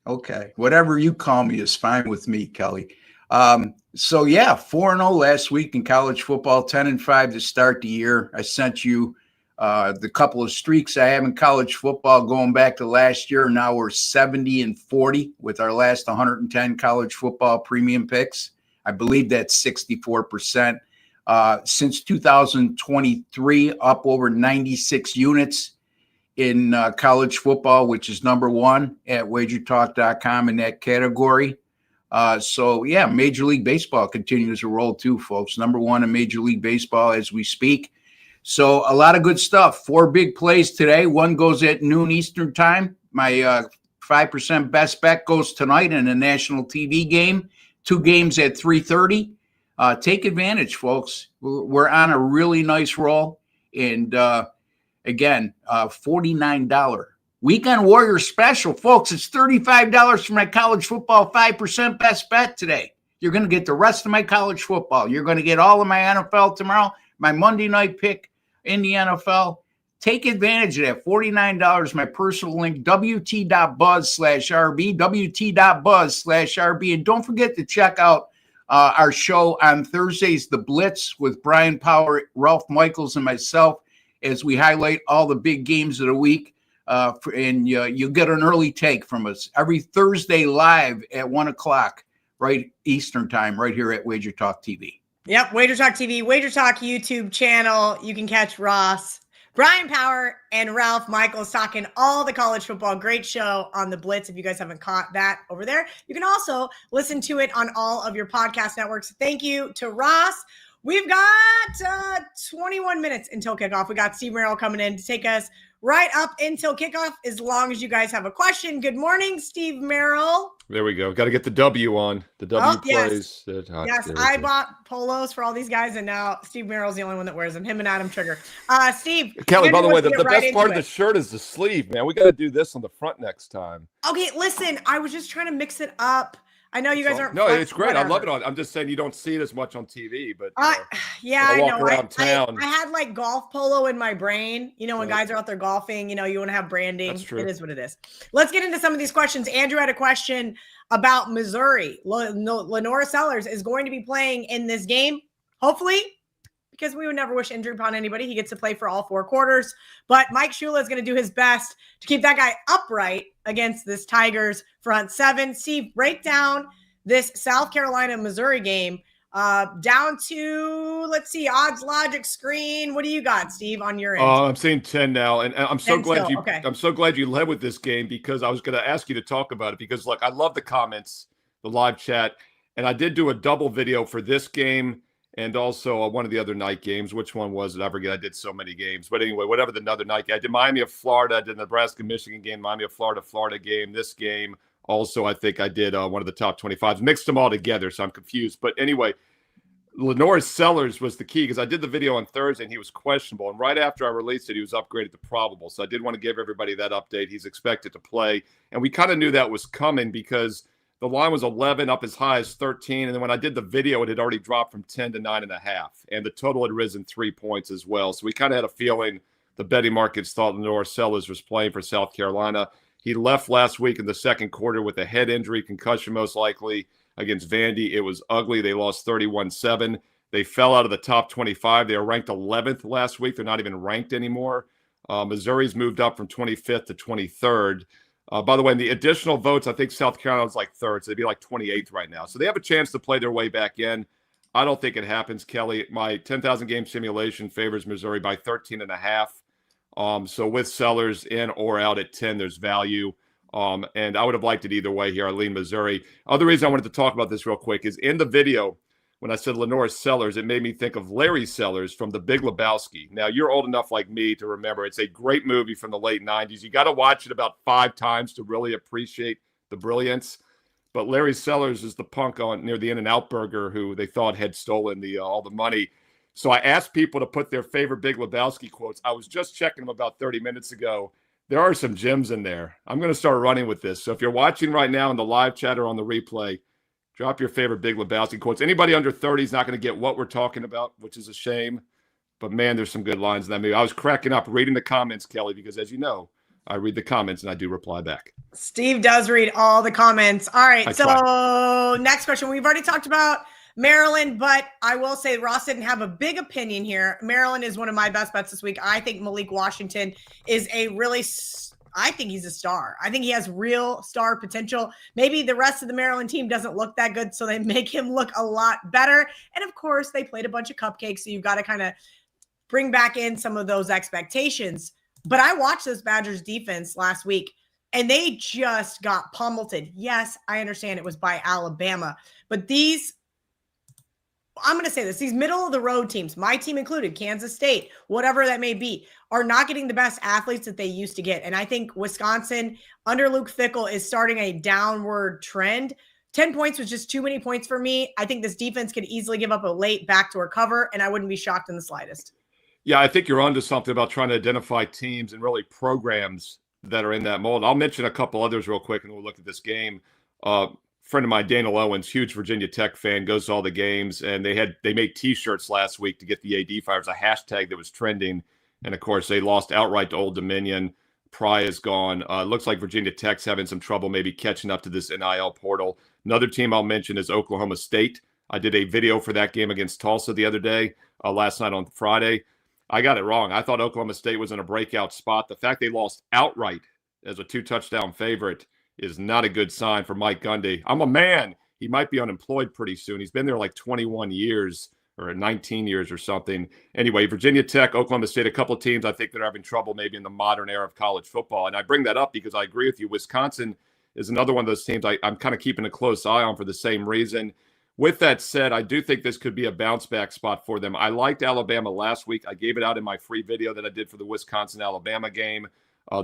Okay. Whatever you call me is fine with me, Kelly. 4-0 last week in college football, 10-5 to start the year. I sent you the couple of streaks I have in college football going back to last year. Now we're 70-40 with our last 110 college football premium picks. I believe that's 64%. Since 2023, up over 96 units in college football, which is number one at WagerTalk.com in that category. Major League Baseball continues to roll too, folks. Number one in Major League Baseball as we speak. So a lot of good stuff. 4 big plays today. One goes at noon Eastern time. My 5% best bet goes tonight in a national TV game. 2 games at 3:30. Take advantage, folks. We're on a really nice roll. And again, $49 Weekend Warrior special, folks. It's $35 for my college football 5% best bet today. You're going to get the rest of my college football. You're going to get all of my NFL tomorrow, my Monday night pick in the NFL. Take advantage of that. $49, my personal link, wt.buzz/RB, wt.buzz/RB. And don't forget to check out our show on Thursdays, The Blitz, with Brian Power, Ralph Michaels, and myself, as we highlight all the big games of the week. And you'll get an early take from us every Thursday live at 1 o'clock, right Eastern time, right here at Wager Talk TV. Yep, Wager Talk TV, Wager Talk YouTube channel. You can catch Ross, Brian Power, and Ralph Michaels talking all the college football. Great show on The Blitz. If you guys haven't caught that over there, you can also listen to it on all of your podcast networks. Thank you to Ross. We've got 21 minutes until kickoff. We got Steve Merrill coming in to take us right up until kickoff, as long as you guys have a question. Good morning, Steve Merrill. There we go. Got to get the W on. The W plays. Yes, I bought polos for all these guys, and now Steve Merrill's the only one that wears them. Him and Adam Trigger. Steve. Kelly, by the way, the best part of the shirt is the sleeve, man. We got to do this on the front next time. Okay, listen, I was just trying to mix it up. I know you guys aren't. No, it's great. I love it. I'm just saying you don't see it as much on TV, but I know. I had like golf polo in my brain. You know, when guys are out there golfing, you want to have branding. That's true. It is what it is. Let's get into some of these questions. Andrew had a question about Missouri. Lenora Sellers is going to be playing in this game, hopefully, because we would never wish injury upon anybody. He gets to play for all 4 quarters. But Mike Shula is going to do his best to keep that guy upright against this Tigers front 7. Steve, break down this South Carolina-Missouri game down to, let's see, odds logic screen. What do you got, Steve, on your end? I'm seeing 10 now, and I'm so glad I'm so glad you led with this game, because I was going to ask you to talk about it, because look, I love the comments, the live chat, and I did do a double video for this game and also one of the other night games. Which one was it? I forget. I did so many games. But anyway, whatever the other night game. I did Miami of Florida. I did the Nebraska-Michigan game, Miami of Florida game, this game. Also, I think I did one of the top 25s. Mixed them all together, so I'm confused. But anyway, Lenore Sellers was the key because I did the video on Thursday and he was questionable. And right after I released it, he was upgraded to probable. So I did want to give everybody that update. He's expected to play. And we kind of knew that was coming because the line was 11 up as high as 13. And then when I did the video, it had already dropped from 10 to 9.5. And the total had risen 3 points as well. So we kind of had a feeling the betting markets thought Lenore Sellers was playing for South Carolina. He left last week in the second quarter with a head injury, concussion most likely. Against Vandy, it was ugly. They lost 31-7. They fell out of the top 25. They were ranked 11th last week. They're not even ranked anymore. Missouri's moved up from 25th to 23rd. By the way, in the additional votes, I think South Carolina's like third, so they'd be like 28th right now. So they have a chance to play their way back in. I don't think it happens, Kelly. My 10,000 game simulation favors Missouri by 13.5. So with Sellers in or out at 10, there's value. And I would have liked it either way here. I lean Missouri. Other reason I wanted to talk about this real quick is in the video, when I said Lenore Sellers, it made me think of Larry Sellers from The Big Lebowski. Now, you're old enough like me to remember. It's a great movie from the late 90s. You got to watch it about 5 times to really appreciate the brilliance. But Larry Sellers is the punk near the In-N-Out Burger who they thought had stolen all the money. So I asked people to put their favorite Big Lebowski quotes. I was just checking them about 30 minutes ago. There are some gems in there. I'm going to start running with this. So if you're watching right now in the live chat or on the replay, drop your favorite Big Lebowski quotes. Anybody under 30 is not going to get what we're talking about, which is a shame. But, man, there's some good lines in that movie. I was cracking up reading the comments, Kelly, because, as you know, I read the comments and I do reply back. Steve does read all the comments. All right, so next question. We've already talked about Maryland, but I will say Ross didn't have a big opinion here. Maryland is one of my best bets this week. I think Malik Washington is I think he's a star. I think he has real star potential. Maybe the rest of the Maryland team doesn't look that good, so they make him look a lot better. And of course, they played a bunch of cupcakes, so you've got to kind of bring back in some of those expectations. But I watched this Badgers defense last week, and they just got pummeled. Yes, I understand it was by Alabama, but I'm going to say this, these middle of the road teams, my team included, Kansas State, whatever that may be, are not getting the best athletes that they used to get. And I think Wisconsin under Luke Fickell is starting a downward trend. 10 points was just too many points for me. I think this defense could easily give up a late backdoor cover, and I wouldn't be shocked in the slightest. Yeah, I think you're onto something about trying to identify teams and really programs that are in that mold. I'll mention a couple others real quick, and we'll look at this game. Friend of mine, Daniel Owens, huge Virginia Tech fan, goes to all the games, and they made T-shirts last week to get the AD fires, a hashtag that was trending, and of course they lost outright to Old Dominion. Pry is gone. Looks like Virginia Tech's having some trouble maybe catching up to this NIL portal. Another team I'll mention is Oklahoma State. I did a video for that game against Tulsa the other day, last night on Friday. I got it wrong. I thought Oklahoma State was in a breakout spot. The fact they lost outright as a 2-touchdown favorite is not a good sign for Mike Gundy. I'm a man. He might be unemployed pretty soon. He's been there like 21 years or 19 years or something. Anyway, Virginia Tech, Oklahoma State, a couple of teams I think that are having trouble maybe in the modern era of college football. And I bring that up because I agree with you. Wisconsin is another one of those teams I'm kind of keeping a close eye on for the same reason. With that said, I do think this could be a bounce back spot for them. I liked Alabama last week. I gave it out in my free video that I did for the Wisconsin-Alabama game.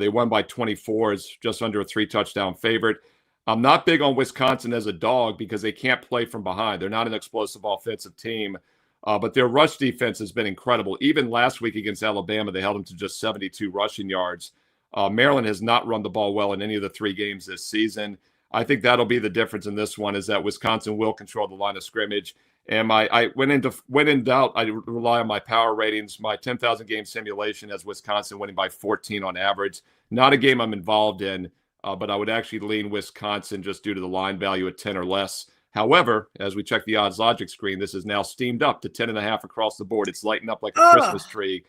They won by 24, is just under a 3-touchdown favorite. I'm not big on Wisconsin as a dog because they can't play from behind. They're not an explosive offensive team, but their rush defense has been incredible. Even last week against Alabama, they held them to just 72 rushing yards. Maryland has not run the ball well in any of the 3 games this season. I think that'll be the difference in this one, is that Wisconsin will control the line of scrimmage. And when in doubt, I rely on my power ratings. My 10,000 game simulation has Wisconsin winning by 14 on average. Not a game I'm involved in, but I would actually lean Wisconsin just due to the line value at 10 or less. However, as we check the odds logic screen, this is now steamed up to 10.5 across the board. It's lighting up like a Christmas tree.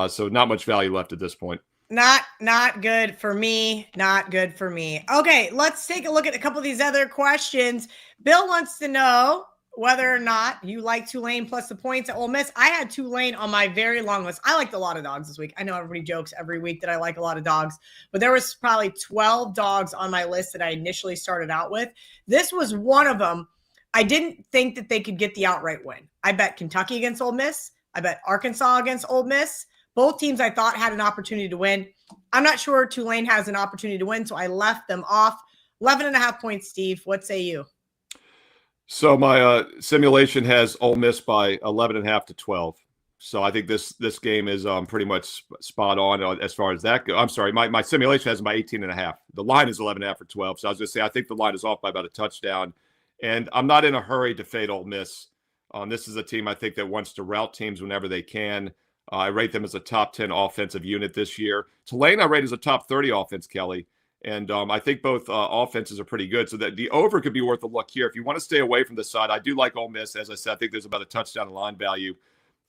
So not much value left at this point. Not good for me. Not good for me. Okay, let's take a look at a couple of these other questions. Bill wants to know whether or not you like Tulane plus the points at Ole Miss. I had Tulane on my very long list. I liked a lot of dogs this week. I know everybody jokes every week that I like a lot of dogs, but there was probably 12 dogs on my list that I initially started out with. This was one of them. I didn't think that they could get the outright win. I bet Kentucky against Ole Miss. I bet Arkansas against Ole Miss. Both teams I thought had an opportunity to win. I'm not sure Tulane has an opportunity to win, so I left them off. 11.5 points, Steve. What say you? So my simulation has Ole Miss by 11.5 to 12. So I think this game is pretty much spot on as far as that goes. I'm sorry, my simulation has them by 18.5. The line is 11.5 for 12. So I was going to say I think the line is off by about a touchdown, and I'm not in a hurry to fade Ole Miss. This is a team I think that wants to rout teams whenever they can. I rate them as a top 10 offensive unit this year. Tulane I rate as a top 30 offense, Kelly. And I think both offenses are pretty good. So that the over could be worth a look here. If you want to stay away from the side, I do like Ole Miss. As I said, I think there's about a touchdown in line value.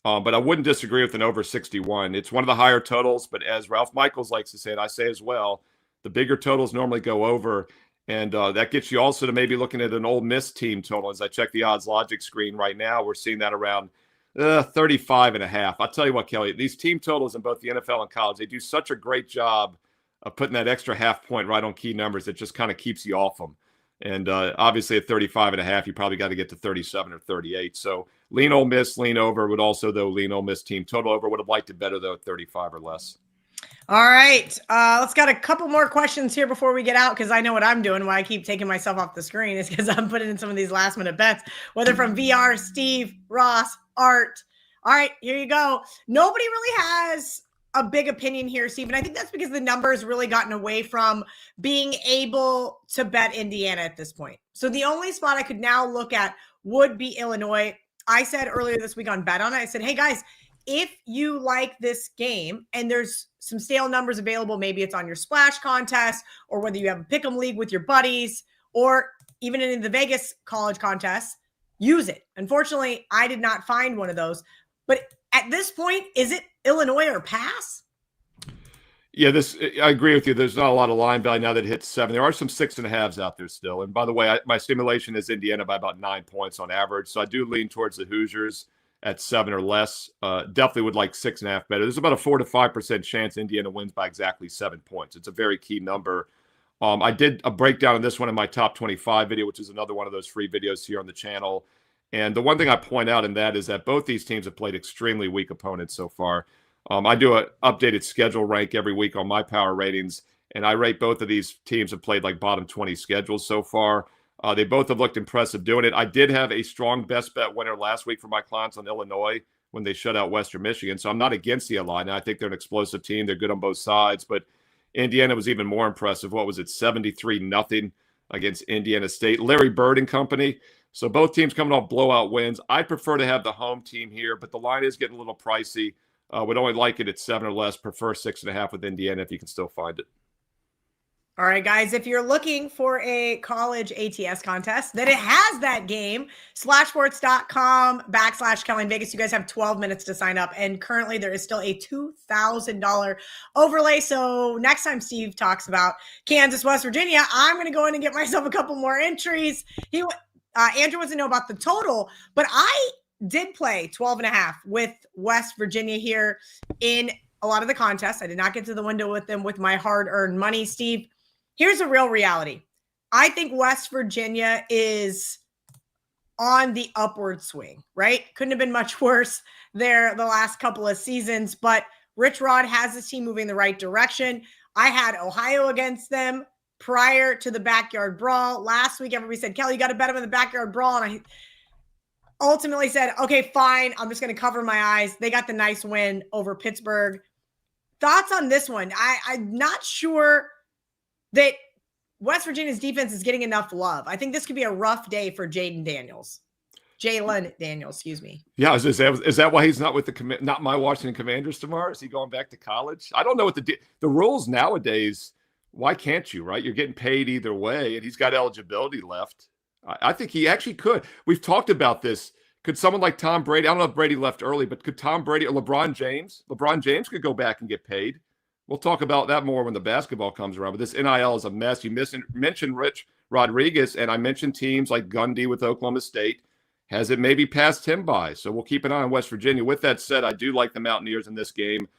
But I wouldn't disagree with an over 61. It's one of the higher totals. But as Ralph Michaels likes to say, and I say as well, the bigger totals normally go over. And that gets you also to maybe looking at an Ole Miss team total. As I check the odds logic screen right now, we're seeing that around 35.5. I'll tell you what, Kelly, these team totals in both the NFL and college, they do such a great job of putting that extra half point right on key numbers. It just kind of keeps you off them. And obviously at 35.5, you probably got to get to 37 or 38. So lean Ole Miss, lean over. Would also, though, lean Ole Miss team total over. Would have liked it better, though, at 35 or less. All right. Let's got a couple more questions here before we get out, because I know what I'm doing. Why I keep taking myself off the screen is because I'm putting in some of these last minute bets, whether from VR, Steve, Ross, Art. All right, here you go. Nobody really has a big opinion here, Steve. And I think that's because the numbers really gotten away from being able to bet Indiana at this point. So the only spot I could now look at would be Illinois. I said earlier this week on Bet On It, I said, hey guys, if you like this game and there's some stale numbers available, maybe it's on your splash contest, or whether you have a pick'em league with your buddies, or even in the Vegas college contest, use it. Unfortunately, I did not find one of those. But at this point, is it Illinois or pass? Yeah, I agree with you. There's not a lot of line value now that it hits 7. There are some 6.5s out there still. And by the way, my simulation is Indiana by about 9 points on average. So I do lean towards the Hoosiers at 7 or less. Definitely would like 6.5 better. There's about a 4 to 5% chance Indiana wins by exactly 7 points. It's a very key number. I did a breakdown of this one in my top 25 video, which is another one of those free videos here on the channel. And the one thing I point out in that is that both these teams have played extremely weak opponents so far. I do an updated schedule rank every week on my power ratings, and I rate both of these teams have played like bottom 20 schedules so far. They both have looked impressive doing it. I did have a strong best bet winner last week for my clients on Illinois when they shut out Western Michigan, so I'm not against the Illini. I think they're an explosive team. They're good on both sides, but Indiana was even more impressive. What was it, 73-0 against Indiana State? Larry Bird and company. So both teams coming off blowout wins. I prefer to have the home team here, but the line is getting a little pricey. Would only like it at 7 or less. Prefer 6.5 with Indiana if you can still find it. All right, guys, if you're looking for a college ATS contest, then it has that game, slashsports.com/Kelly in Vegas. You guys have 12 minutes to sign up. And currently there is still a $2,000 overlay. So next time Steve talks about Kansas, West Virginia, I'm going to go in and get myself a couple more entries. Andrew wants to know about the total, but I did play 12.5 with West Virginia here in a lot of the contests. I did not get to the window with them with my hard-earned money, Steve. Here's a real reality. I think West Virginia is on the upward swing, right? Couldn't have been much worse there the last couple of seasons, but Rich Rod has his team moving in the right direction. I had Ohio against them prior to the backyard brawl. Last week, everybody said, Kelly, you got to bet them in the backyard brawl. And I ultimately said, okay, fine. I'm just going to cover my eyes. They got the nice win over Pittsburgh. Thoughts on this one? I'm not sure that West Virginia's defense is getting enough love. I think this could be a rough day for Jalen Daniels, excuse me. Yeah, is that why he's not with not my Washington Commanders tomorrow? Is he going back to college? I don't know what the rules nowadays. Why can't you, right? You're getting paid either way, and he's got eligibility left. I think he actually could. We've talked about this. Could someone like Tom Brady, I don't know if Brady left early, but could Tom Brady or LeBron James could go back and get paid. We'll talk about that more when the basketball comes around. But this NIL is a mess. You mentioned Rich Rodriguez, and I mentioned teams like Gundy with Oklahoma State. Has it maybe passed him by? So we'll keep an eye on West Virginia. With that said, I do like the Mountaineers in this game.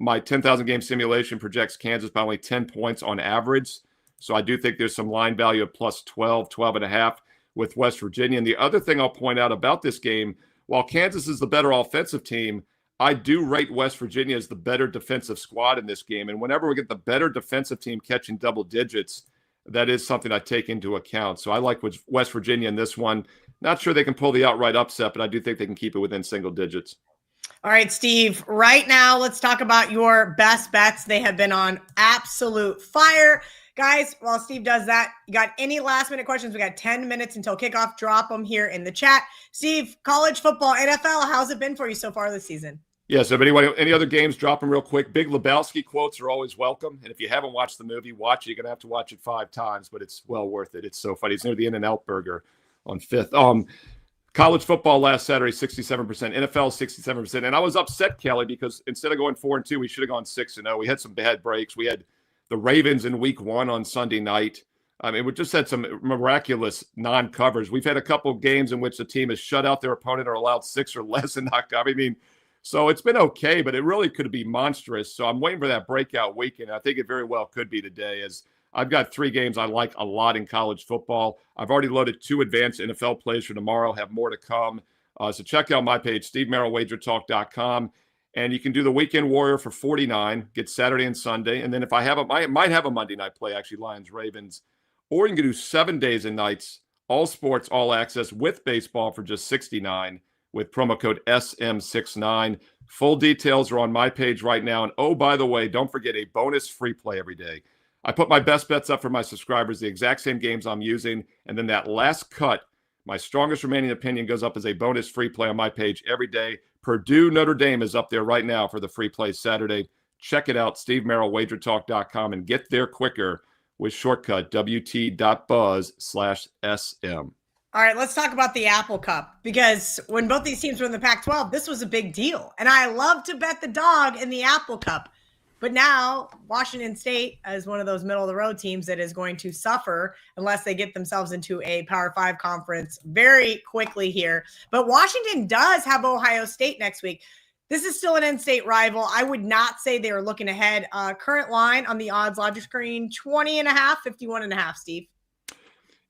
My 10,000 game simulation projects Kansas by only 10 points on average. So I do think there's some line value of plus 12.5 with West Virginia. And the other thing I'll point out about this game, while Kansas is the better offensive team, I do rate West Virginia as the better defensive squad in this game. And whenever we get the better defensive team catching double digits, that is something I take into account. So I like West Virginia in this one. Not sure they can pull the outright upset, but I do think they can keep it within single digits. All right, Steve, right now, let's talk about your best bets. They have been on absolute fire. Guys, while Steve does that, you got any last-minute questions? We got 10 minutes until kickoff. Drop them here in the chat. Steve, college football, NFL, how's it been for you so far this season? Yeah, so if any other games, drop them real quick. Big Lebowski quotes are always welcome. And if you haven't watched the movie, watch it. You're going to have to watch it 5 times, but it's well worth it. It's so funny. It's near the In-N-Out Burger on 5th. College football last Saturday, 67%. NFL, 67%. And I was upset, Kelly, because instead of going 4-2, we should have gone 6-0. We had some bad breaks. We had the Ravens in week 1 on Sunday night. I mean, we just had some miraculous non-covers. We've had a couple games in which the team has shut out their opponent or allowed 6 or less and not cover. I mean, so it's been okay, but it really could be monstrous. So I'm waiting for that breakout weekend. I think it very well could be today, as I've got 3 games I like a lot in college football. I've already loaded 2 advanced NFL plays for tomorrow, have more to come. So check out my page, SteveMerrillWagerTalk.com. And you can do the Weekend Warrior for $49, get Saturday and Sunday. And then if I might have a Monday night play, actually, Lions-Ravens. Or you can do 7 days and nights, all sports, all access with baseball for just $69 with promo code SM69. Full details are on my page right now. And oh, by the way, don't forget a bonus free play every day. I put my best bets up for my subscribers, the exact same games I'm using. And then that last cut, my strongest remaining opinion, goes up as a bonus free play on my page every day. Purdue Notre Dame is up there right now for the free play Saturday. Check it out, SteveMerrillWagerTalk.com, and get there quicker with shortcut WT.buzz/SM. All right, let's talk about the Apple Cup, because when both these teams were in the Pac-12, this was a big deal. And I love to bet the dog in the Apple Cup. But now Washington State is one of those middle-of-the-road teams that is going to suffer unless they get themselves into a Power 5 conference very quickly here. But Washington does have Ohio State next week. This is still an in-state rival. I would not say they are looking ahead. Current line on the odds logic screen, 20.5, 51.5, Steve.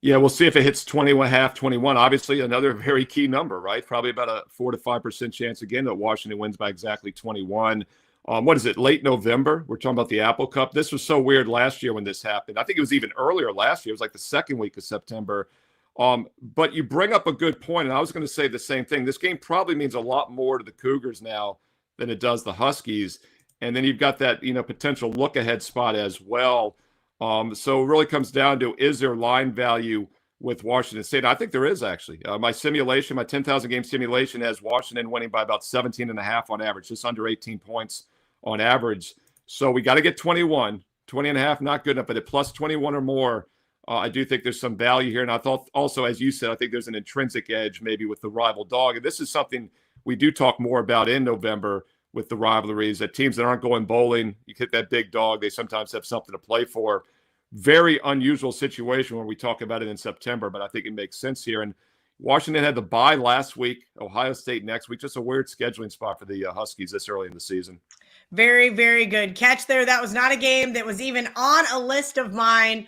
Yeah, we'll see if it hits 20.5, 21. Obviously, another very key number, right? Probably about a 4 to 5% chance again that Washington wins by exactly 21. What is it, late November? We're talking about the Apple Cup. This was so weird last year when this happened. I think it was even earlier last year. It was like the second week of September. But you bring up a good point, and I was going to say the same thing. This game probably means a lot more to the Cougars now than it does the Huskies. And then you've got that, potential look-ahead spot as well. So it really comes down to, is there line value with Washington State? I think there is, actually. My 10,000 game simulation has Washington winning by about 17.5 on average, just under 18 points on average. So we got to get 20.5, not good enough, but at plus 21 or more, I do think there's some value here. And I thought also, as you said, I think there's an intrinsic edge maybe with the rival dog. And this is something we do talk more about in November with the rivalries, that teams that aren't going bowling, you hit that big dog, they sometimes have something to play for. Very unusual situation when we talk about it in September, but I think it makes sense here. And Washington had the bye last week, Ohio State next week. Just a weird scheduling spot for the Huskies this early in the season. Very, very good catch there. That was not a game that was even on a list of mine.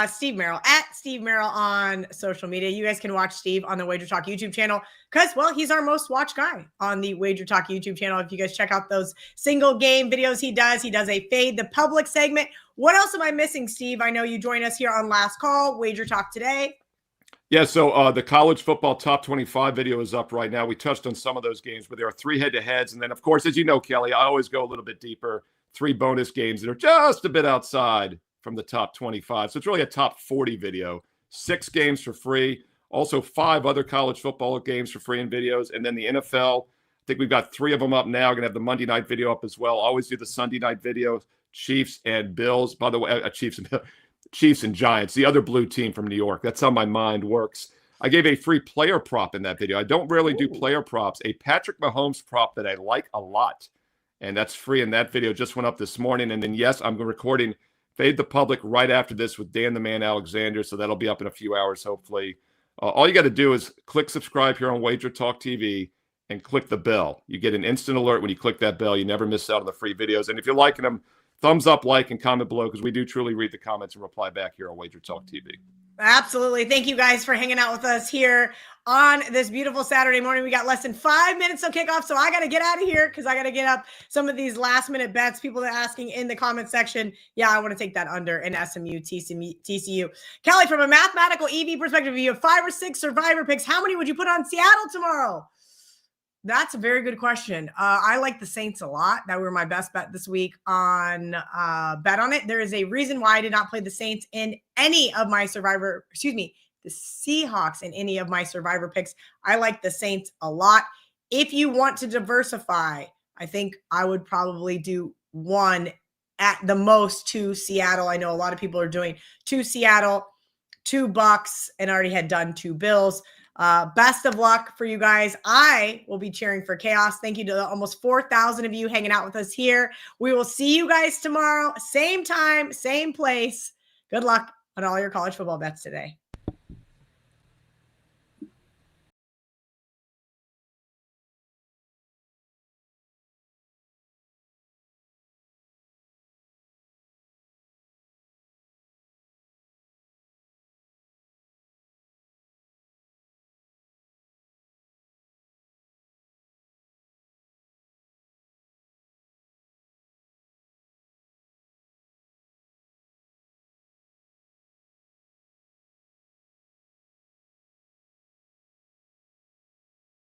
Steve Merrill, at Steve Merrill on social media. You guys can watch Steve on the Wager Talk YouTube channel because, well, he's our most watched guy on the Wager Talk YouTube channel. If you guys check out those single game videos he does a Fade the Public segment. What else am I missing, Steve? I know you join us here on Last Call, Wager Talk today. Yeah, so the college football top 25 video is up right now. We touched on some of those games, but there are 3 head-to-heads. And then, of course, as you know, Kelly, I always go a little bit deeper. 3 bonus games that are just a bit outside from the top 25. So it's really a top 40 video. 6 games for free. Also 5 other college football games for free in videos. And then the NFL, I think we've got 3 of them up now. Going to have the Monday night video up as well. Always do the Sunday night video. Chiefs and Bills. By the way, Chiefs and Giants, the other blue team from New York. That's how my mind works. I gave a free player prop in that video. I don't really do player props. A Patrick Mahomes prop that I like a lot. And that's free in that video. Just went up this morning. And then, yes, I'm recording Fade the Public right after this with Dan the Man Alexander. So that'll be up in a few hours, hopefully. All you got to do is click subscribe here on Wager Talk TV and click the bell. You get an instant alert when you click that bell. You never miss out on the free videos. And if you're liking them, thumbs up, like, and comment below because we do truly read the comments and reply back here on Wager Talk TV. Absolutely. Thank you guys for hanging out with us here on this beautiful Saturday morning. We got less than 5 minutes till kickoff, so I got to get out of here because I got to get up some of these last minute bets. People are asking in the comment section, yeah, I want to take that under in SMU, TCU. Kelly, from a mathematical EV perspective, if you have 5 or 6 survivor picks, how many would you put on Seattle tomorrow? That's a very good question. I like the Saints a lot. That were my best bet this week on Bet on It. There is a reason why I did not play the Saints in any of my the Seahawks in any of my survivor picks. I like the Saints a lot. If you want to diversify, I think I would probably do one at the most to Seattle. I know a lot of people are doing 2 Seattle, 2 Bucks, and already had done 2 Bills. Best of luck for you guys. I will be cheering for chaos. Thank you to the almost 4,000 of you hanging out with us here. We will see you guys tomorrow, same time, same place. Good luck on all your college football bets today.